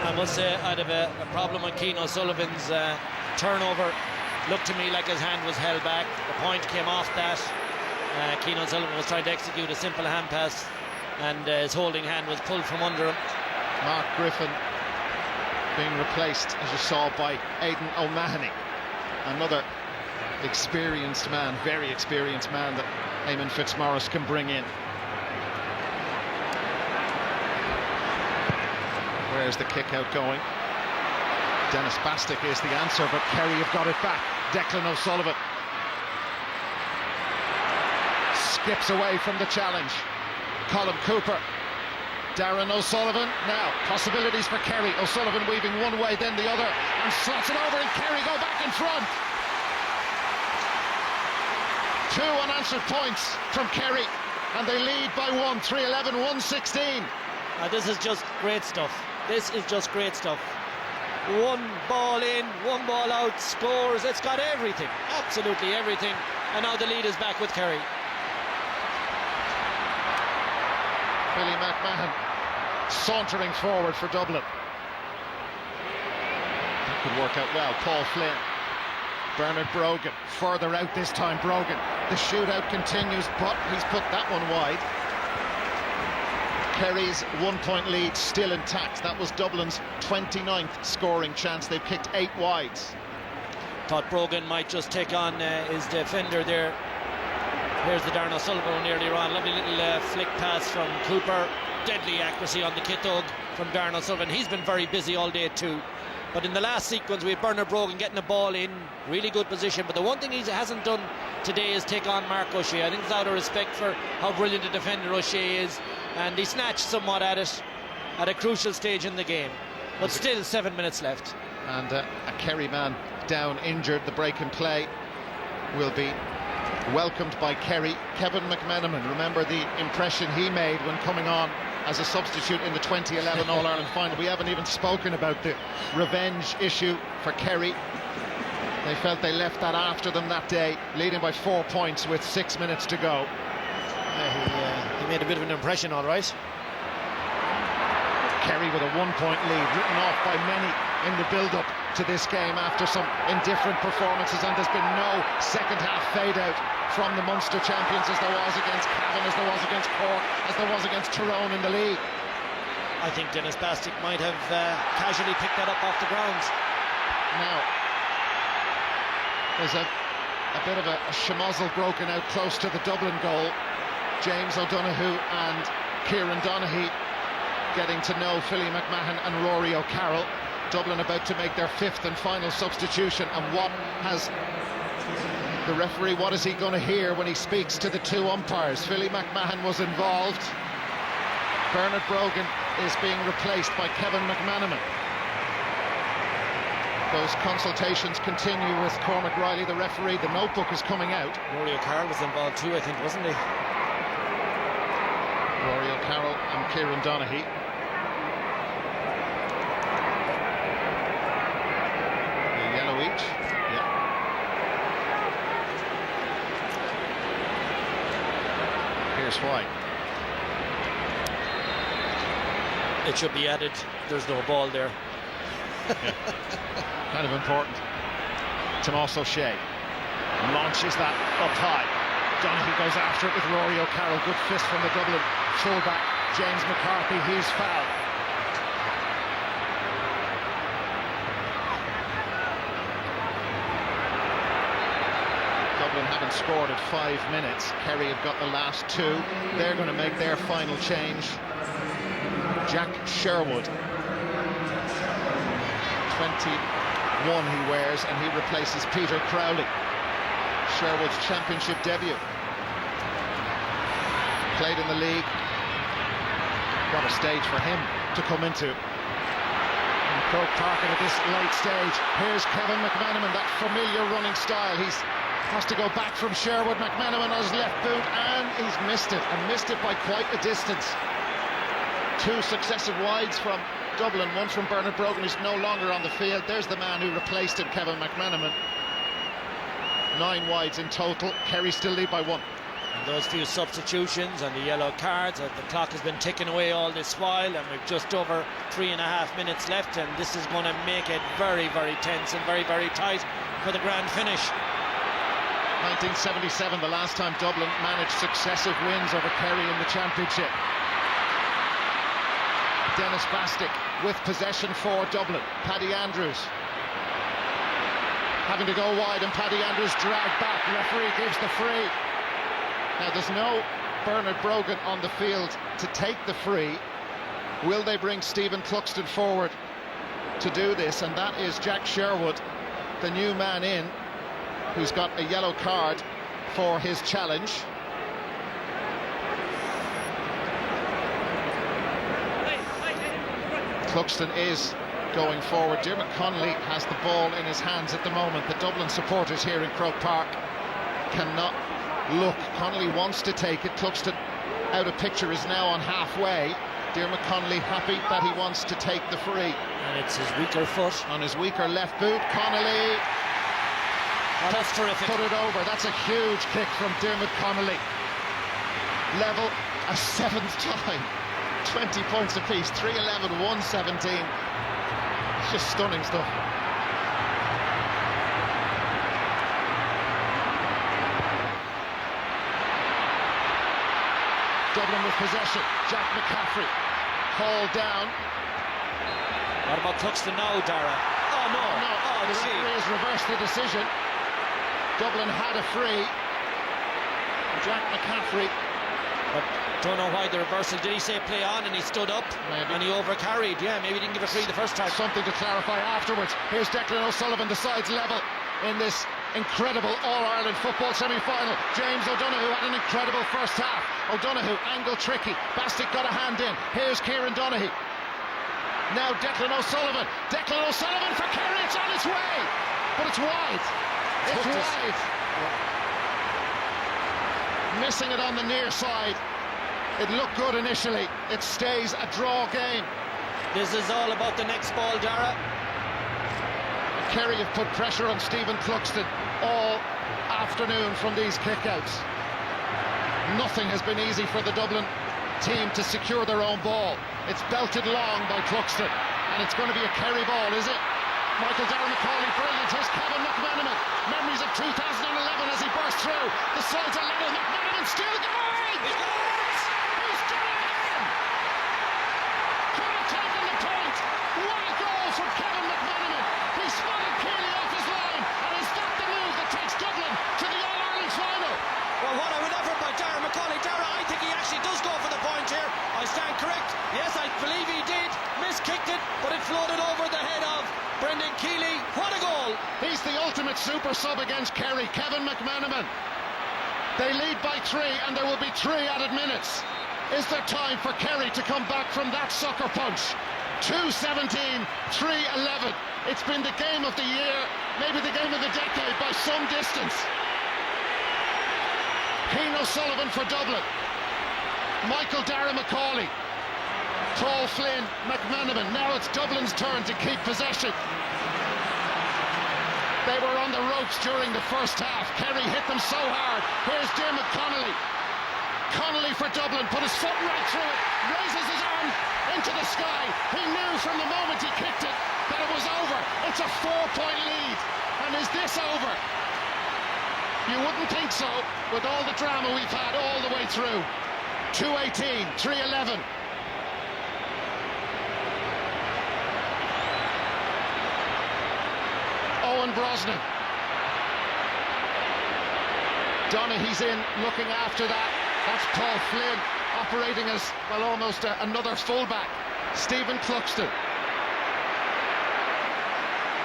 I must say I'd have a problem with Keane O'Sullivan's turnover. Looked to me like his hand was held back. The point came off that. Keane O'Sullivan was trying to execute a simple hand pass, and his holding hand was pulled from under him. Mark Griffin being replaced, as you saw, by Aidan O'Mahony. Another experienced man, very experienced man that Eamon Fitzmaurice can bring in. Where's the kick out going? Dennis Bastick is the answer, but Kerry have got it back. Declan O'Sullivan skips away from the challenge. Colin Cooper. Darren O'Sullivan. Now, possibilities for Kerry. O'Sullivan weaving one way, then the other, and slots it over, and Kerry go back in front. 2 unanswered points from Kerry, and they lead by 1, 3-11-1-16. This is just great stuff. This is just great stuff. One ball in, one ball out, scores. It's got everything, absolutely everything. And now the lead is back with Kerry. Billy McMahon sauntering forward for Dublin. That could work out well. Paul Flynn. Bernard Brogan further out this time. Brogan. The shootout continues, but he's put that one wide. Kerry's 1-point lead still intact. That was Dublin's 29th scoring chance. They've kicked 8 wides. Thought Brogan might just take on his defender there. Here's the Darren O'Sullivan earlier on. Lovely little flick pass from Cooper. Deadly accuracy on the Kitog from Darren O'Sullivan. He's been very busy all day too. But in the last sequence, we had Bernard Brogan getting the ball in. Really good position. But the one thing he hasn't done today is take on Mark O'Shea. I think it's out of respect for how brilliant a defender O'Shea is. And he snatched somewhat at it at a crucial stage in the game. But still 7 minutes left. And a Kerry man down, injured. The break in play will be welcomed by Kerry. Kevin McMenamin, remember the impression he made when coming on as a substitute in the 2011 All-Ireland final. We haven't even spoken about the revenge issue for Kerry. They felt they left that after them that day, leading by 4 points with 6 minutes to go. He made a bit of an impression, all right. Kerry with a 1-point lead, written off by many in the build-up to this game after some indifferent performances, and there's been no second-half fade-out from the Munster champions as there was against Cavan, as there was against Cork, as there was against Tyrone in the league. I think Dennis Bastick might have casually picked that up off the ground. Now, there's a bit of a schmozzle broken out close to the Dublin goal. James O'Donoghue and Kieran Donaghy getting to know Philly McMahon and Rory O'Carroll. Dublin about to make their 5th and final substitution, and what has the referee, what is he going to hear when he speaks to the 2 umpires? Philly McMahon was involved. Bernard Brogan is being replaced by Kevin McManaman. Those consultations continue with Cormac Riley, the referee. The notebook is coming out. Rory O'Carroll was involved too, I think, wasn't he? Rory O'Carroll and Kieran Donaghy. A yellow each. Yeah. Here's why. It should be added. There's no ball there. Yeah. Kind of important. Tomas O'Shea launches that up high. Donaghy goes after it with Rory O'Carroll. Good fist from the Dublin fullback, James McCarthy. He's fouled. Dublin haven't scored at 5 minutes. Kerry have got the last 2. They're going to make their final change. Jack Sherwood, 21 he wears, and he replaces Peter Crowley. Sherwood's championship debut. Played in the league. What a stage for him to come into. And Croke Park at this late stage. Here's Kevin McManaman, that familiar running style. He has to go back from Sherwood. McManaman on his left boot, and he's missed it, and missed it by quite a distance. 2 successive wides from Dublin, one from Bernard Brogan, who's no longer on the field. There's the man who replaced him, Kevin McManaman. 9 wides in total. Kerry still lead by 1. And those few substitutions and the yellow cards, the clock has been ticking away all this while, and we've just over 3.5 minutes left, and this is going to make it very, very tense and very, very tight for the grand finish. 1977, the last time Dublin managed successive wins over Kerry in the championship. Dennis Bastick with possession for Dublin. Paddy Andrews having to go wide, and Paddy Andrews dragged back. The referee gives the free. Now there's no Bernard Brogan on the field to take the free. Will they bring Stephen Cluxton forward to do this? And that is Jack Sherwood, the new man in, who's got a yellow card for his challenge. Cluxton is going forward. Dermot Connolly has the ball in his hands at the moment. The Dublin supporters here in Croke Park cannot look. Connolly wants to take it. Cluxton out of picture, is now on halfway. Dermot Connolly happy that he wants to take the free. And it's his weaker foot. On his weaker left boot. Connolly. Oh, that's terrific. Put it over. That's a huge kick from Dermot Connolly. Level a 7th time. 20 points apiece. 3-11, 1-17. It's just stunning stuff. Dublin with possession. Jack McCaffrey hauled down. What about Cluxton now, Dara? Oh no! The referee has reversed the decision. Dublin had a free. Jack McCaffrey. But don't know why the reversal. Did he say play on and he stood up? Maybe. And he overcarried? Yeah, maybe he didn't give a free the first time. Something to clarify afterwards. Here's Declan O'Sullivan, the sides level in this incredible All-Ireland football semi-final. James O'Donoghue had an incredible first half. O'Donoghue, angle tricky. Bastick got a hand in. Here's Kieran Donaghy. Now Declan O'Sullivan. Declan O'Sullivan for Kerry. It's on its way. But it's wide. It's wide. Missing it on the near side. It looked good initially. It stays a draw game. This is all about the next ball, Dara. Kerry have put pressure on Stephen Cluxton all afternoon from these kickouts. Nothing has been easy for the Dublin team to secure their own ball. It's belted long by Cluxton, and it's going to be a Kerry ball, is it? Michael Darragh Macaulay, brilliant. Here's Kevin McManaman. Memories of 2011 as he burst through. The sides are level. McManaman still going! He scores! He's done it again! Could have taken the point. What a goal from Kevin McManaman. He spotted Keely off his line, and is that the move that takes Dublin to the All-Ireland final? Well, what a good effort by Darragh Macaulay. Darragh, I think he actually does go for the point here. I stand correct. Yes, I believe he did. Miskicked it, but it floated over the head of Brendan Keely. What a goal! He's the ultimate super sub against Kerry, Kevin McManaman. They lead by 3, and there will be 3 added minutes. Is there time for Kerry to come back from that sucker punch? 2-17, 3-11. It's been the game of the year, maybe the game of the decade by some distance. Cian O'Sullivan for Dublin. Michael Darragh Macaulay. Paul Flynn, McManaman. Now it's Dublin's turn to keep possession. They were on the ropes during the first half. Kerry hit them so hard. Here's Dermot Connolly. Connolly for Dublin, put his foot right through it, raises his arm into the sky. He knew from the moment he kicked it that it was over. It's a 4-point lead, and is this over? You wouldn't think so, with all the drama we've had all the way through. 2:18, 3:11. Owen Brosnan. Donaghy's in, looking after that. That's Paul Flynn, operating as, well, almost another fullback. Stephen Cluxton.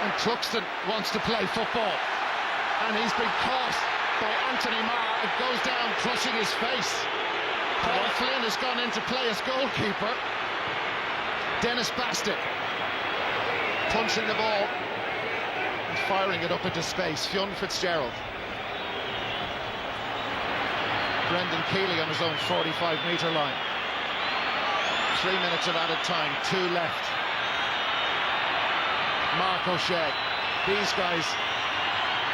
And Cluxton wants to play football. And he's been caught by Anthony Marr. It goes down, crushing his face. Paul Flynn has gone in to play as goalkeeper. Dennis Bastick punching the ball and firing it up into space. Fionn Fitzgerald. Brendan Keeley on his own 45-metre line. 3 minutes of added time, 2 left. Mark O'Shea. These guys,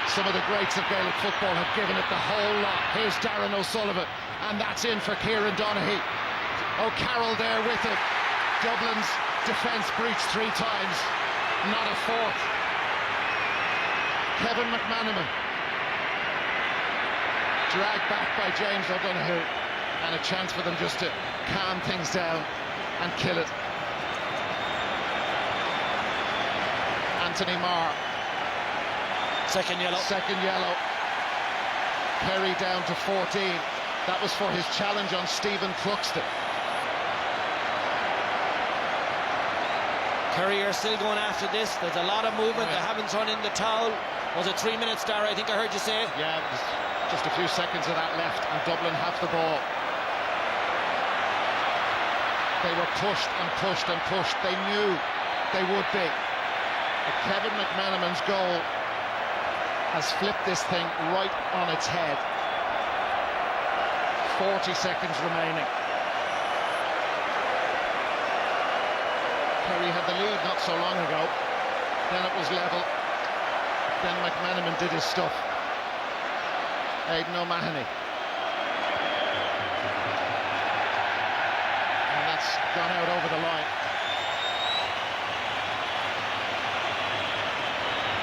some of the greats of Gaelic football, have given it the whole lot. Here's Darren O'Sullivan, and that's in for Kieran Donaghy. O'Carroll there with it. Dublin's defence breached 3 times, not a fourth. Kevin McManaman dragged back by James O'Donoghue, and a chance for them just to calm things down and kill it. Anthony Marr. Second yellow. Second yellow. Kerry down to 14. That was for his challenge on Stephen Cluxton. Kerry are still going after this. There's a lot of movement. They haven't thrown in the towel. Was it 3 minutes, Dara? I think I heard you say. Yeah, just a few seconds of that left, and Dublin have the ball. They were pushed and pushed and pushed. They knew they would be. But Kevin McManaman's goal has flipped this thing right on its head. 40 seconds remaining. Kerry had the lead not so long ago. Then it was level. Then McManaman did his stuff. Aidan O'Mahony. And that's gone out over the line.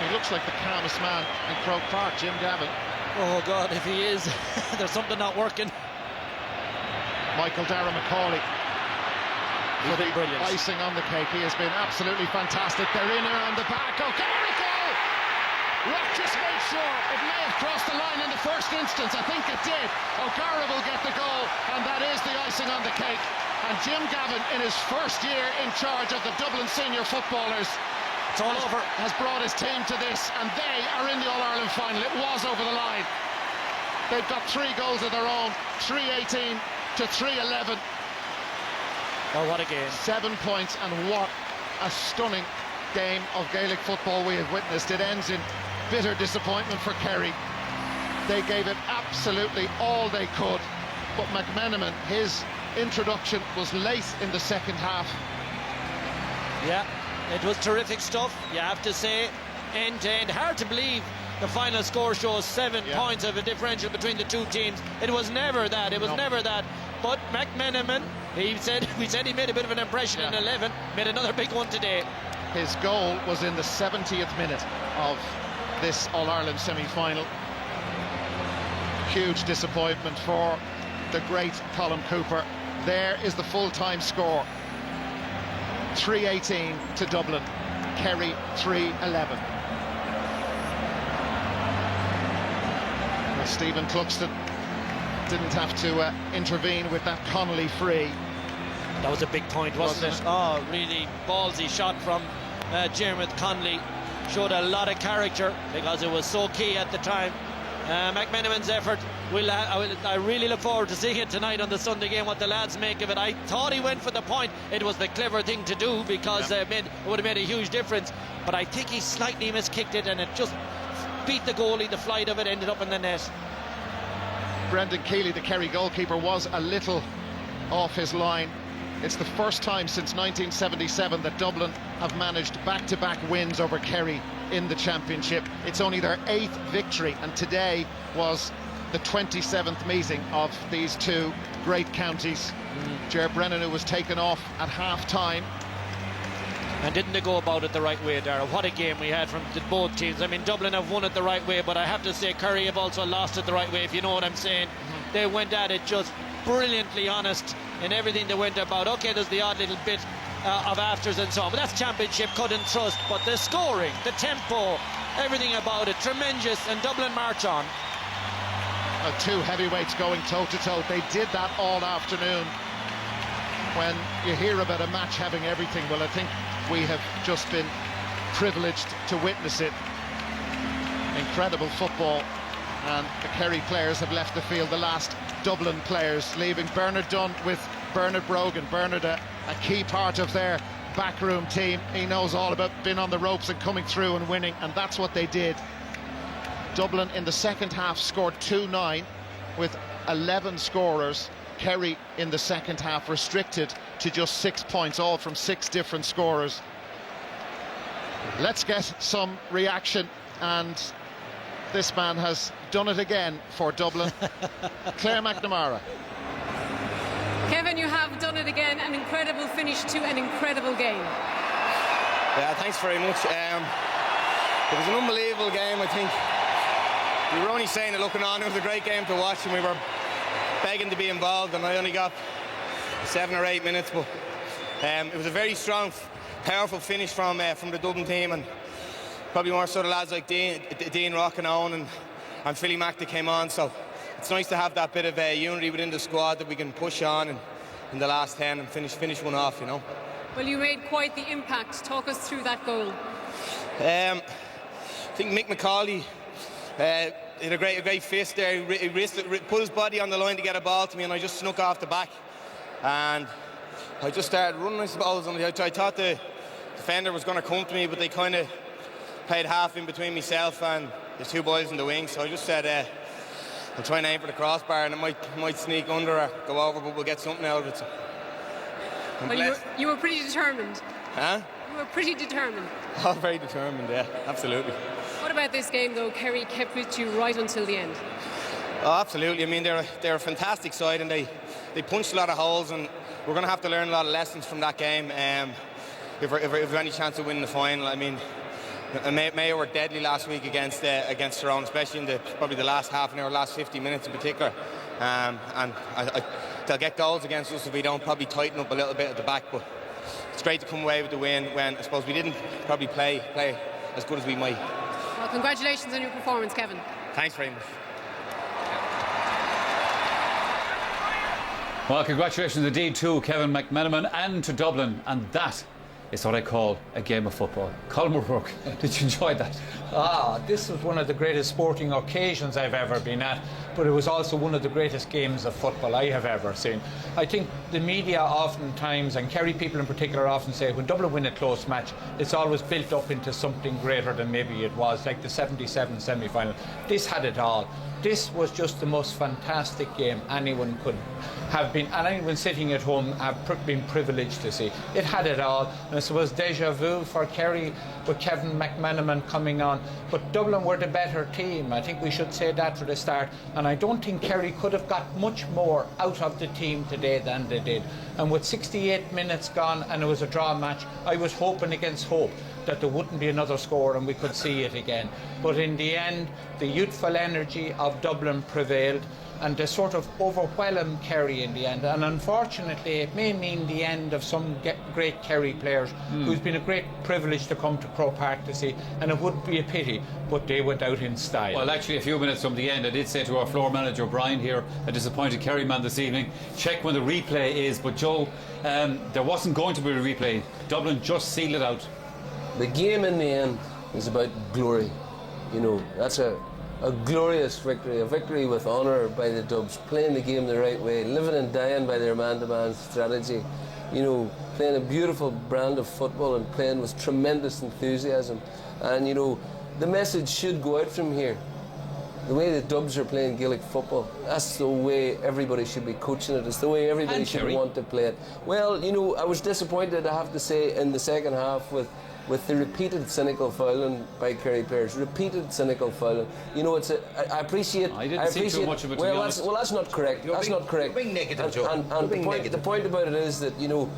He looks like the calmest man in Croke Park, Jim Gavin. Oh God, if he is, there's something not working. Michael Dara McCauley. He's been brilliant. Icing on the cake. He has been absolutely fantastic. They're in around the back. O'Gara goal! Rock just made sure it may have crossed the line in the first instance. I think it did. O'Gara will get the goal, and that is the icing on the cake. And Jim Gavin, in his first year in charge of the Dublin senior footballers, it's all over. Has brought his team to this, and they are in the All-Ireland final. It was over the line. They've got 3 goals of their own, 3:18 to 3:11. Oh, what a game. 7 points, and what a stunning game of Gaelic football we have witnessed. It ends in bitter disappointment for Kerry. They gave it absolutely all they could, but McManaman, his introduction was late in the second half. Yeah, it was terrific stuff, you have to say, end to end. Hard to believe the final score shows 7 points of a differential between the two teams. It was never that, never that. But McManaman, we said he made a bit of an impression in 11, made another big one today. His goal was in the 70th minute of this All-Ireland semi-final. Huge disappointment for the great Colm Cooper. There is the full-time score. 3:18 to Dublin. Kerry 3:11. Well, Stephen Cluxton didn't have to intervene with that Connolly free. That was a big point, wasn't it? Oh, really ballsy shot from Jermith Connolly. Showed a lot of character because it was so key at the time. McManaman's effort, I really look forward to seeing it tonight on the Sunday game, what the lads make of it. I thought he went for the point. It was the clever thing to do because it would have made a huge difference. But I think he slightly miskicked it and it just beat the goalie. The flight of it ended up in the net. Brendan Keeley, the Kerry goalkeeper, was a little off his line. It's the first time since 1977 that Dublin have managed back-to-back wins over Kerry in the championship. It's only their 8th victory, and today was the 27th meeting of these two great counties. Ger Brennan, who was taken off at half-time, And didn't they go about it the right way, Dara? What a game we had from both teams. I mean, Dublin have won it the right way, but I have to say Kerry have also lost it the right way, if you know what I'm saying. They went at it just brilliantly honest in everything they went about. Okay, there's the odd little bit of afters and so on, but that's championship cut and thrust. But the scoring, the tempo, everything about it, tremendous, and Dublin march on. Well, two heavyweights going toe-to-toe. They did that all afternoon. When you hear about a match having everything, well, I think we have just been privileged to witness it. Incredible football, and the Kerry players have left the field. The last Dublin players leaving. Bernard Dunn with Bernard Brogan. Bernard, a key part of their backroom team. He knows all about being on the ropes and coming through and winning, and that's what they did. Dublin in the second half scored 2-9 with 11 scorers. Kerry in the second half restricted to just 6 points, all from 6 different scorers. Let's get some reaction, and this man has done it again for Dublin. Claire McNamara. Kevin, you have done it again. An incredible finish to an incredible game. Yeah, thanks very much. It was an unbelievable game. I think we were only saying it looking on. It was a great game to watch, and we were begging to be involved, and I only got 7 or 8 minutes, but it was a very strong, powerful finish from the Dublin team, and probably more so the lads like Dean Rock and Owen and Philly Mack that came on. So it's nice to have that bit of unity within the squad that we can push on in the last 10 and finish one off, you know. Well, you made quite the impact. Talk us through that goal. I think Mick McCauley hit a great fist there. He put his body on the line to get a ball to me, and I just snuck off the back, and I just started running, I suppose. And I thought the defender was going to come to me, but they kind of played half in between myself and the 2 boys in the wing. So I just said, I'll try and aim for the crossbar, and it might sneak under or go over, but we'll get something out of it. So well, you were pretty determined. Huh? You were pretty determined. Oh, very determined, yeah, absolutely. What about this game, though? Kerry kept with you right until the end. Oh, absolutely. I mean, they're a fantastic side, and they punched a lot of holes, and we're going to have to learn a lot of lessons from that game if we've any chance of winning the final. I mean, Mayo were deadly last week against Tyrone, especially in probably the last half an hour, last 50 minutes in particular. And they'll get goals against us if we don't probably tighten up a little bit at the back. But it's great to come away with the win when I suppose we didn't probably play as good as we might. Well, congratulations on your performance, Kevin. Thanks very much. Well, congratulations indeed to Kevin McMenamin and to Dublin, and that is what I call a game of football. Colin O'Rourke, did you enjoy that? This was one of the greatest sporting occasions I've ever been at, but it was also one of the greatest games of football I have ever seen. I think the media oftentimes, and Kerry people in particular, often say when Dublin win a close match, it's always built up into something greater than maybe it was, like the 77 semi-final. This had it all. This was just the most fantastic game anyone could have been, and anyone sitting at home have been privileged to see. It had it all, and I suppose deja vu for Kerry with Kevin McMenamin coming on. But Dublin were the better team. I think we should say that for the start, and I don't think Kerry could have got much more out of the team today than they did. And with 68 minutes gone and it was a draw match, I was hoping against hope that there wouldn't be another score and we could see it again. But in the end, the youthful energy of Dublin prevailed, and they sort of overwhelmed Kerry in the end. And unfortunately, it may mean the end of some great Kerry players who's been a great privilege to come to Croke Park to see, and it would be a pity, but they went out in style. Well, actually, a few minutes from the end, I did say to our floor manager, Brian here, a disappointed Kerry man this evening, check when the replay is. But Joe, there wasn't going to be a replay. Dublin just sealed it out. The game in the end is about glory. You know, that's a glorious victory, a victory with honour by the Dubs, playing the game the right way, living and dying by their man-to-man strategy, you know, playing a beautiful brand of football and playing with tremendous enthusiasm. And, you know, the message should go out from here. The way the Dubs are playing Gaelic football, that's the way everybody should be coaching it. It's the way everybody should want to play it. Well, you know, I was disappointed, I have to say, in the second half with the repeated cynical fouling by Kerry players. Repeated cynical fouling. You know, I appreciate. I didn't see too much of it. Well, that's not correct. That's not correct. You're being negative, Joe. And the point about it is that, you know,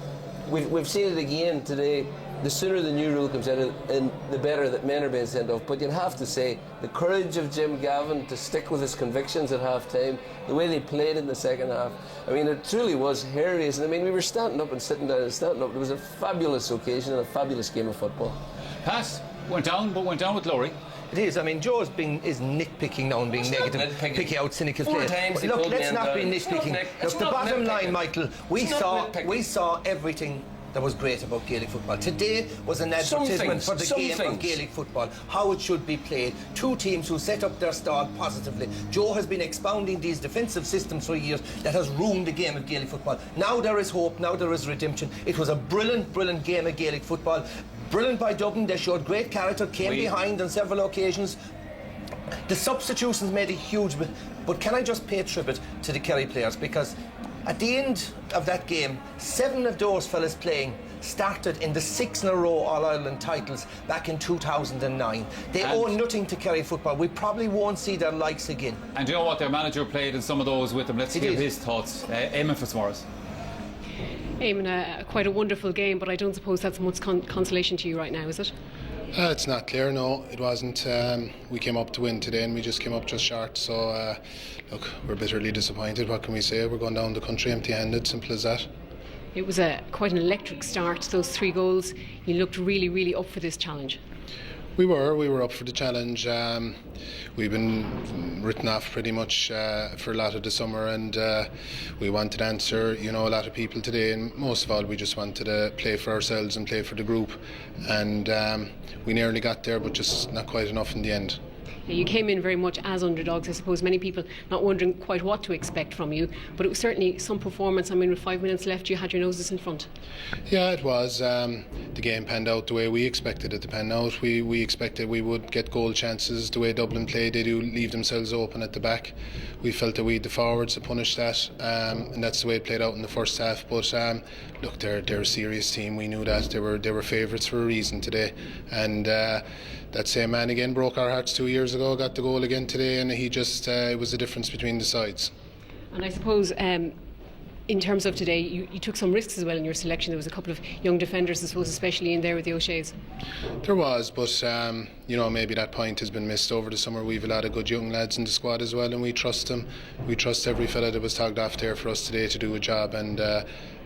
we've seen it again today. the sooner the new rule comes in, and the better that men are being sent off. But you'd have to say the courage of Jim Gavin to stick with his convictions at half-time, the way they played in the second half. I mean, it truly was hair-raising. I mean, we were standing up and sitting down and standing up. It was a fabulous occasion and a fabulous game of football. Pass went down, but went down with glory. It is. I mean, Joe's is nitpicking now and being negative, picking out cynical players. Look, let's not be nitpicking. Look, the bottom line, Michael, we saw everything that was great about Gaelic football. Today was an advertisement for the game of Gaelic football, how it should be played. Two teams who set up their stall positively. Joe has been expounding these defensive systems for years that has ruined the game of Gaelic football. Now there is hope, now there is redemption. It was a brilliant, brilliant game of Gaelic football. Brilliant by Dublin. They showed great character, came behind on several occasions. The substitutions made a huge bit. But can I just pay tribute to the Kerry players, because at the end of that game, 7 of those fellas playing started in the 6 in a row All-Ireland titles back in 2009. They owe nothing to Kerry football. We probably won't see their likes again. And you know what? Their manager played in some of those with them. Let's hear his thoughts. Eamon Fitzmaurice. Eamon, quite a wonderful game, but I don't suppose that's much consolation to you right now, is it? It's not clear, no, it wasn't. We came up to win today and we just came up just short, so look, we're bitterly disappointed. What can we say? We're going down the country empty-handed, simple as that. It was quite an electric start, those 3 goals. You looked really, really up for this challenge. We were up for the challenge. We've been written off pretty much for a lot of the summer, and we wanted to answer, a lot of people today, and most of all we just wanted to play for ourselves and play for the group, and we nearly got there, but just not quite enough in the end. You came in very much as underdogs. I suppose many people not wondering quite what to expect from you, but it was certainly some performance. I mean, with 5 minutes left, you had your noses in front. Yeah, it was. The game panned out the way we expected it to pan out. We expected we would get goal chances. The way Dublin played, they do leave themselves open at the back. We felt that we had the forwards to punish that, and that's the way it played out in the first half. But look, they're a serious team. We knew that. They were favourites for a reason today, and that same man again broke our hearts 2 years ago, got the goal again today, and he just, it was the difference between the sides. And I suppose in terms of today, you took some risks as well in your selection. There was a couple of young defenders, I suppose, especially in there with the O'Sheas. There was, but maybe that point has been missed over the summer. We've a lot of good young lads in the squad as well, and we trust them. We trust every fella that was tagged off there for us today to do a job, and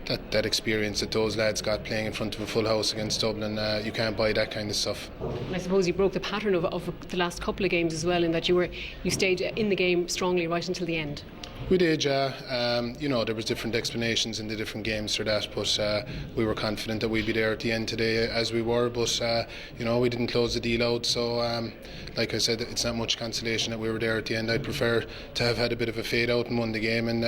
that experience that those lads got playing in front of a full house against Dublin, you can't buy that kind of stuff. And I suppose you broke the pattern of the last couple of games as well, in that you stayed in the game strongly right until the end. We did, yeah. There was different explanations in the different games for that, but we were confident that we'd be there at the end today, as we were. But we didn't close the deal out, so like I said, it's not much consolation that we were there at the end. I'd prefer to have had a bit of a fade out and won the game, and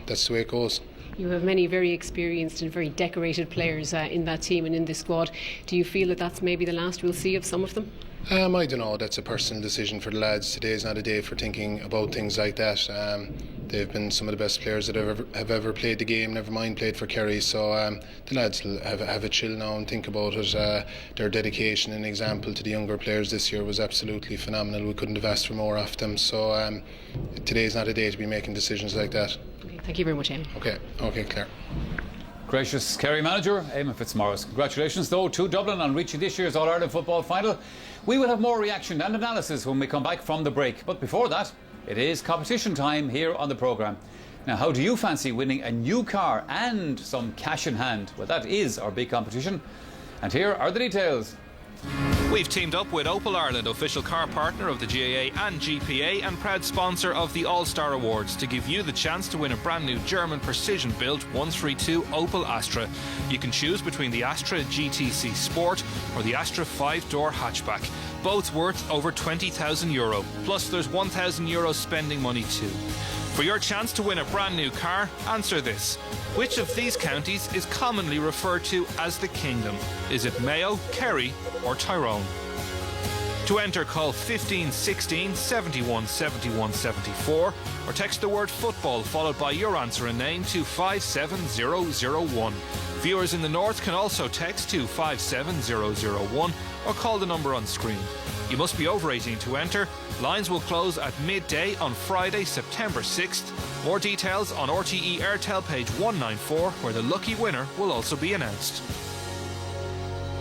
that's the way it goes. You have many very experienced and very decorated players in that team and in this squad. Do you feel that that's maybe the last we'll see of some of them? I don't know. That's a personal decision for the lads. Today is not a day for thinking about things like that. They've been some of the best players that have ever played the game, never mind played for Kerry. So the lads have a chill now and think about it. Their dedication and example to the younger players this year was absolutely phenomenal. We couldn't have asked for more of them. So today is not a day to be making decisions like that. Okay, thank you very much, Eamon. Okay, Claire. Gracious Kerry manager Eamon Fitzmaurice. Congratulations though to Dublin on reaching this year's All-Ireland football final. We will have more reaction and analysis when we come back from the break, but before that it is competition time here on the programme. Now, how do you fancy winning a new car and some cash in hand? Well, that is our big competition, and here are the details. We've teamed up with Opel Ireland, official car partner of the GAA and GPA and proud sponsor of the All-Star Awards, to give you the chance to win a brand new German precision-built 132 Opel Astra. You can choose between the Astra GTC Sport or the Astra 5-door hatchback, both worth over €20,000. Plus there's €1,000 spending money too. For your chance to win a brand new car, answer this. Which of these counties is commonly referred to as the Kingdom? Is it Mayo, Kerry or Tyrone? To enter, call 15 16 71 71 74 or text the word football followed by your answer and name to 57001. Viewers in the north can also text to 57001 or call the number on screen. You must be over 18 to enter. Lines will close at midday on Friday, September 6th. More details on RTE Airtel page 194, where the lucky winner will also be announced. Okay, thank you very much, Eamon. Okay, Claire.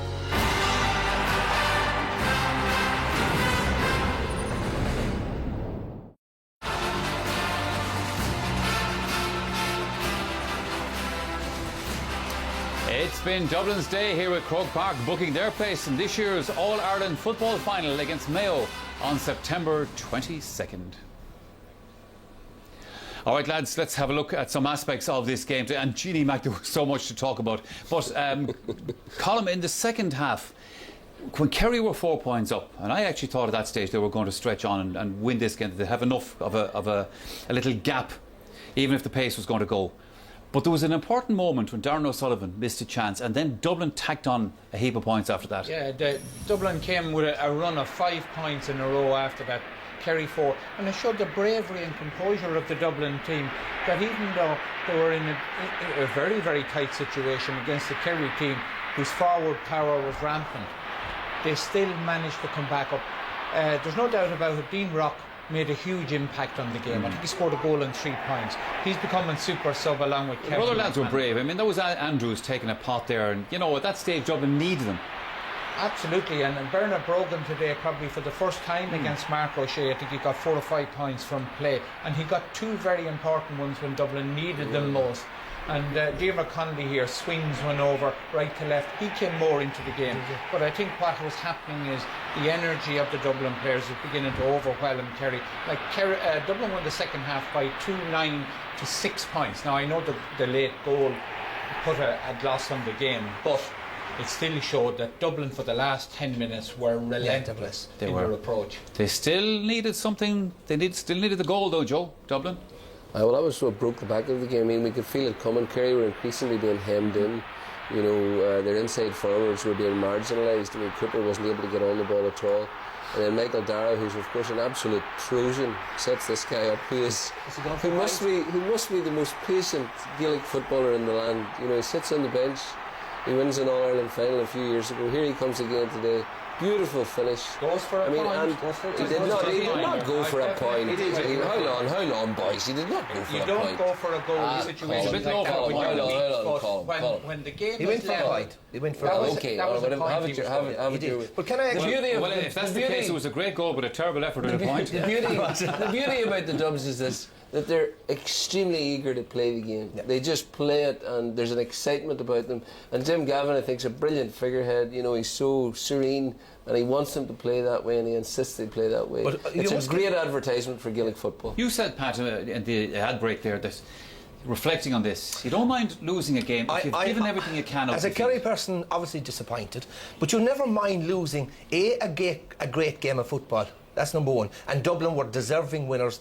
win Dublin's day here at Croke Park, booking their place in this year's All-Ireland football final against Mayo on September 22nd. All right, lads, let's have a look at some aspects of this game. And Jeannie Mac, there was so much to talk about. But Colm, in the second half, when Kerry were 4 points up, and I actually thought at that stage they were going to stretch on and win this game, they have enough of a little gap, even if the pace was going to go. But there was an important moment when Darren O'Sullivan missed a chance, and then Dublin tacked on a heap of points after that. Yeah, Dublin came with a run of 5 points in a row after that. Kerry 4, and it showed the bravery and composure of the Dublin team, that even though they were in a very, very tight situation against the Kerry team whose forward power was rampant, they still managed to come back up. There's no doubt about it, Dean Rock made a huge impact on the game. I think he scored a goal and 3 points. He's becoming super sub along with Kevin. The other lads were brave. I mean, there was Andrews taking a pot there, and you know, at that stage Dublin needed them. Absolutely, and Bernard Brogan today, probably for the first time against Mark O'Shea, I think he got 4 or 5 points from play, and he got 2 very important ones when Dublin needed them most. And Diarmuid Connolly here swings one over right to left. He came more into the game, but I think what was happening is the energy of the Dublin players was beginning to overwhelm Kerry. Like Dublin won the second half by 2-9 to 6 points. Now I know the late goal put a gloss on the game, but it still showed that Dublin for the last 10 minutes were relentless in their approach. They still needed something. Still needed the goal though, Joe, Dublin. Well, that was what broke the back of the game. I mean, we could feel it coming. Kerry were increasingly being hemmed in. You know, their inside forwards were being marginalised. I mean, Cooper wasn't able to get on the ball at all. And then Michael Darragh, who's of course an absolute Trojan, sets this guy up who must be the most patient Gaelic footballer in the land. You know, he sits on the bench. He wins an All-Ireland final a few years ago. Here he comes again today. Beautiful finish. Goes for a point. And he did not go for a point. How long, boys? He did not go for a point. You don't go for a goal situation like that when the game he went for a point. He went for a point. Okay, have it. But can I actually... If that's the case, it was a great goal, but a terrible effort at a point. The beauty about the Dubs is this, that they're extremely eager to play the game. Yeah. They just play it, and there's an excitement about them. And Jim Gavin, I think, is a brilliant figurehead. You know, he's so serene, and he wants them to play that way, and he insists they play that way. But it's a great advertisement for Gaelic football. You said, Pat, in the ad break there, that reflecting on this, you don't mind losing a game if you've given everything you can. As a Kerry person, obviously disappointed, but you never mind losing a great game of football. That's number one. And Dublin were deserving winners.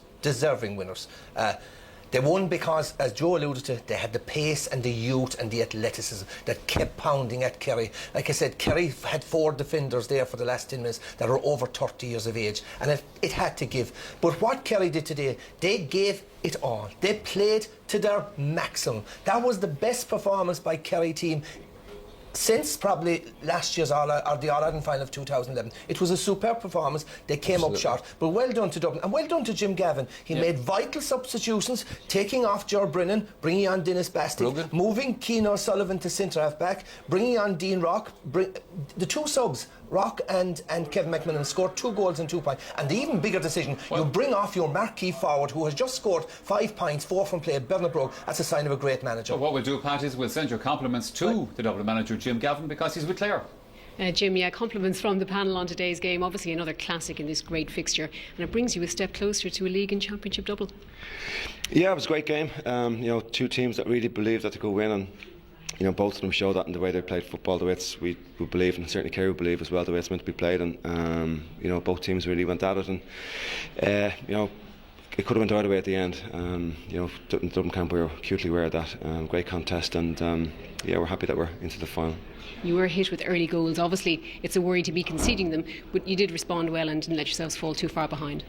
They won because, as Joe alluded to, they had the pace and the youth and the athleticism that kept pounding at Kerry. Like I said, Kerry had 4 defenders there for the last 10 minutes that were over 30 years of age, and it had to give. But what Kerry did today, they gave it all. They played to their maximum. That was the best performance by Kerry team since probably last year's the All-Ireland final of 2011. It was a superb performance. They came up short, but well done to Dublin, and well done to Jim Gavin. He made vital substitutions, taking off Ger Brennan, bringing on Dennis Bastick, moving Keane O'Sullivan to centre half back, bringing on Dean Rock. The 2 subs, Rock and Kevin McMillan, scored 2 goals and 2 points. And the even bigger decision, you bring off your marquee forward who has just scored 5 points, 4 from play, Bernard Brogue. That's a sign of a great manager. So what we'll do, Pat, is we'll send your compliments to the Dublin manager, Jim Gavin, because he's with Clare. Jim, compliments from the panel on today's game. Obviously another classic in this great fixture, and it brings you a step closer to a league and championship double. Yeah, it was a great game. You know, 2 teams that really believed that they could win, and you know, both of them showed that in the way they played football, the way we believe, and certainly Kerry believe as well, the way it's meant to be played. And you know, both teams really went at it, and you know, it could have went either way at the end. You know, Dublin camp, we were acutely aware of that. Great contest, and yeah, we're happy that we're into the final. You were hit with early goals. Obviously, it's a worry to be conceding them, but you did respond well and didn't let yourselves fall too far behind.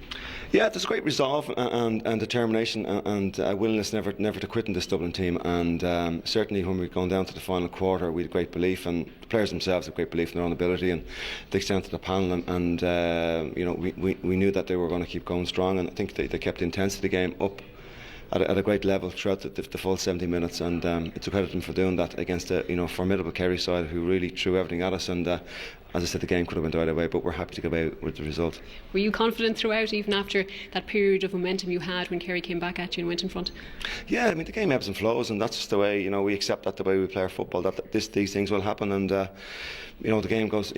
Yeah, there's great resolve and determination and willingness never to quit in this Dublin team. And certainly when we're going down to the final quarter, we had great belief, and the players themselves have great belief in their own ability and the extent of the panel. And you know, we knew that they were going to keep going strong, and I think they kept the intensity of the game up at a great level throughout the full 70 minutes, and it's a credit to them for doing that against a formidable Kerry side who really threw everything at us. And as I said, the game could have went either way, but we're happy to go out with the result. Were you confident throughout, even after that period of momentum you had when Kerry came back at you and went in front? Yeah, I mean, the game ebbs and flows, and that's just the way, we accept that the way we play our football, that these things will happen, and the game goes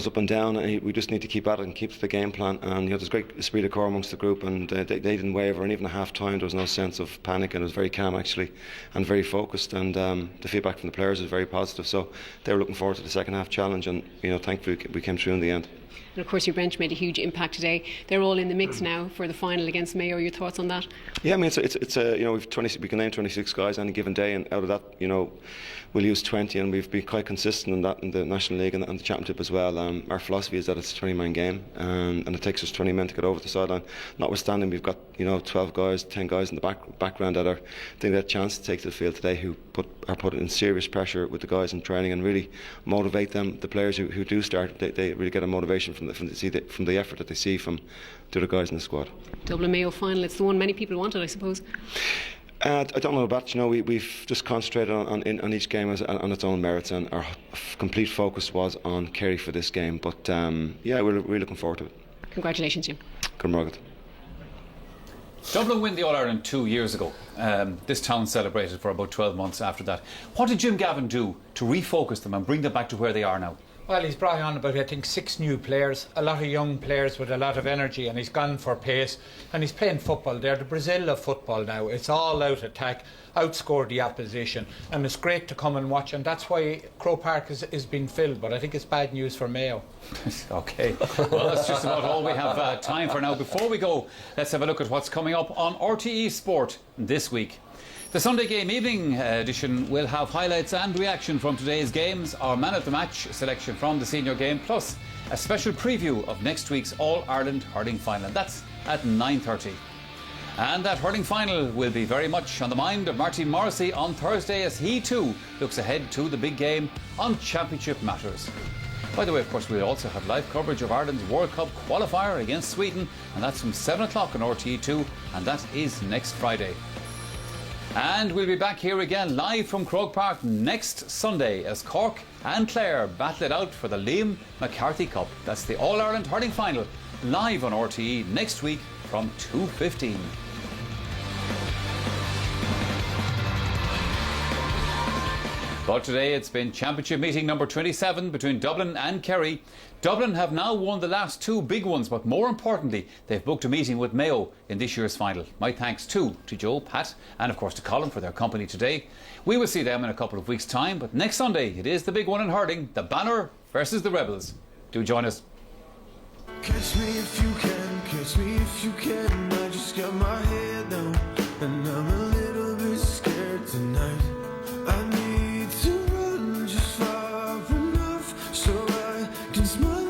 up and down, and we just need to keep at it and keep to the game plan. And there's great esprit de corps amongst the group, and they didn't waver. And even at half time, there was no sense of panic, and it was very calm actually, and very focused. And the feedback from the players is very positive. So they were looking forward to the second half challenge, and thankfully we came through in the end. And of course your bench made a huge impact today. They're all in the mix now for the final against Mayo. Your thoughts on that? Yeah, I mean it's we've 20, we can name 26 guys on a given day, and out of that we'll use 20, and we've been quite consistent in that in the National League and the Championship as well. Our philosophy is that it's a 20-man game, and it takes us 20 men to get over the sideline. Notwithstanding, we've got 12 guys, 10 guys in the background that are taking that chance to take to the field today, who are put in serious pressure with the guys in training and really motivate them. The players who do start, they really get a motivation from the effort that they see from the other guys in the squad. Dublin Mayo final, it's the one many people wanted, I suppose. I don't know about we've just concentrated on each game on its own merits, and our complete focus was on Kerry for this game. But we're really looking forward to it. Congratulations, Jim. Good morning. Dublin win the All-Ireland 2 years ago. This town celebrated for about 12 months after that. What did Jim Gavin do to refocus them and bring them back to where they are now? Well, he's brought on about, I think, 6 new players, a lot of young players with a lot of energy, and he's gone for pace, and he's playing football. They're the Brazil of football now. It's all out attack, outscore the opposition, and it's great to come and watch, and that's why Croke Park is being filled, but I think it's bad news for Mayo. OK, well, that's just about all we have time for now. Before we go, let's have a look at what's coming up on RTE Sport this week. The Sunday Game Evening edition will have highlights and reaction from today's games, our man of the match selection from the senior game, plus a special preview of next week's All-Ireland hurling final. That's at 9:30. And that hurling final will be very much on the mind of Martin Morrissey on Thursday, as he too looks ahead to the big game on Championship matters. By the way, of course, we'll also have live coverage of Ireland's World Cup qualifier against Sweden, and that's from 7 o'clock on RTE2, and that is next Friday. And we'll be back here again live from Croke Park next Sunday as Cork and Clare battle it out for the Liam McCarthy Cup. That's the All-Ireland hurling final, live on RTE next week from 2:15. But today it's been Championship meeting number 27 between Dublin and Kerry. Dublin have now won the last 2 big ones, but more importantly, they've booked a meeting with Mayo in this year's final. My thanks too to Joe, Pat, and of course to Colin for their company today. We will see them in a couple of weeks' time, but next Sunday it is the big one in hurling, the Banner versus the Rebels. Do join us. Catch me if you can, catch me if you can. I just got my head down and I'm a little bit scared tonight. I need to run just far enough so I can smile.